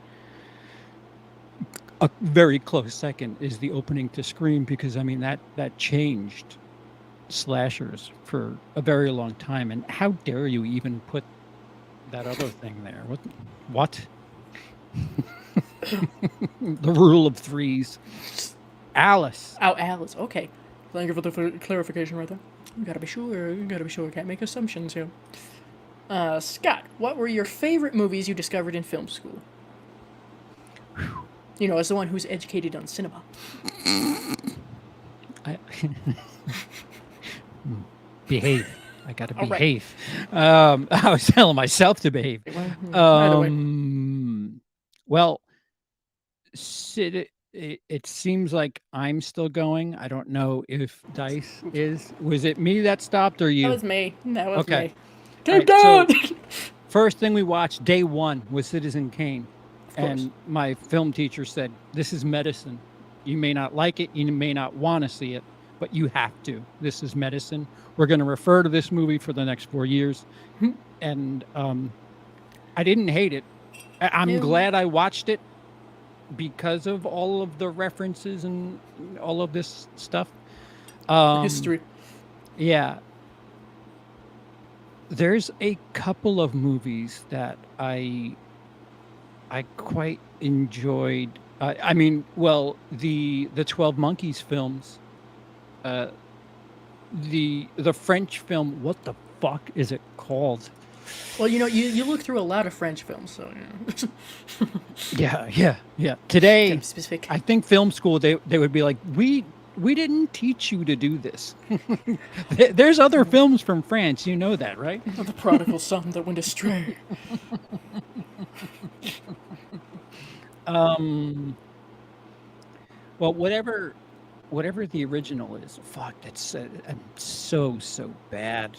B: A very close second is the opening to Scream, because I mean that changed slashers for a very long time. And how dare you even put that other thing there? What? The rule of threes. Alice.
A: Oh, Alice. Okay. Thank you for the clarification right there. You gotta be sure. Can't make assumptions here. Scott, what were your favorite movies you discovered in film school? You know, as the one who's educated on cinema.
B: Behave. I gotta
A: All right.
B: behave. I was telling myself to behave.
A: Either way.
B: Well, Sid, it seems like I'm still going. I don't know if Dice is. Was it me that stopped or you?
A: That was me.
B: Okay.
A: Keep
B: All right,
A: going!
B: First thing we watched, day one, was Citizen Kane.
A: Of course.
B: And my film teacher said, "This is medicine. You may not like it, you may not want to see it, but you have to. This is medicine. We're going to refer to this movie for the next 4 years." And I didn't hate it. I'm
A: Yeah.
B: glad I watched it because of all of the references and all of this stuff.
A: History.
B: Yeah. There's a couple of movies that I quite enjoyed. I mean, well, the 12 Monkeys films, the French film. What the fuck is it called?
A: Well, you know, you look through a lot of French films, so you know.
B: Yeah. Today,
A: Getting specific.
B: I think film school they would be like, we didn't teach you to do this. There's other films from France, you know that, right?
A: The prodigal son that went astray.
B: Well, whatever the original is, fuck, that's so bad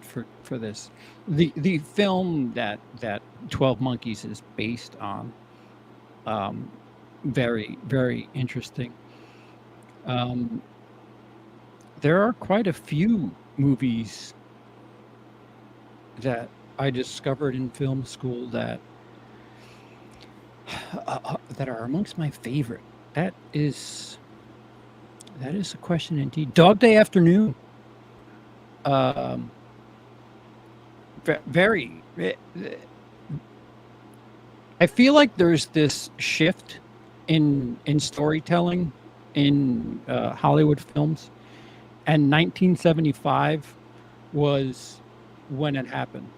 B: for this. The film that 12 Monkeys is based on, very, very interesting. There are quite a few movies that I discovered in film school that are amongst my favorite. That is a question indeed. Dog Day Afternoon. Very. I feel like there's this shift in storytelling in Hollywood films, and 1975 was when it happened.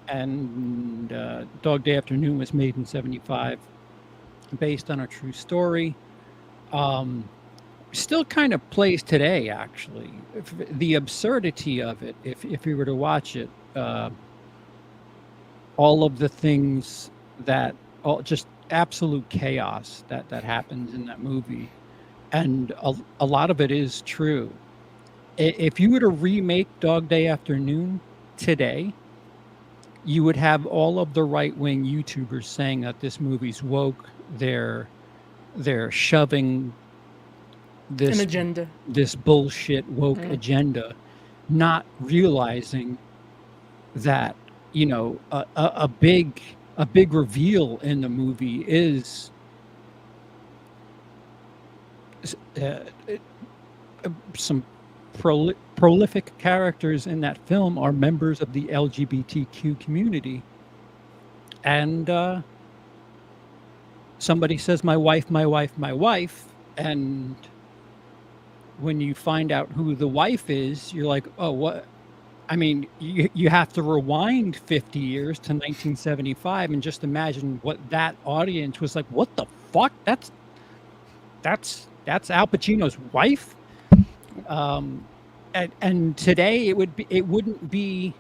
B: And Dog Day Afternoon was made in 75, based on a true story. Still kind of plays today, actually. The absurdity of it, if you were to watch it, all of the things just absolute chaos that happens in that movie, and a lot of it is true. If you were to remake Dog Day Afternoon today, you would have all of the right-wing YouTubers saying that this movie's woke. They're shoving
A: An agenda.
B: this bullshit woke agenda, not realizing that, you know, a big reveal in the movie is some prolific characters in that film are members of the LGBTQ community. And somebody says, my wife, and when you find out who the wife is, you're like, oh, what? I mean, you have to rewind 50 years to 1975 and just imagine what that audience was like. What the fuck? That's Al Pacino's wife. And today it wouldn't be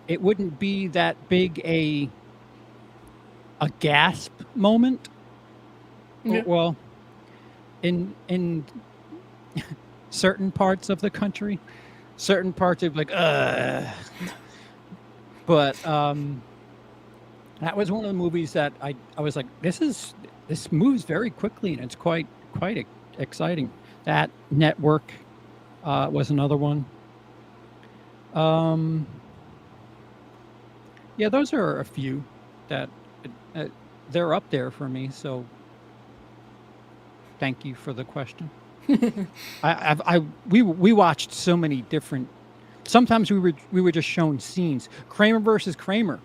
B: that big a gasp moment.
A: Yeah.
B: Well, in certain parts of the country, certain parts of like, but That was one of the movies that I was like, this moves very quickly and it's quite exciting. That Network was another one. Yeah, those are a few that they're up there for me. So thank you for the question. We watched so many different. Sometimes we were just shown scenes. Kramer versus Kramer.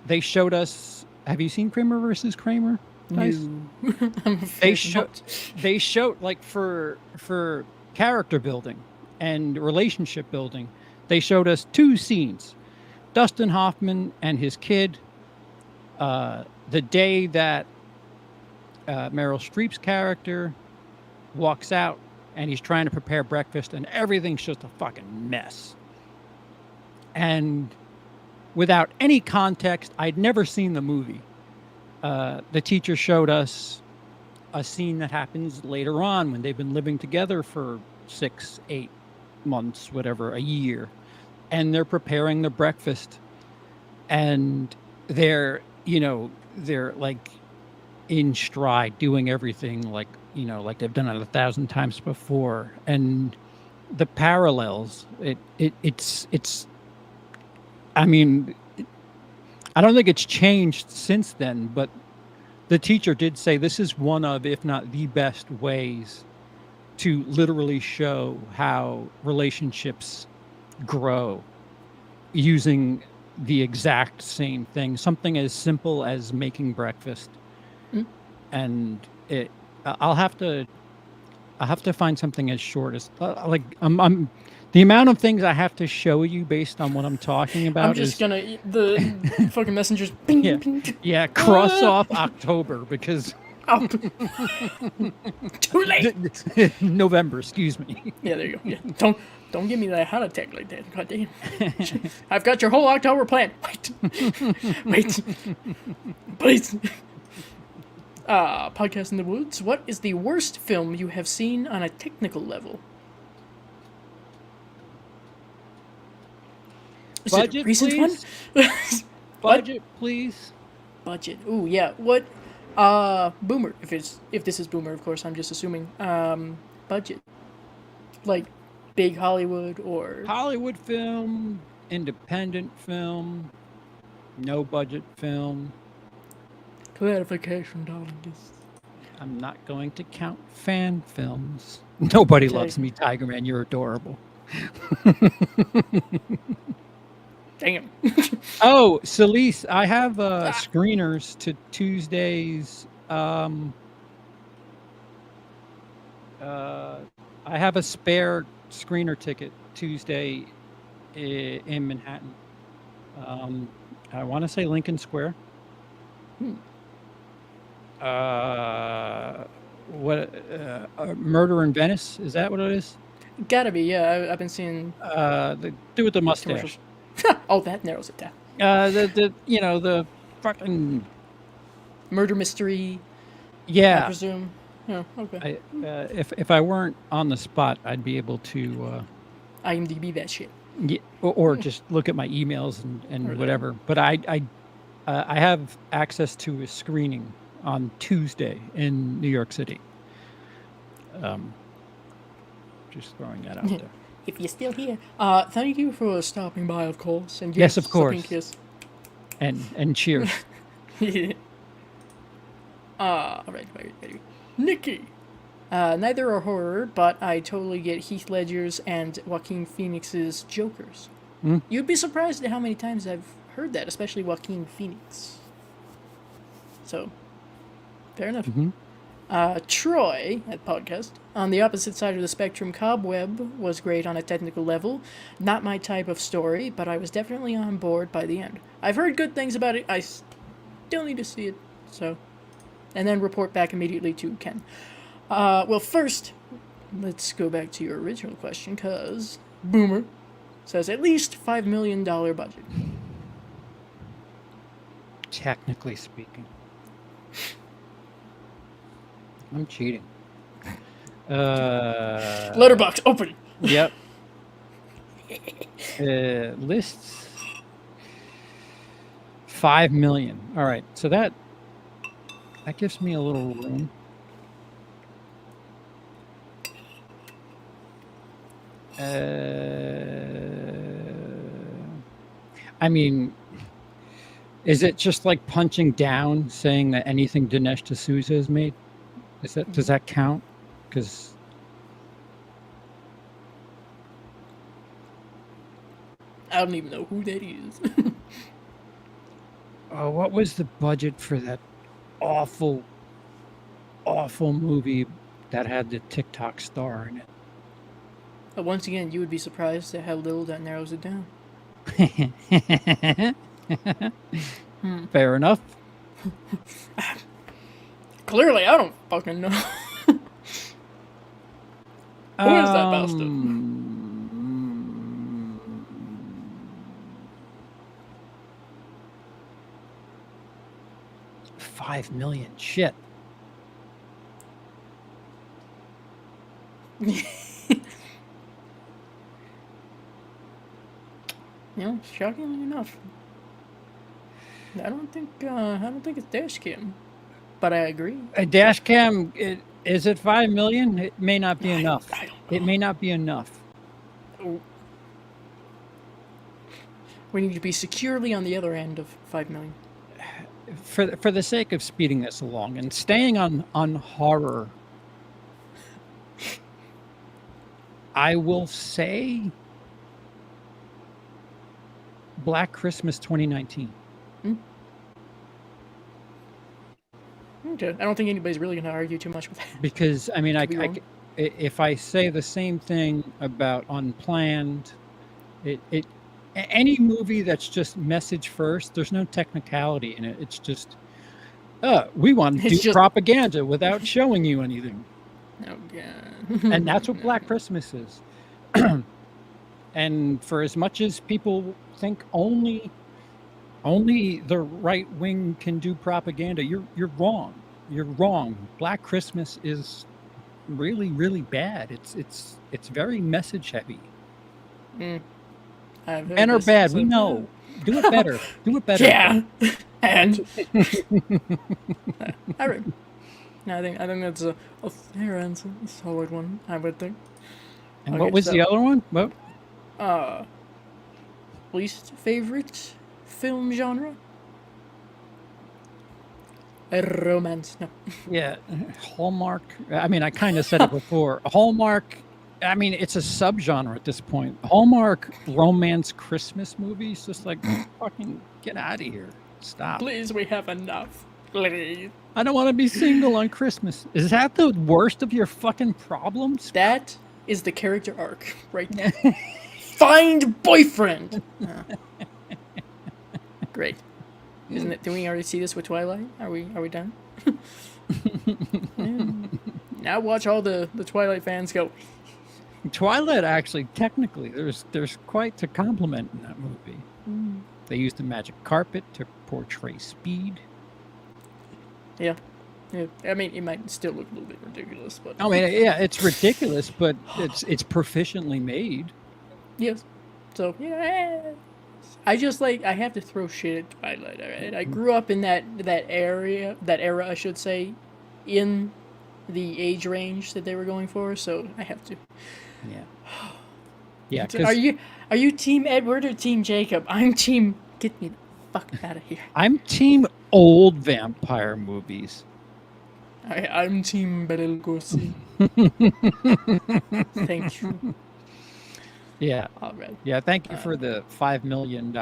B: They showed us. Have you seen Kramer versus Kramer? Nice.
A: No. I'm
B: They
A: afraid not.
B: showed like for character building and relationship building. They showed us 2 scenes. Dustin Hoffman and his kid. The day that Meryl Streep's character walks out and he's trying to prepare breakfast and everything's just a fucking mess. And without any context, I'd never seen the movie. The teacher showed us a scene that happens later on when they've been living together for 6, 8 months, whatever, a year. And they're preparing the breakfast. And they're like in stride doing everything like they've done it 1,000 times before. And the parallels, it's I mean, I don't think it's changed since then, but the teacher did say this is one of, if not the best ways to literally show how relationships grow using the exact same thing, something as simple as making breakfast. And I'll have to find something as short as I'm the amount of things I have to show you based on what I'm talking about.
A: I'm just gonna the fucking messengers. Bing,
B: Yeah.
A: bing,
B: Yeah, cross off October because
A: oh. Too late.
B: November, excuse me.
A: Yeah, there you go. Yeah. Don't give me that heart attack like that. God damn. I've got your whole October plan. Wait. Please. Podcast in the Woods. What is the worst film you have seen on a technical level? Is it a
B: Budget,
A: recent
B: please.
A: one?
B: Budget, please.
A: Budget. Ooh, yeah. What? Boomer. If this is Boomer, of course. I'm just assuming. Budget. Like big Hollywood or
B: Hollywood film, independent film, no budget film.
A: clarification, darling.
B: I'm not going to count fan films. Nobody
A: Okay.
B: loves me, Tiger Man. You're adorable.
A: Damn.
B: Oh, Celise, I have screeners to Tuesdays. I have a spare screener ticket Tuesday in Manhattan. I want to say Lincoln Square. Murder in Venice, is that what it is?
A: Gotta be, yeah. I've been seeing
B: The dude with the mustache.
A: commercials. Oh, that narrows it down.
B: The fucking
A: Murder mystery, I
B: yeah.
A: presume. Oh, okay.
B: If I weren't on the spot, I'd be able to
A: IMDb that shit.
B: or just look at my emails and whatever. But I have access to a screening on Tuesday in New York City. Just throwing that out there.
A: If you're still here, thank you for stopping by, of course. And
B: Yes, of course.
A: sucking kiss.
B: And cheers.
A: All right. Nikki. Neither are horror, but I totally get Heath Ledger's and Joaquin Phoenix's Jokers. You'd be surprised at how many times I've heard that, especially Joaquin Phoenix. So, fair enough. Troy, at podcast, on the opposite side of the spectrum, Cobweb was great on a technical level. Not my type of story, but I was definitely on board by the end. I've heard good things about it. I still need to see it, so... And then report back immediately to Ken. Well, first, let's go back to your original question, because Boomer says at least $5 million budget.
B: Technically speaking. I'm cheating.
A: Letterbox, open!
B: Yep. Lists 5 million. All right, so that gives me a little room. I mean, is it just like punching down, saying that anything Dinesh D'Souza has made? Does that count? Because
A: I don't even know who that is.
B: what was the budget for that awful movie that had the TikTok star in it?
A: But once again, you would be surprised at how little that narrows it down.
B: Fair enough.
A: Clearly, I don't fucking know. Who is that bastard?
B: 5 million. Shit.
A: Shockingly enough, I don't think it's dash cam, but I agree.
B: A dash cam, is it 5 million? It may not be enough.
A: I don't know.
B: It may not be enough.
A: We need to be securely on the other end of 5 million.
B: For the sake of speeding this along and staying on horror, I will say Black Christmas 2019.
A: Okay, I don't think anybody's really going to argue too much with that.
B: Because, I mean,
A: wrong?
B: if I say the same thing about Unplanned, any movie that's just message first, there's no technicality in it. It's just, we want to do propaganda without showing you anything.
A: Oh, God.
B: And that's what Black Christmas is. And for as much as people think only the right wing can do propaganda, you're wrong. You're wrong. Black Christmas is really, really bad. It's very message heavy.
A: Men
B: are bad. We know. Do it better. Do it better.
A: Yeah. And I think that's a fair answer. A solid one, I would think.
B: And what was the other one? What?
A: Least favorite film genre? Romance. No.
B: Yeah, Hallmark. I mean, I kind of said it before. Hallmark. I mean, it's a subgenre at this point. Hallmark romance Christmas movies. Just like fucking get out of here. Stop.
A: Please, we have enough. Please.
B: I don't want to be single on Christmas. Is that the worst of your fucking problems?
A: That is the character arc right there. Find boyfriend. Great. Isn't it? Did we already see this with Twilight? Are we done? Yeah. Now watch all the Twilight fans go.
B: Twilight, actually, technically, there's quite a compliment in that movie. They used a magic carpet to portray speed.
A: Yeah. I mean, it might still look a little bit ridiculous, but
B: I mean, yeah, it's ridiculous, but it's proficiently made.
A: yes. So yeah, I just I have to throw shit at Twilight. All right, I grew up in that era, I should say, in the age range that they were going for, so I have to.
B: Yeah. Yeah.
A: So are you Team Edward or Team Jacob? I'm Team. Get me the fuck out of here.
B: I'm Team old vampire movies.
A: I'm Team Bela Lugosi. Thank you.
B: Yeah.
A: All right.
B: Yeah. Thank you for the $5 million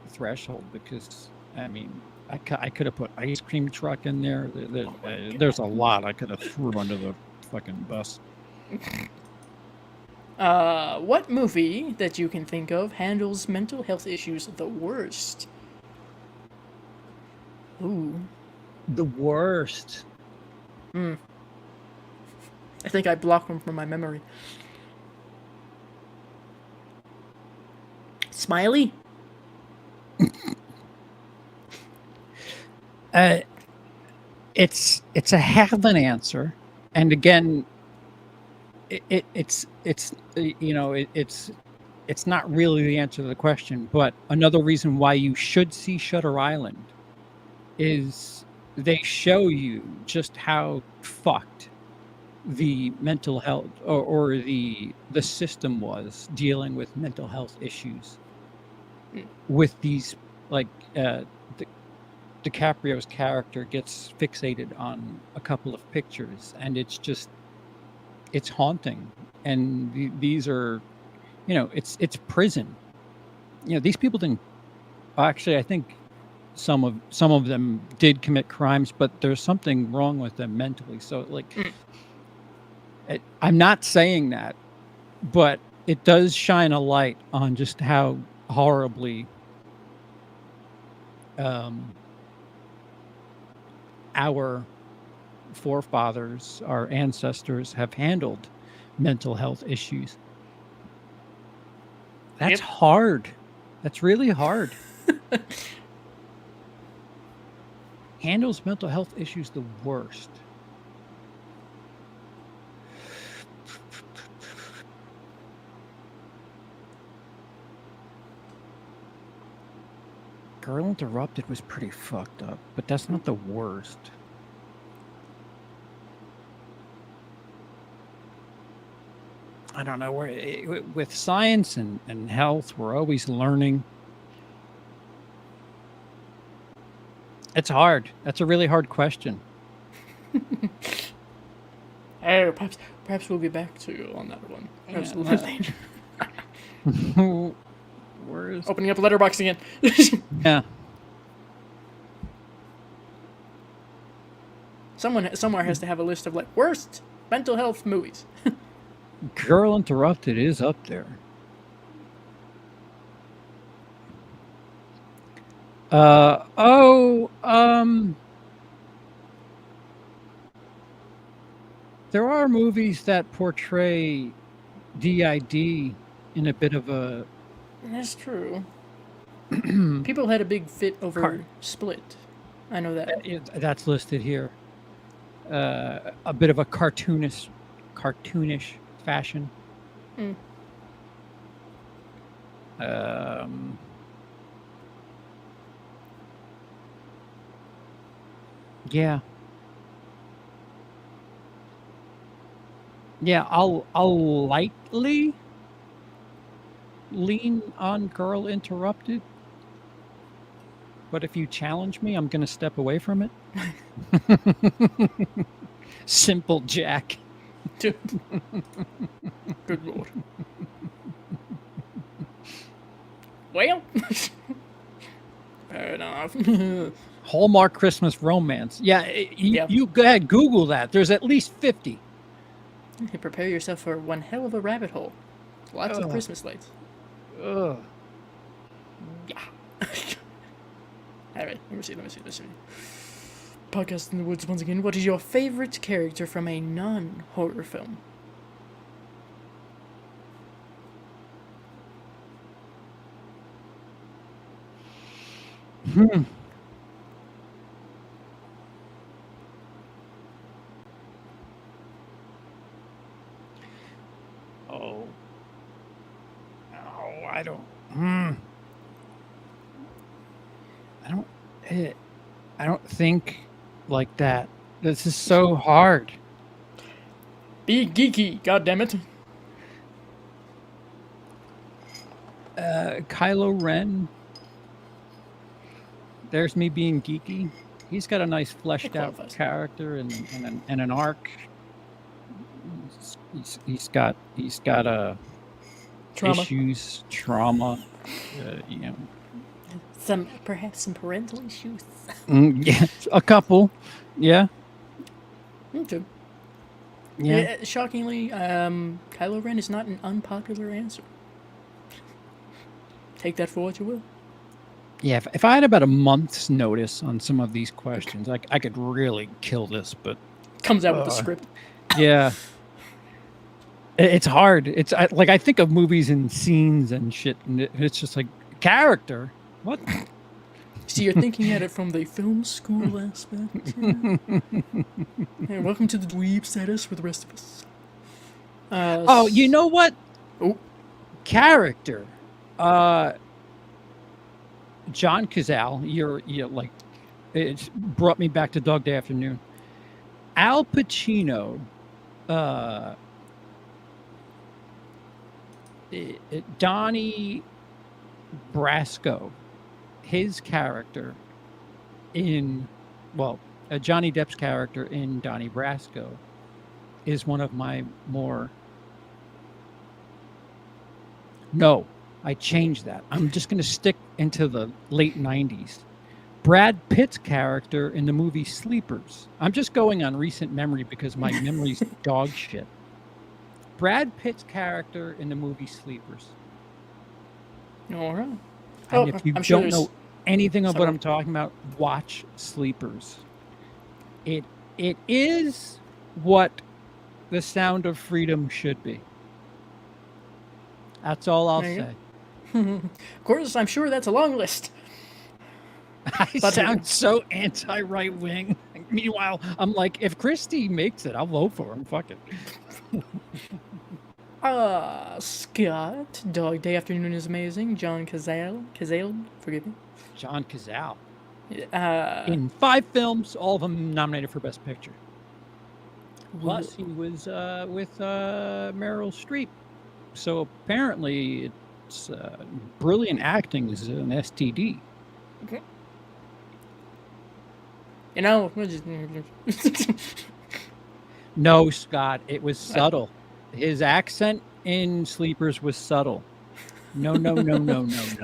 B: threshold, because I mean, I could have put ice cream truck in there. There's a lot I could have threw under the fucking bus.
A: What movie that you can think of handles mental health issues the worst? Ooh.
B: The worst.
A: I think I blocked them from my memory. Smiley?
B: It's a half an answer, and again, it's it's not really the answer to the question, but another reason why you should see Shutter Island is they show you just how fucked the mental health or the system was dealing with mental health issues with these, like, DiCaprio's character gets fixated on a couple of pictures, and it's haunting. And these are, it's prison. These people didn't. Actually, I think some of them did commit crimes, but there's something wrong with them mentally. So, like, I'm not saying that, but it does shine a light on just how horribly our forefathers, our ancestors, have handled mental health issues. That's hard. That's really hard. Handles mental health issues the worst. Girl Interrupted was pretty fucked up, but that's not the worst. I don't know, with science and health, we're always learning. It's hard. That's a really hard question.
A: Oh, perhaps we'll get back to you on that one. Perhaps a little bit later.
B: Where is
A: Opening up Letterboxd again.
B: Yeah.
A: Somewhere has to have a list of, like, worst mental health movies.
B: Girl Interrupted is up there. There are movies that portray DID in a bit of a...
A: That's true. People had a big fit over Split. I know that.
B: That's listed here. A bit of a cartoonish fashion. Yeah. Yeah, I'll lightly lean on Girl Interrupted. But if you challenge me, I'm going to step away from it. Simple Jack.
A: Dude. Good lord. Well, fair enough.
B: Hallmark Christmas Romance. Yeah, you go ahead, Google that. There's at least 50.
A: Prepare yourself for one hell of a rabbit hole. Lots of Christmas lights.
B: Ugh.
A: Yeah. All right, let me see. Podcast in the Woods once again. What is your favorite character from a non-horror film?
B: I don't think like that. This is so hard.
A: Be geeky, goddammit.
B: Kylo Ren. There's me being geeky. He's got a nice fleshed out character and an arc. He's got
A: trauma.
B: Issues, trauma.
A: Perhaps some parental issues.
B: Yeah, a couple. Yeah.
A: Okay.
B: Yeah.
A: Shockingly, Kylo Ren is not an unpopular answer. Take that for what you will.
B: Yeah, if I had about a month's notice on some of these questions, I could really kill this, but...
A: Comes out with the script.
B: Yeah. It's hard. I think of movies and scenes and shit, and it's just like, character? What?
A: See, you're thinking at it from the film school aspect. Yeah. Hey, welcome to the dweeb status for the rest of us.
B: You know what?
A: Oh.
B: Character. John Cazale, you're like, it's brought me back to Dog Day Afternoon. Al Pacino, Donnie Brasco, his character in, Johnny Depp's character in Donnie Brasco is one of my more. No, I changed that. I'm just going to stick into the late 90s. Brad Pitt's character in the movie Sleepers. I'm just going on recent memory because my memory's dog shit. Brad Pitt's character in the movie Sleepers.
A: All right.
B: And if you
A: I'm sure
B: don't know anything of what
A: several.
B: I'm talking about, watch Sleepers. It is what The Sound of Freedom should be. That's all I'll
A: There you
B: say.
A: Of course, I'm sure that's a long list.
B: I
A: But-
B: sound so anti-right wing. Meanwhile, I'm like, if Christie makes it, I'll vote for him. Fuck it.
A: Scott, Dog Day Afternoon is amazing. John Cazale, forgive me.
B: John Cazale.
A: Uh,
B: In 5 films, all of them nominated for Best Picture. Plus, he was with Meryl Streep. So apparently, it's brilliant acting is an STD.
A: you know,
B: No, Scott, it was subtle. His accent in Sleepers was subtle. No.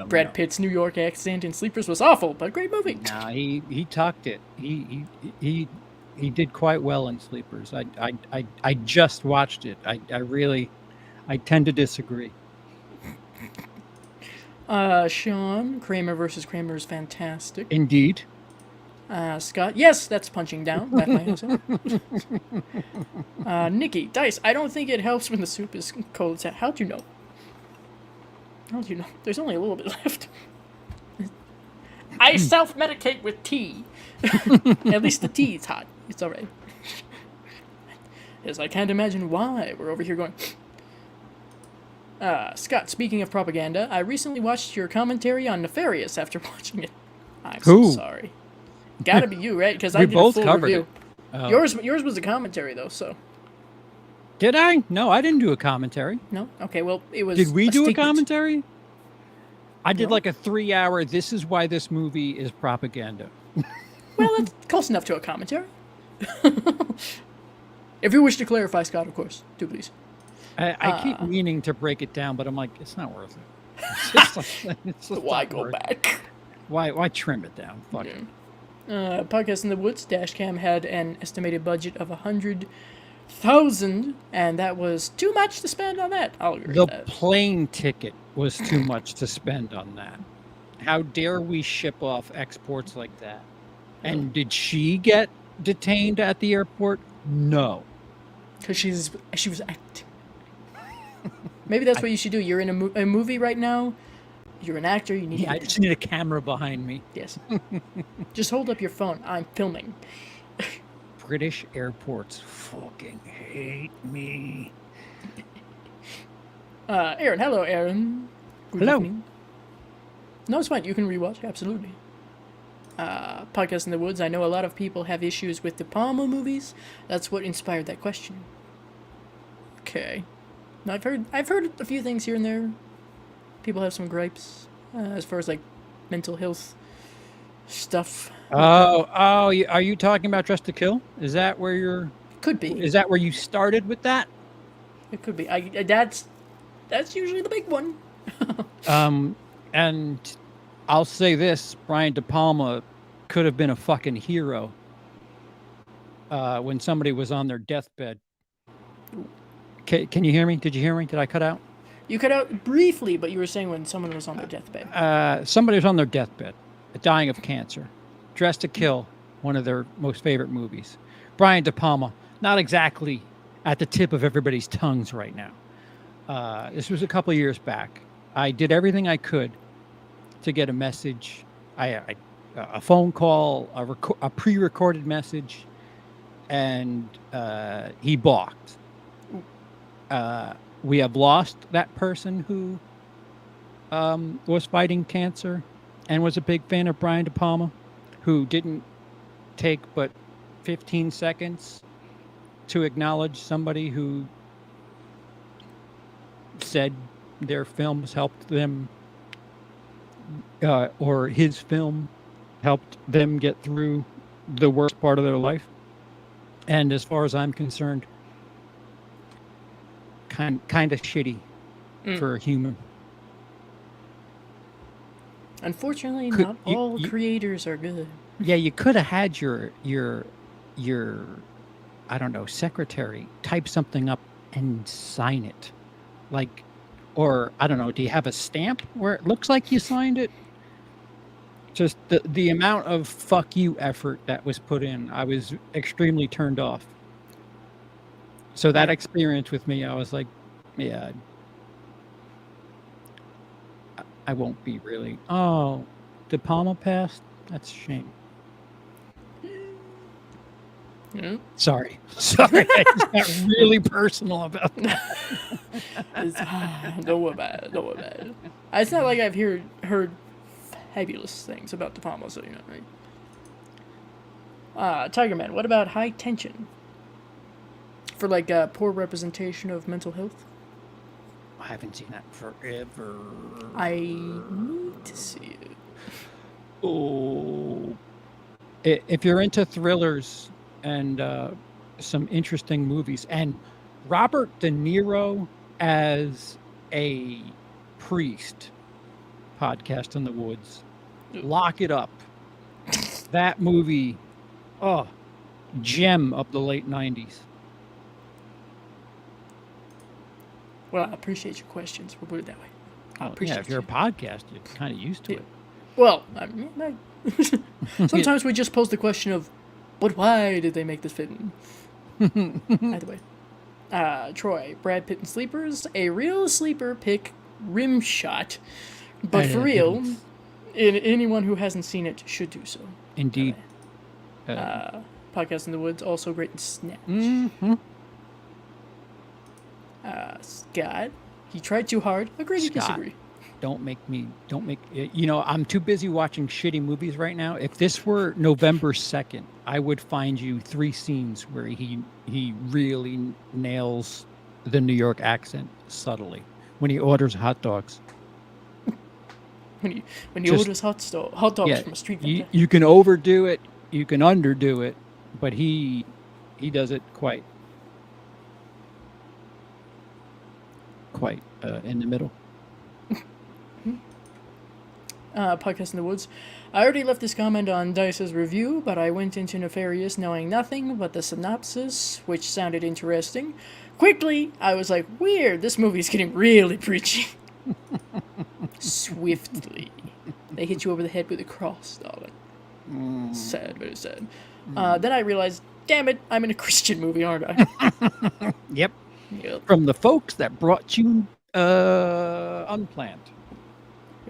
A: Brad Pitt's New York accent in Sleepers was awful, but great movie.
B: Nah, he tucked it. He did quite well in Sleepers. I just watched it. I tend to disagree.
A: Sean, Kramer versus Kramer is fantastic.
B: Indeed.
A: Scott, yes, that's punching down. That might also. Nikki, Dice, I don't think it helps when the soup is cold. How'd you know? How'd you know? There's only a little bit left. I self-medicate with tea. At least the tea is hot. It's alright. Yes, I can't imagine why we're over here going. Scott, speaking of propaganda, I recently watched your commentary on Nefarious after watching it. I'm
B: Who?
A: so sorry. Gotta be you, right? Because I
B: We
A: did
B: both
A: a full
B: covered
A: review.
B: it. Oh.
A: Yours was a commentary though, so
B: Did I? No, I didn't do a commentary.
A: no. Okay, well it was.
B: Did we do a
A: statement.
B: commentary? I did
A: No.
B: like a 3-hour. This is why this movie is propaganda.
A: Well, that's close enough to a commentary. If you wish to clarify, Scott, of course, do please.
B: I keep meaning to break it down, but I'm like, it's not worth it. It's just
A: Why
B: not
A: go
B: worth it.
A: back?
B: Why trim it down? Fuck it.
A: Podcast in the Woods Dashcam had an estimated budget of 100,000, and that was too much to spend on that. I'll agree
B: The
A: with that.
B: plane ticket was too much to spend on that. How dare we ship off exports like that? And did she get detained at the airport? No.
A: Because she was acting. Maybe that's what you should do. You're in a movie right now. You're an actor. You need.
B: Yeah, I just need a camera behind me.
A: Yes. Just hold up your phone. I'm filming.
B: British airports fucking hate me.
A: Aaron. Hello, Aaron. Good
B: Hello.
A: evening. No, it's fine. You can rewatch. Absolutely. Podcast in the Woods. I know a lot of people have issues with the Palma movies. That's what inspired that question. Okay. Now, I've heard a few things here and there. People have some gripes as far as like mental health stuff.
B: Oh, are you talking about Dress to Kill? Is that where you're?
A: Could be.
B: Is that where you started with that?
A: It could be. That's usually the big one.
B: And I'll say this: Brian De Palma could have been a fucking hero when somebody was on their deathbed. Can you hear me? Did you hear me? Did I cut out?
A: You cut out briefly, but you were saying when someone was on their deathbed.
B: Somebody was on their deathbed, dying of cancer. Dressed to Kill, one of their most favorite movies. Brian De Palma, not exactly at the tip of everybody's tongues right now. This was a couple of years back. I did everything I could to get a message, a phone call, a pre-recorded message, and he balked. We have lost that person who was fighting cancer and was a big fan of Brian De Palma, who didn't take but 15 seconds to acknowledge somebody who said their films helped them, or his film helped them get through the worst part of their life. And as far as I'm concerned, kind of shitty for a human.
A: Unfortunately, not all creators are good.
B: Yeah, you could have had your I don't know, secretary type something up and sign it. Like, or I don't know, do you have a stamp where it looks like you signed it? Just the amount of fuck you effort that was put in, I was extremely turned off. So that experience with me, I was like, yeah, I won't be really. Oh, De Palma passed? That's a shame.
A: Yeah.
B: Sorry. I just got really personal about that.
A: Don't worry about it. It's not like I've heard fabulous things about De Palma, so you know, right? Tiger Man, what about High Tension? For like poor representation of mental health?
B: I haven't seen that forever.
A: I need to see it.
B: Oh. If you're into thrillers and some interesting movies, and Robert De Niro as a priest, Podcast in the Woods, lock it up. That movie, gem of the late 90s.
A: Well, I appreciate your questions. We'll put it that way. I appreciate
B: if you're a podcast, you're kind of used to it.
A: Well, I mean, sometimes we just pose the question of, but why did they make this film? Either way. Troy, Brad Pitt and Sleepers, a real sleeper pick, Rim Shot. But for real, anyone who hasn't seen it should do so.
B: Indeed.
A: Podcast in the Woods, also great in Snatch.
B: Mm-hmm.
A: Scott, he tried too hard. Agree to disagree.
B: Don't make I'm too busy watching shitty movies right now. If this were November 2nd, I would find you 3 scenes where he really nails the New York accent subtly when he orders hot dogs.
A: When he orders hot dogs from a street vendor.
B: You can overdo it, you can underdo it, but he does it quite in the middle.
A: Podcast in the Woods. I already left this comment on Dice's review, but I went into Nefarious knowing nothing but the synopsis, which sounded interesting. Quickly, I was like, weird, this movie's getting really preachy. Swiftly. They hit you over the head with a cross, darling. Sad, very sad. Then I realized, damn it, I'm in a Christian movie, aren't I?
B: Yep. From the folks that brought you Unplanned.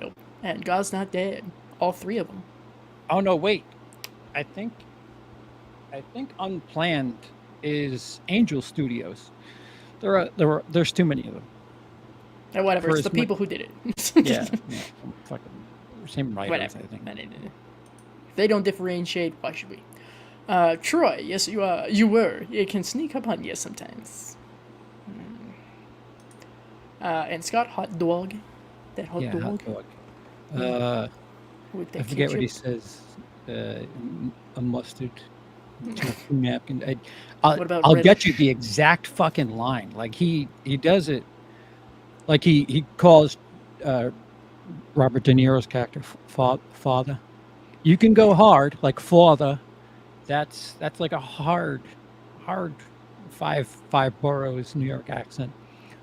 A: Yep. And God's Not Dead. All 3 of them.
B: Oh no, wait. I think Unplanned is Angel Studios. There's too many of them.
A: Whatever, it's the people who did it.
B: yeah. Fucking same writers,
A: Whatever.
B: I think.
A: If they don't differentiate, why should we? Troy, yes, you were. It can sneak up on you sometimes. And Scott, hot dog. That hot dog.
B: Hot dog.
A: With that
B: I forget
A: ketchup.
B: what he says. A mustard. Napkin. I'll get you the exact fucking line. Like he does it. Like he calls Robert De Niro's character father. You can go hard like father. That's like a hard five boroughs New York accent.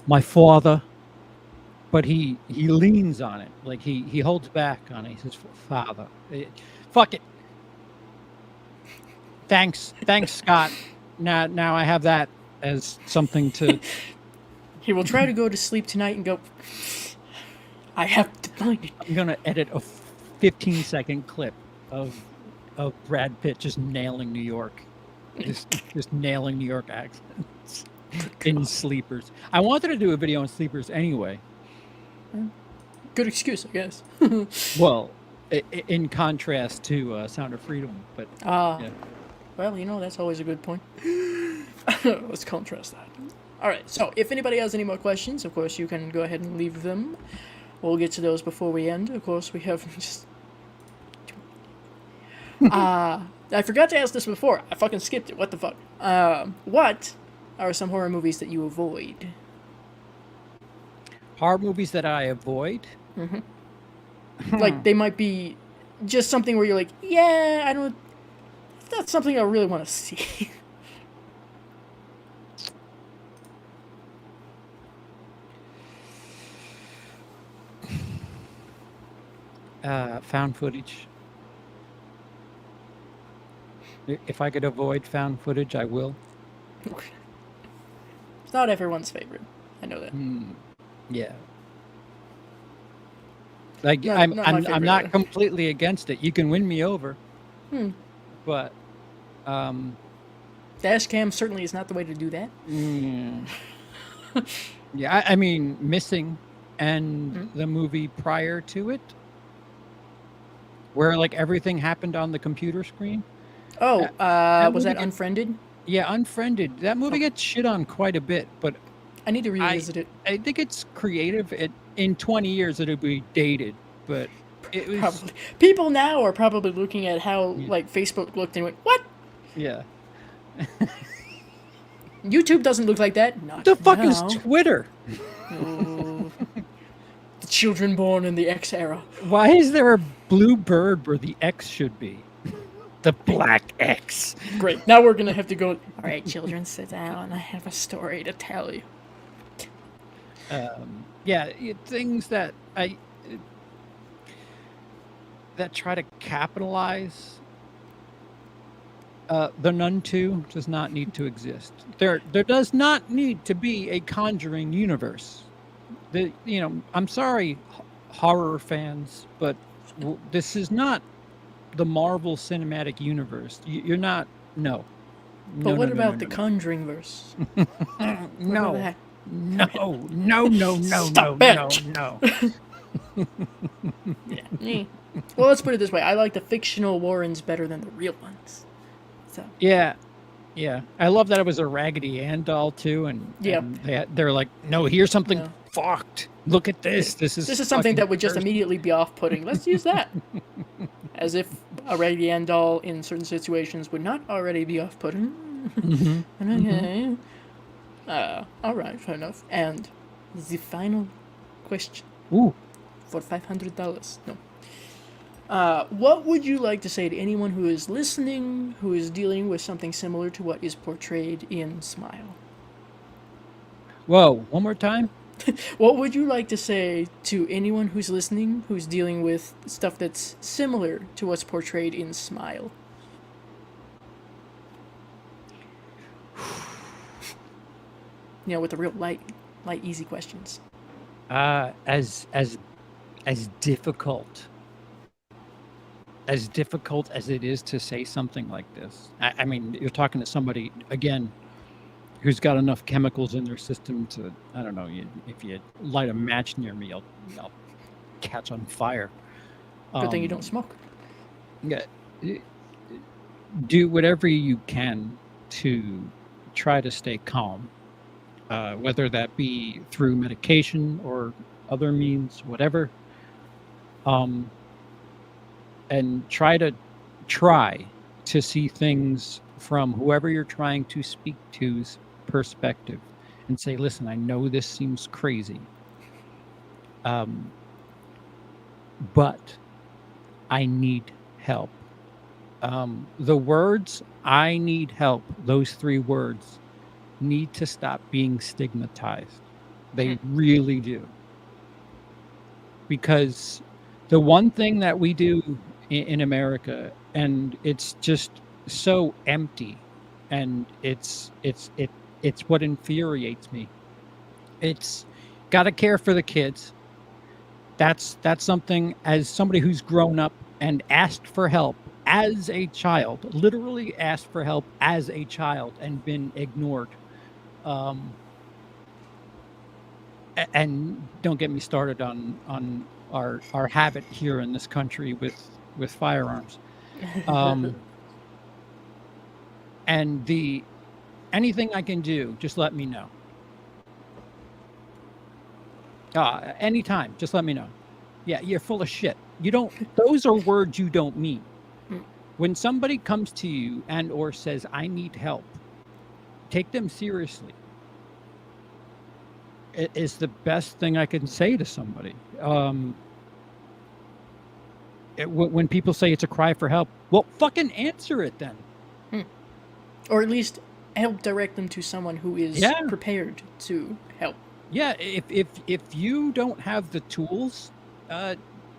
B: My father. But he leans on it. Like he holds back on it. He says father. Fuck it. Thanks, Scott. Now I have that as something to.
A: He will try to go to sleep tonight and go, I have to find it.
B: I'm gonna edit a 15-second clip of Brad Pitt just nailing New York, just nailing New York accents in Sleepers. I wanted to do a video on Sleepers anyway.
A: Good excuse, I guess.
B: Well, in contrast to Sound of Freedom, but yeah.
A: Well, that's always a good point. Let's contrast that. All right, so if anybody has any more questions, of course, you can go ahead and leave them. We'll get to those before we end. Of course, we have just... I forgot to ask this before. I fucking skipped it. What the fuck? What are some horror movies that you avoid?
B: Horror movies that I avoid?
A: Like, they might be just something where you're like, yeah, that's something I really want to see.
B: Found footage. If I could avoid found footage, I will.
A: It's not everyone's favorite. I know that.
B: Yeah. Like
A: Not
B: I'm
A: my
B: I'm
A: favorite
B: not
A: either.
B: completely against it. You can win me over. But
A: Dash cam certainly is not the way to do that.
B: yeah, I mean Missing and the movie prior to it, where like everything happened on the computer screen.
A: Oh,
B: that
A: was
B: movie
A: that Unfriended?
B: Yeah, Unfriended. That movie gets shit on quite a bit, but
A: I need to revisit it.
B: I think it's creative. In 20 years it'll be dated, but it was
A: Probably. People now are probably looking at how like Facebook looked and went, "What?
B: yeah.
A: YouTube doesn't look like that." Not
B: The fuck
A: now.
B: is Twitter?
A: Oh. The children born in the X era.
B: Why is there a blue bird where the X should be? The black X.
A: Great. Now we're gonna have to go. All right, children, sit down. I have a story to tell you.
B: Yeah, things that that try to capitalize. The Nun 2 does not need to exist. There does not need to be a Conjuring universe. I'm sorry, horror fans, but this is not the Marvel Cinematic Universe. You're not. No.
A: But what about the Conjuring verse?
B: No. No.
A: Stop it.
B: No.
A: Yeah. Well, let's put it this way. I like the fictional Warrens better than the real ones. So.
B: Yeah. I love that it was a Raggedy Ann doll too, and they're like, no, here's something fucked. Look at this. This is
A: something that would just immediately be off-putting. Let's use that. As if a Raggedy Ann doll in certain situations would not already be off-putting. Okay. All right, fair enough. And the final question.
B: Ooh.
A: For $500. No. What would you like to say to anyone who is listening, who is dealing with something similar to what is portrayed in Smile?
B: Whoa, one more time?
A: What would you like to say to anyone who's listening, who's dealing with stuff that's similar to what's portrayed in Smile? With the real light, easy questions.
B: As difficult as it is to say something like this. I mean, you're talking to somebody, again, who's got enough chemicals in their system to, I don't know, if you light a match near me, I'll catch on fire.
A: Good thing you don't smoke.
B: Yeah. Do whatever you can to try to stay calm, whether that be through medication or other means, whatever. And try to see things from whoever you're trying to speak to's perspective and say, listen, I know this seems crazy, but I need help. The words, I need help, those 3 words need to stop being stigmatized. They really do. Because the one thing that we do in America, and it's just so empty, and it's what infuriates me. It's gotta care for the kids. That's something, as somebody who's grown up and asked for help as a child, literally asked for help as a child and been ignored. And don't get me started on our habit here in this country with firearms. And anything I can do, just let me know. Anytime, just let me know. Yeah, you're full of shit. You don't. Those are words you don't mean. When somebody comes to you and or says, "I need help," take them seriously. It is the best thing I can say to somebody. When people say it's a cry for help, well, fucking answer it then.
A: Or at least help direct them to someone who is prepared to help.
B: Yeah, if you don't have the tools,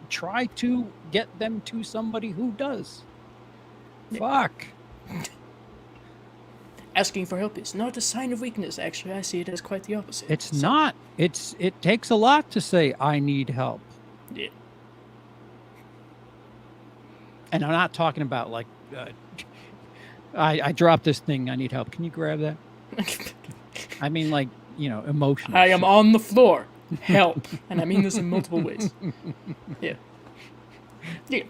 B: try to get them to somebody who does. Fuck.
A: Asking for help is not a sign of weakness. Actually, I see it as quite the opposite.
B: It's not. It takes a lot to say I need help.
A: Yeah. And
B: I'm not talking about like I dropped this thing. I need help. Can you grab that? I mean, like, emotional.
A: I am on the floor. Help. And I mean this in multiple ways. Yeah. Yeah.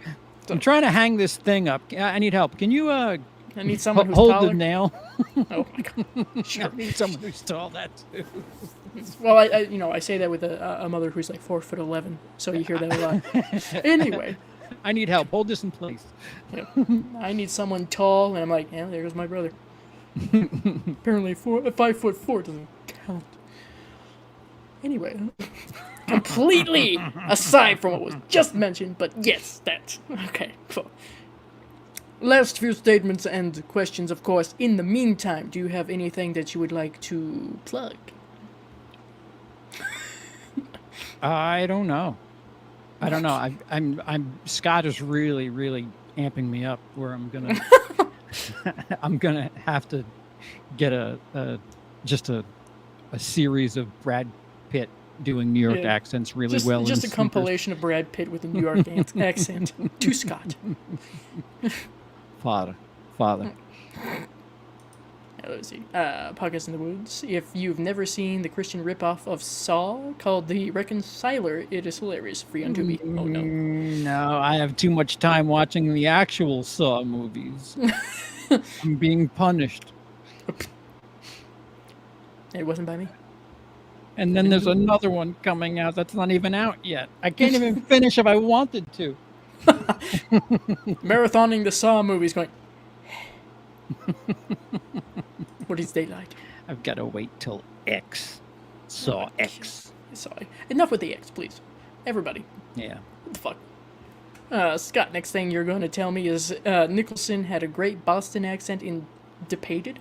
A: So,
B: I'm trying to hang this thing up. I need help. Can you
A: I need someone who's
B: hold
A: taller.
B: the nail?
A: Oh my god. Sure.
B: I need someone who's tall. That too.
A: Well, I say that with a mother who's like 4'11", so you hear that a lot. Anyway.
B: I need help. Hold this in place.
A: Yeah. I need someone tall, and I'm like, yeah, there goes my brother. Apparently 5'4" doesn't count. Anyway, completely aside from what was just mentioned, but yes, that. Okay, cool. Last few statements and questions, of course. In the meantime, do you have anything that you would like to plug?
B: I don't know. I'm Scott is really, really amping me up where I'm gonna I'm gonna have to get a series of Brad Pitt doing New York accents really well.
A: Just a compilation of Brad Pitt with a New York accent to Scott.
B: Father.
A: Let's see. Podcast in the Woods. If you've never seen the Christian ripoff of Saw called The Reconciler, it is hilarious. Free on Tubi. Oh no.
B: No, I have too much time watching the actual Saw movies. I'm being punished.
A: It wasn't by me.
B: And then there's another one coming out that's not even out yet. I can't even finish if I wanted to.
A: Marathoning the Saw movies going... What is daylight?
B: I've got to wait till X. Saw X.
A: Sorry. Enough with the X, please. Everybody.
B: Yeah.
A: What the fuck? Scott, next thing you're going to tell me is Nicholson had a great Boston accent in Depated?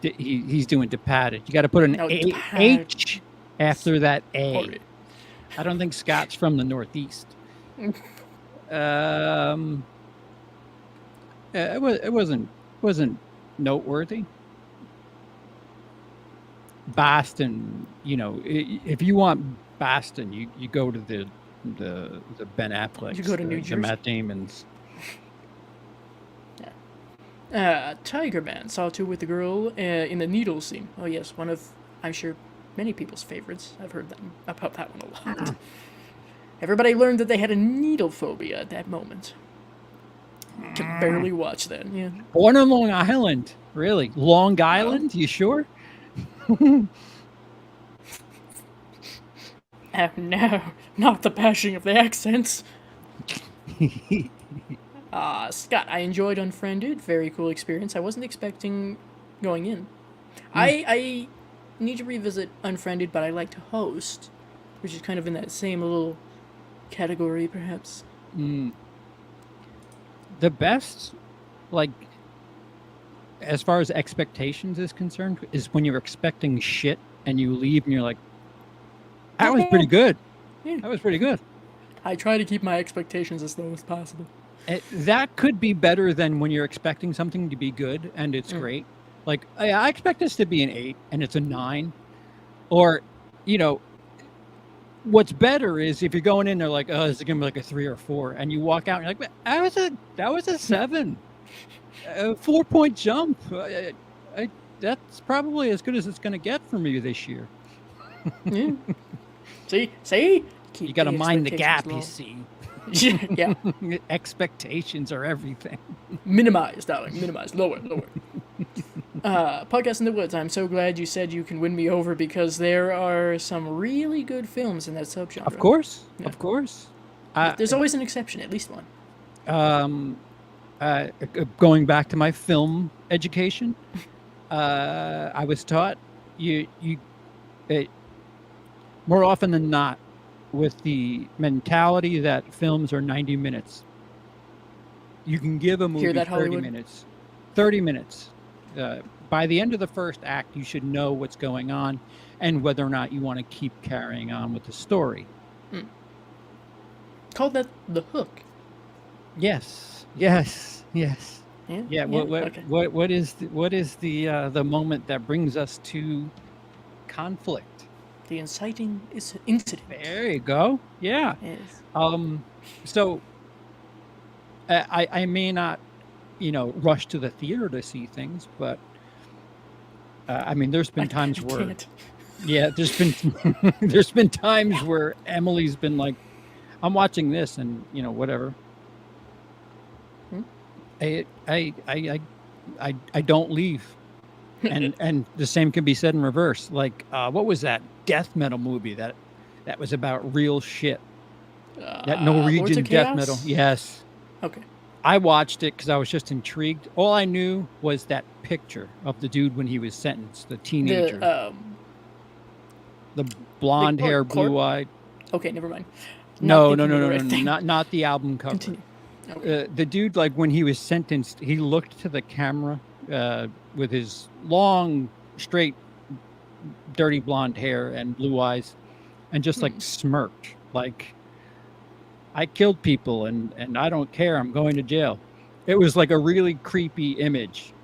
B: He's doing Depated. You got to put an H after that A.
A: Oh, right.
B: I don't think Scott's from the Northeast. It wasn't noteworthy. Boston, if you want Boston, you go to the Ben Affleck.
A: You go to New Jersey.
B: The Matt Damon's.
A: Yeah. Tiger Man saw to with the girl in the needle scene. Oh yes, one of, I'm sure, many people's favorites. I've heard about that one a lot. Everybody learned that they had a needle phobia at that moment. Could barely watch that. Yeah.
B: Born on Long Island, really? Long Island? You sure?
A: Oh no, not the bashing of the accents. Scott, I enjoyed Unfriended. Very cool experience. I wasn't expecting going in. I need to revisit Unfriended, but I like to host, which is kind of in that same little category, perhaps.
B: The best, like, as far as expectations is concerned, is when you're expecting shit and you leave and you're like, that was pretty good.
A: Yeah.
B: That was pretty good.
A: I try to keep my expectations as low as possible.
B: That could be better than when you're expecting something to be good and it's great. Like, I expect this to be an 8 and it's a 9. Or, what's better is if you're going in there like, oh, this is going to be like a 3 or 4. And you walk out and you're like, that was a 7. A 4-point jump. That's probably as good as it's going to get from you this year.
A: Yeah. See? keep
B: You got to mind the gap,
A: expectations
B: you
A: low.
B: see.
A: Yeah.
B: Expectations are everything.
A: Minimize, darling. Minimize. Lower. Podcast in the Woods. I'm so glad you said you can win me over because there are some really good films in that subgenre.
B: Of course.
A: Yeah.
B: Of course.
A: There's always an exception, at least one.
B: Going back to my film education, I was taught more often than not with the mentality that films are 90 minutes. You can give a movie
A: Hear that,
B: 30
A: Hollywood?
B: minutes. 30 minutes. By the end of the first act, you should know what's going on and whether or not you want to keep carrying on with the story.
A: Call that the hook.
B: Yes.
A: Yeah.
B: Okay. What is the moment that brings us to conflict?
A: The inciting incident.
B: There you go. Yeah.
A: Yes.
B: So I may not, rush to the theater to see things, but I mean, there's been times
A: I
B: where,
A: can't.
B: yeah, there's been times where Emily's been like, I'm watching this, and whatever. I don't leave, and the same can be said in reverse. Like, what was that death metal movie that was about real shit? That Norwegian death metal. Yes.
A: Okay.
B: I watched it because I was just intrigued. All I knew was that picture of the dude when he was sentenced, the teenager, the blonde hair, blue eyed.
A: Okay, never mind.
B: No, not the album cover.
A: Continue. Okay.
B: The dude, like when he was sentenced, he looked to the camera with his long, straight, dirty blonde hair and blue eyes, and just like smirked, like, I killed people and I don't care. I'm going to jail. It was like a really creepy image.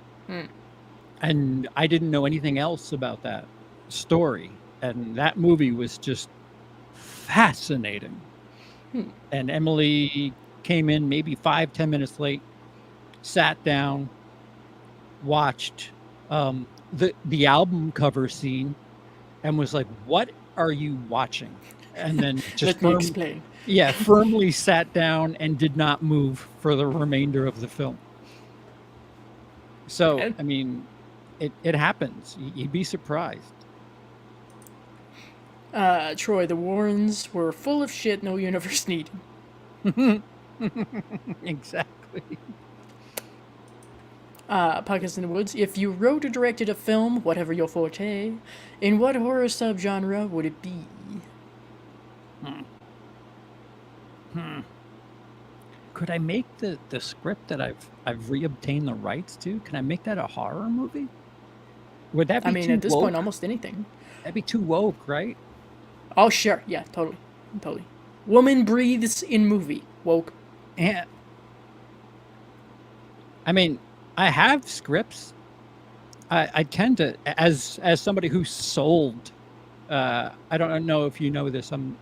B: And I didn't know anything else about that story. And that movie was just fascinating. And Emily came in maybe 5-10 minutes late, sat down, watched the album cover scene, and was like, "What are you watching?" And then just
A: let me explain.
B: Yeah, firmly sat down and did not move for the remainder of the film. So,
A: Okay.
B: I mean, it happens. You'd be surprised.
A: Troy, the Warrens were full of shit no universe needed.
B: Exactly.
A: Podcast in the Woods. If you wrote or directed a film, whatever your forte, in what horror subgenre would it be?
B: Could I make the script that I've reobtained the rights to? Can I make that a horror movie? Would that be
A: I mean,
B: too
A: at this
B: woke?
A: point, almost anything.
B: That'd be too woke, right?
A: Oh, sure. Yeah, totally. Woman breathes in movie. Woke.
B: And I mean, I have scripts. I tend to, as somebody who sold. I don't know if you know this. I'm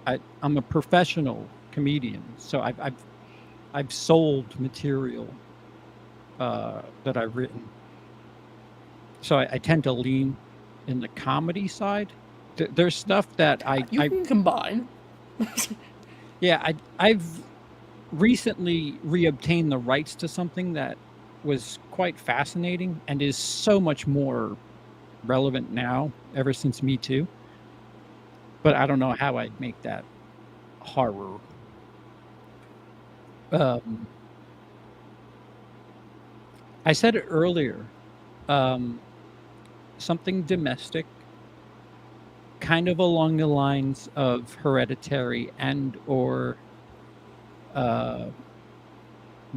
B: a professional comedian, so I've sold material that I've written. So I tend to lean in the comedy side. There's stuff that
A: You can combine.
B: Yeah, I've recently reobtained the rights to something that was quite fascinating and is so much more relevant now ever since Me Too. But I don't know how I'd make that horror. I said it earlier. Something domestic, kind of along the lines of Hereditary and or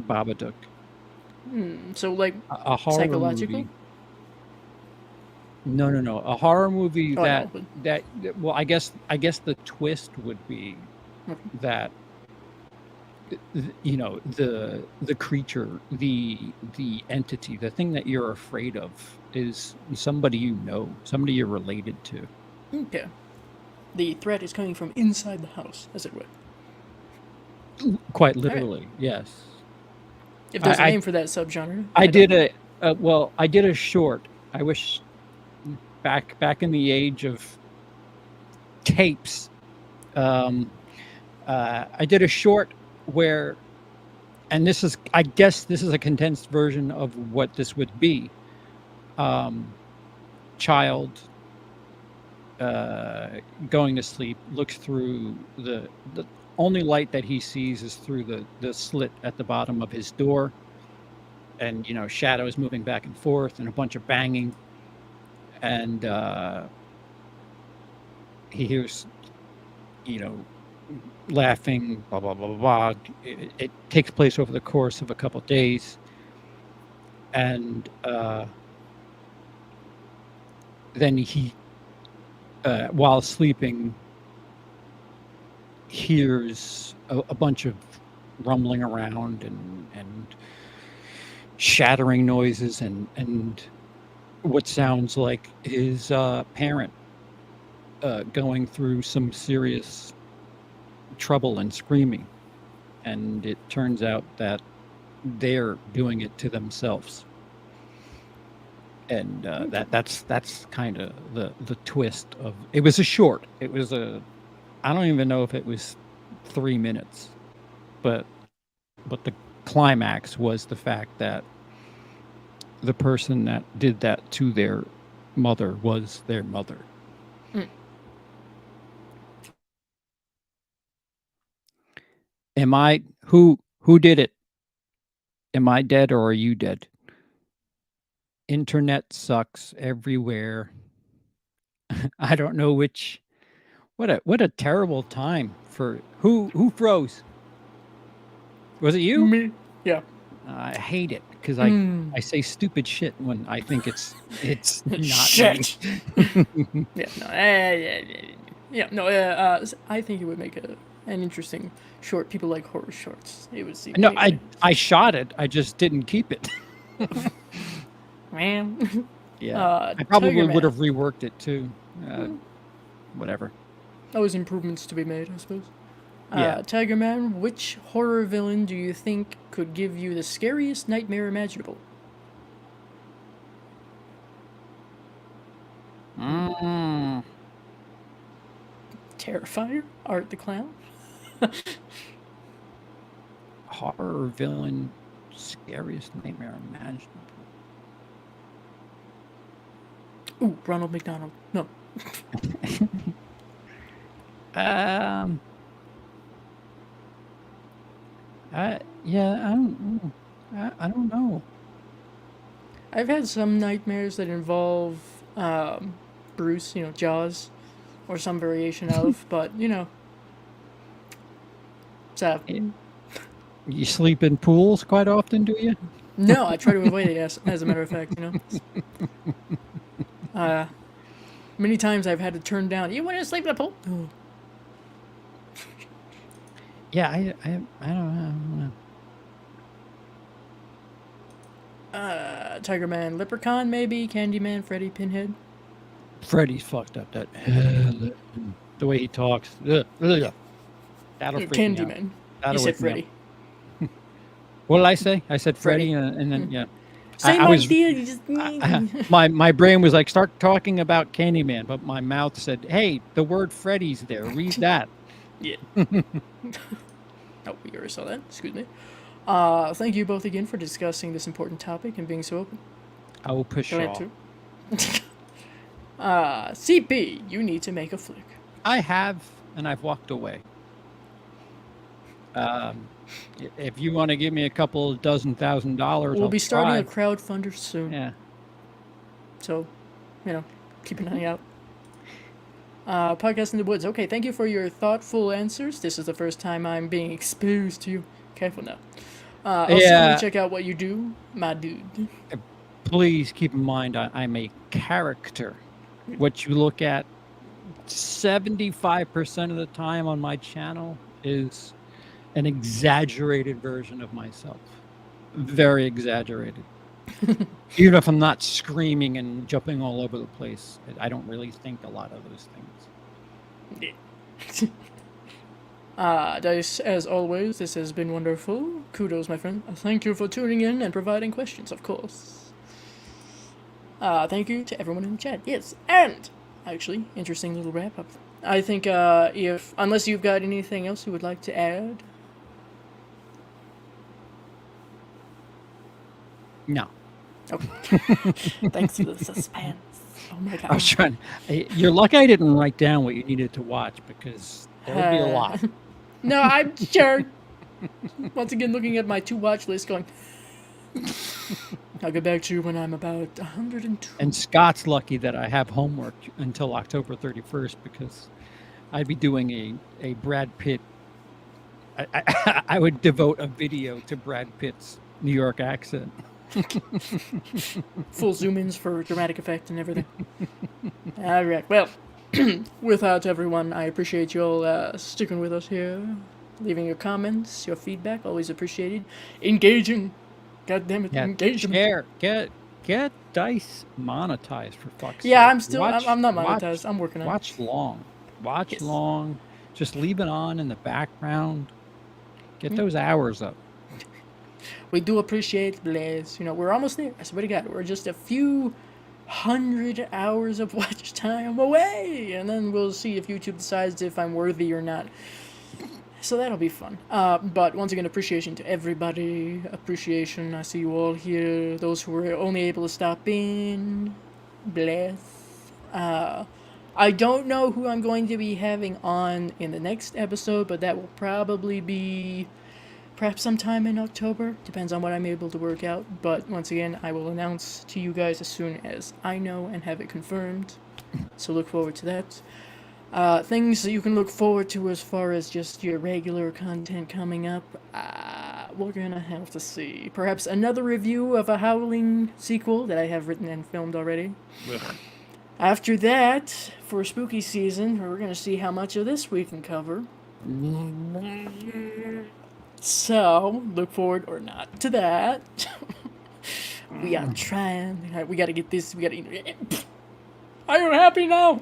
B: Babadook.
A: So, like,
B: A horror
A: psychological?
B: movie. No. A horror movie
A: Oh, I
B: that
A: know,
B: that well, I guess the twist would be that the creature, the entity, the thing that you're afraid of is somebody somebody you're related to.
A: Okay. The threat is coming from inside the house, as it were.
B: Quite literally, yes.
A: If there's a
B: I-
A: name for that subgenre.
B: I
A: don't
B: did
A: know.
B: I did a short. I wish back in the age of tapes, I did a short where, and I guess this is a condensed version of what this would be. Child going to sleep, looks through the only light that he sees is through the slit at the bottom of his door, and shadows moving back and forth and a bunch of banging, and he hears laughing, blah blah blah blah blah. It takes place over the course of a couple of days, and then he while sleeping hears a bunch of rumbling around and shattering noises and what sounds like his parent going through some serious trouble and screaming, and it turns out that they're doing it to themselves, and that's kind of the twist of it. Was a short. It was I don't even know if it was 3 minutes, but the climax was the fact that the person that did that to their mother was their mother. Am I who did it? Am I dead or are you dead? Internet sucks everywhere. I don't know which. What a terrible time for who froze? Was it you?
A: Me. Yeah.
B: I hate it because I say stupid shit when I think it's not
A: shit.
B: me.
A: I think it would make an interesting short. People like horror shorts. It would seem.
B: No, I shot it. I just didn't keep it.
A: Man.
B: Yeah. I probably would have reworked it too. Whatever.
A: Always improvements to be made, I suppose.
B: Yeah.
A: Tiger Man, which horror villain do you think could give you the scariest nightmare imaginable? Terrifier? Art the Clown?
B: Horror villain, scariest nightmare imaginable.
A: Ooh, Ronald McDonald. No.
B: I don't know.
A: I've had some nightmares that involve Bruce, Jaws, or some variation of, but so.
B: You sleep in pools quite often, do you?
A: No, I try to avoid it. As a matter of fact, many times I've had to turn down. You want to sleep in a pool? Oh.
B: Yeah, I don't know.
A: Tiger Man, Leprechaun, maybe Candyman, Freddy, Pinhead.
B: Freddy's fucked up. That the way he talks. That'll freak me out.
A: Candyman. You said Freddy.
B: What did I say? I said Freddy, and then yeah.
A: Same idea. You just
B: my brain was like, start talking about Candyman, but my mouth said, hey, the word Freddy's there. Read that.
A: Yeah. Oh, we already saw that. Excuse me. Thank you both again for discussing this important topic and being so open.
B: I will push off.
A: CP, you need to make a flick.
B: I have, and I've walked away. If you want to give me a couple dozen $1,000,
A: we'll be starting a crowdfunder soon.
B: Yeah.
A: So, keep an eye out. Podcast in the Woods. Okay, thank you for your thoughtful answers. This is the first time I'm being exposed to you. Careful now. Also, check out what you do, my dude.
B: Please keep in mind, I'm a character. What you look at 75% of the time on my channel is an exaggerated version of myself. Very exaggerated. Even if I'm not screaming and jumping all over the place, I don't really think a lot of those things.
A: Yeah. Dice, as always, this has been wonderful. Kudos, my friend. Thank you for tuning in and providing questions, of course. Thank you to everyone in the chat. Yes, and actually, interesting little wrap-up. I think if unless you've got anything else you would like to add.
B: No.
A: Okay. Thanks for the suspense. Oh my god.
B: I was trying. You're lucky I didn't write down what you needed to watch because there would be a lot.
A: No, I'm sure. Once again, looking at my to-watch list, going. I'll get back to you when I'm about 102.
B: And Scott's lucky that I have homework until October 31st because I'd be doing a Brad Pitt. I would devote a video to Brad Pitt's New York accent.
A: Full zoom-ins for dramatic effect and everything. All right. Well, with that, everyone, I appreciate you all sticking with us here, leaving your comments, your feedback, always appreciated. Engaging. God damn it, engagement.
B: Share. Get Dice monetized for fuck's sake.
A: Yeah, I'm still. I'm not monetized. I'm working on it.
B: Watch long. Watch
A: Yes.
B: long. Just leave it on in the background. Get those hours up.
A: We do appreciate Blaze. You know, we're almost there. I swear to God, we're just a few 100 hours of watch time away, and then we'll see if YouTube decides if I'm worthy or not. So that'll be fun. But once again, appreciation to everybody. Appreciation. I see you all here. Those who were only able to stop in. Bless. I don't know who I'm going to be having on in the next episode, but that will probably be perhaps sometime in October. Depends on what I'm able to work out. But once again, I will announce to you guys as soon as I know and have it confirmed. So look forward to that. Things that you can look forward to as far as just your regular content coming up, we're gonna have to see. Perhaps another review of a Howling sequel that I have written and filmed already. After that, for spooky season, we're gonna see how much of this we can cover. So, look forward or not to that. We are trying. We gotta get this. We gotta. Are you happy now?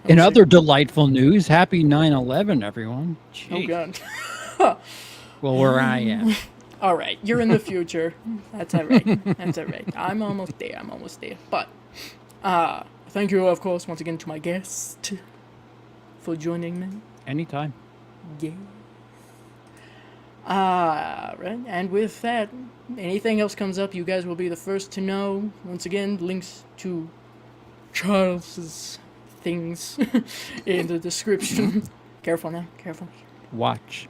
B: In other delightful news, happy 9/11, everyone.
A: Oh
B: Jeez.
A: God.
B: Well, where I am.
A: All right, you're in the future. That's all right. That's all right. I'm almost there. But, thank you, of course, once again to my guest for joining me.
B: Anytime.
A: Yeah. Right. And with that, anything else comes up, you guys will be the first to know. Once again, links to Charles's things in the description. Careful now. Careful.
B: Watch.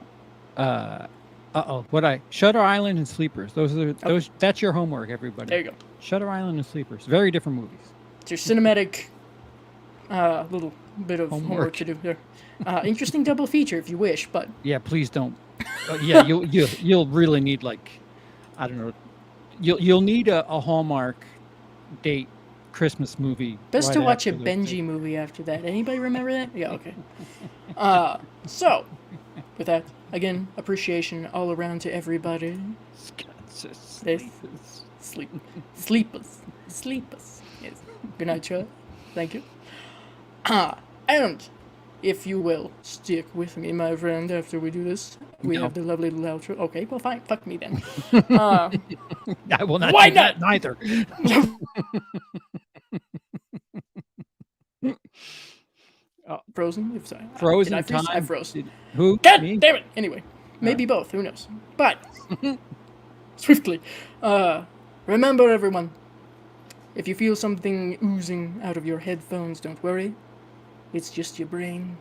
B: Shutter Island and Sleepers. Those. That's your homework, everybody.
A: There you go.
B: Shutter Island and Sleepers. Very different movies.
A: It's your cinematic little bit of homework to do there. Interesting double feature if you wish, but
B: Yeah, please don't. Yeah, you'll really need I don't know. You'll need a Hallmark date Christmas movie.
A: best
B: right
A: to watch a
B: after those
A: Benji
B: things.
A: movie after that. Anybody remember that? Yeah, okay. So, with that, again, appreciation all around to everybody. Sleepers. Yes. Good night, Charlie. Thank you. And if you will stick with me, my friend, after we do this, we
B: No.
A: have the lovely little outro. Okay, well, fine. Fuck me then.
B: I will not.
A: Why
B: do that
A: not?
B: neither.
A: Frozen? If sorry.
B: Frozen
A: Did I freeze?
B: time.
A: I froze.
B: Who?
A: God
B: Me?
A: damn it! Anyway, maybe both. Who knows? But swiftly, remember, everyone. If you feel something oozing out of your headphones, don't worry. It's just your brain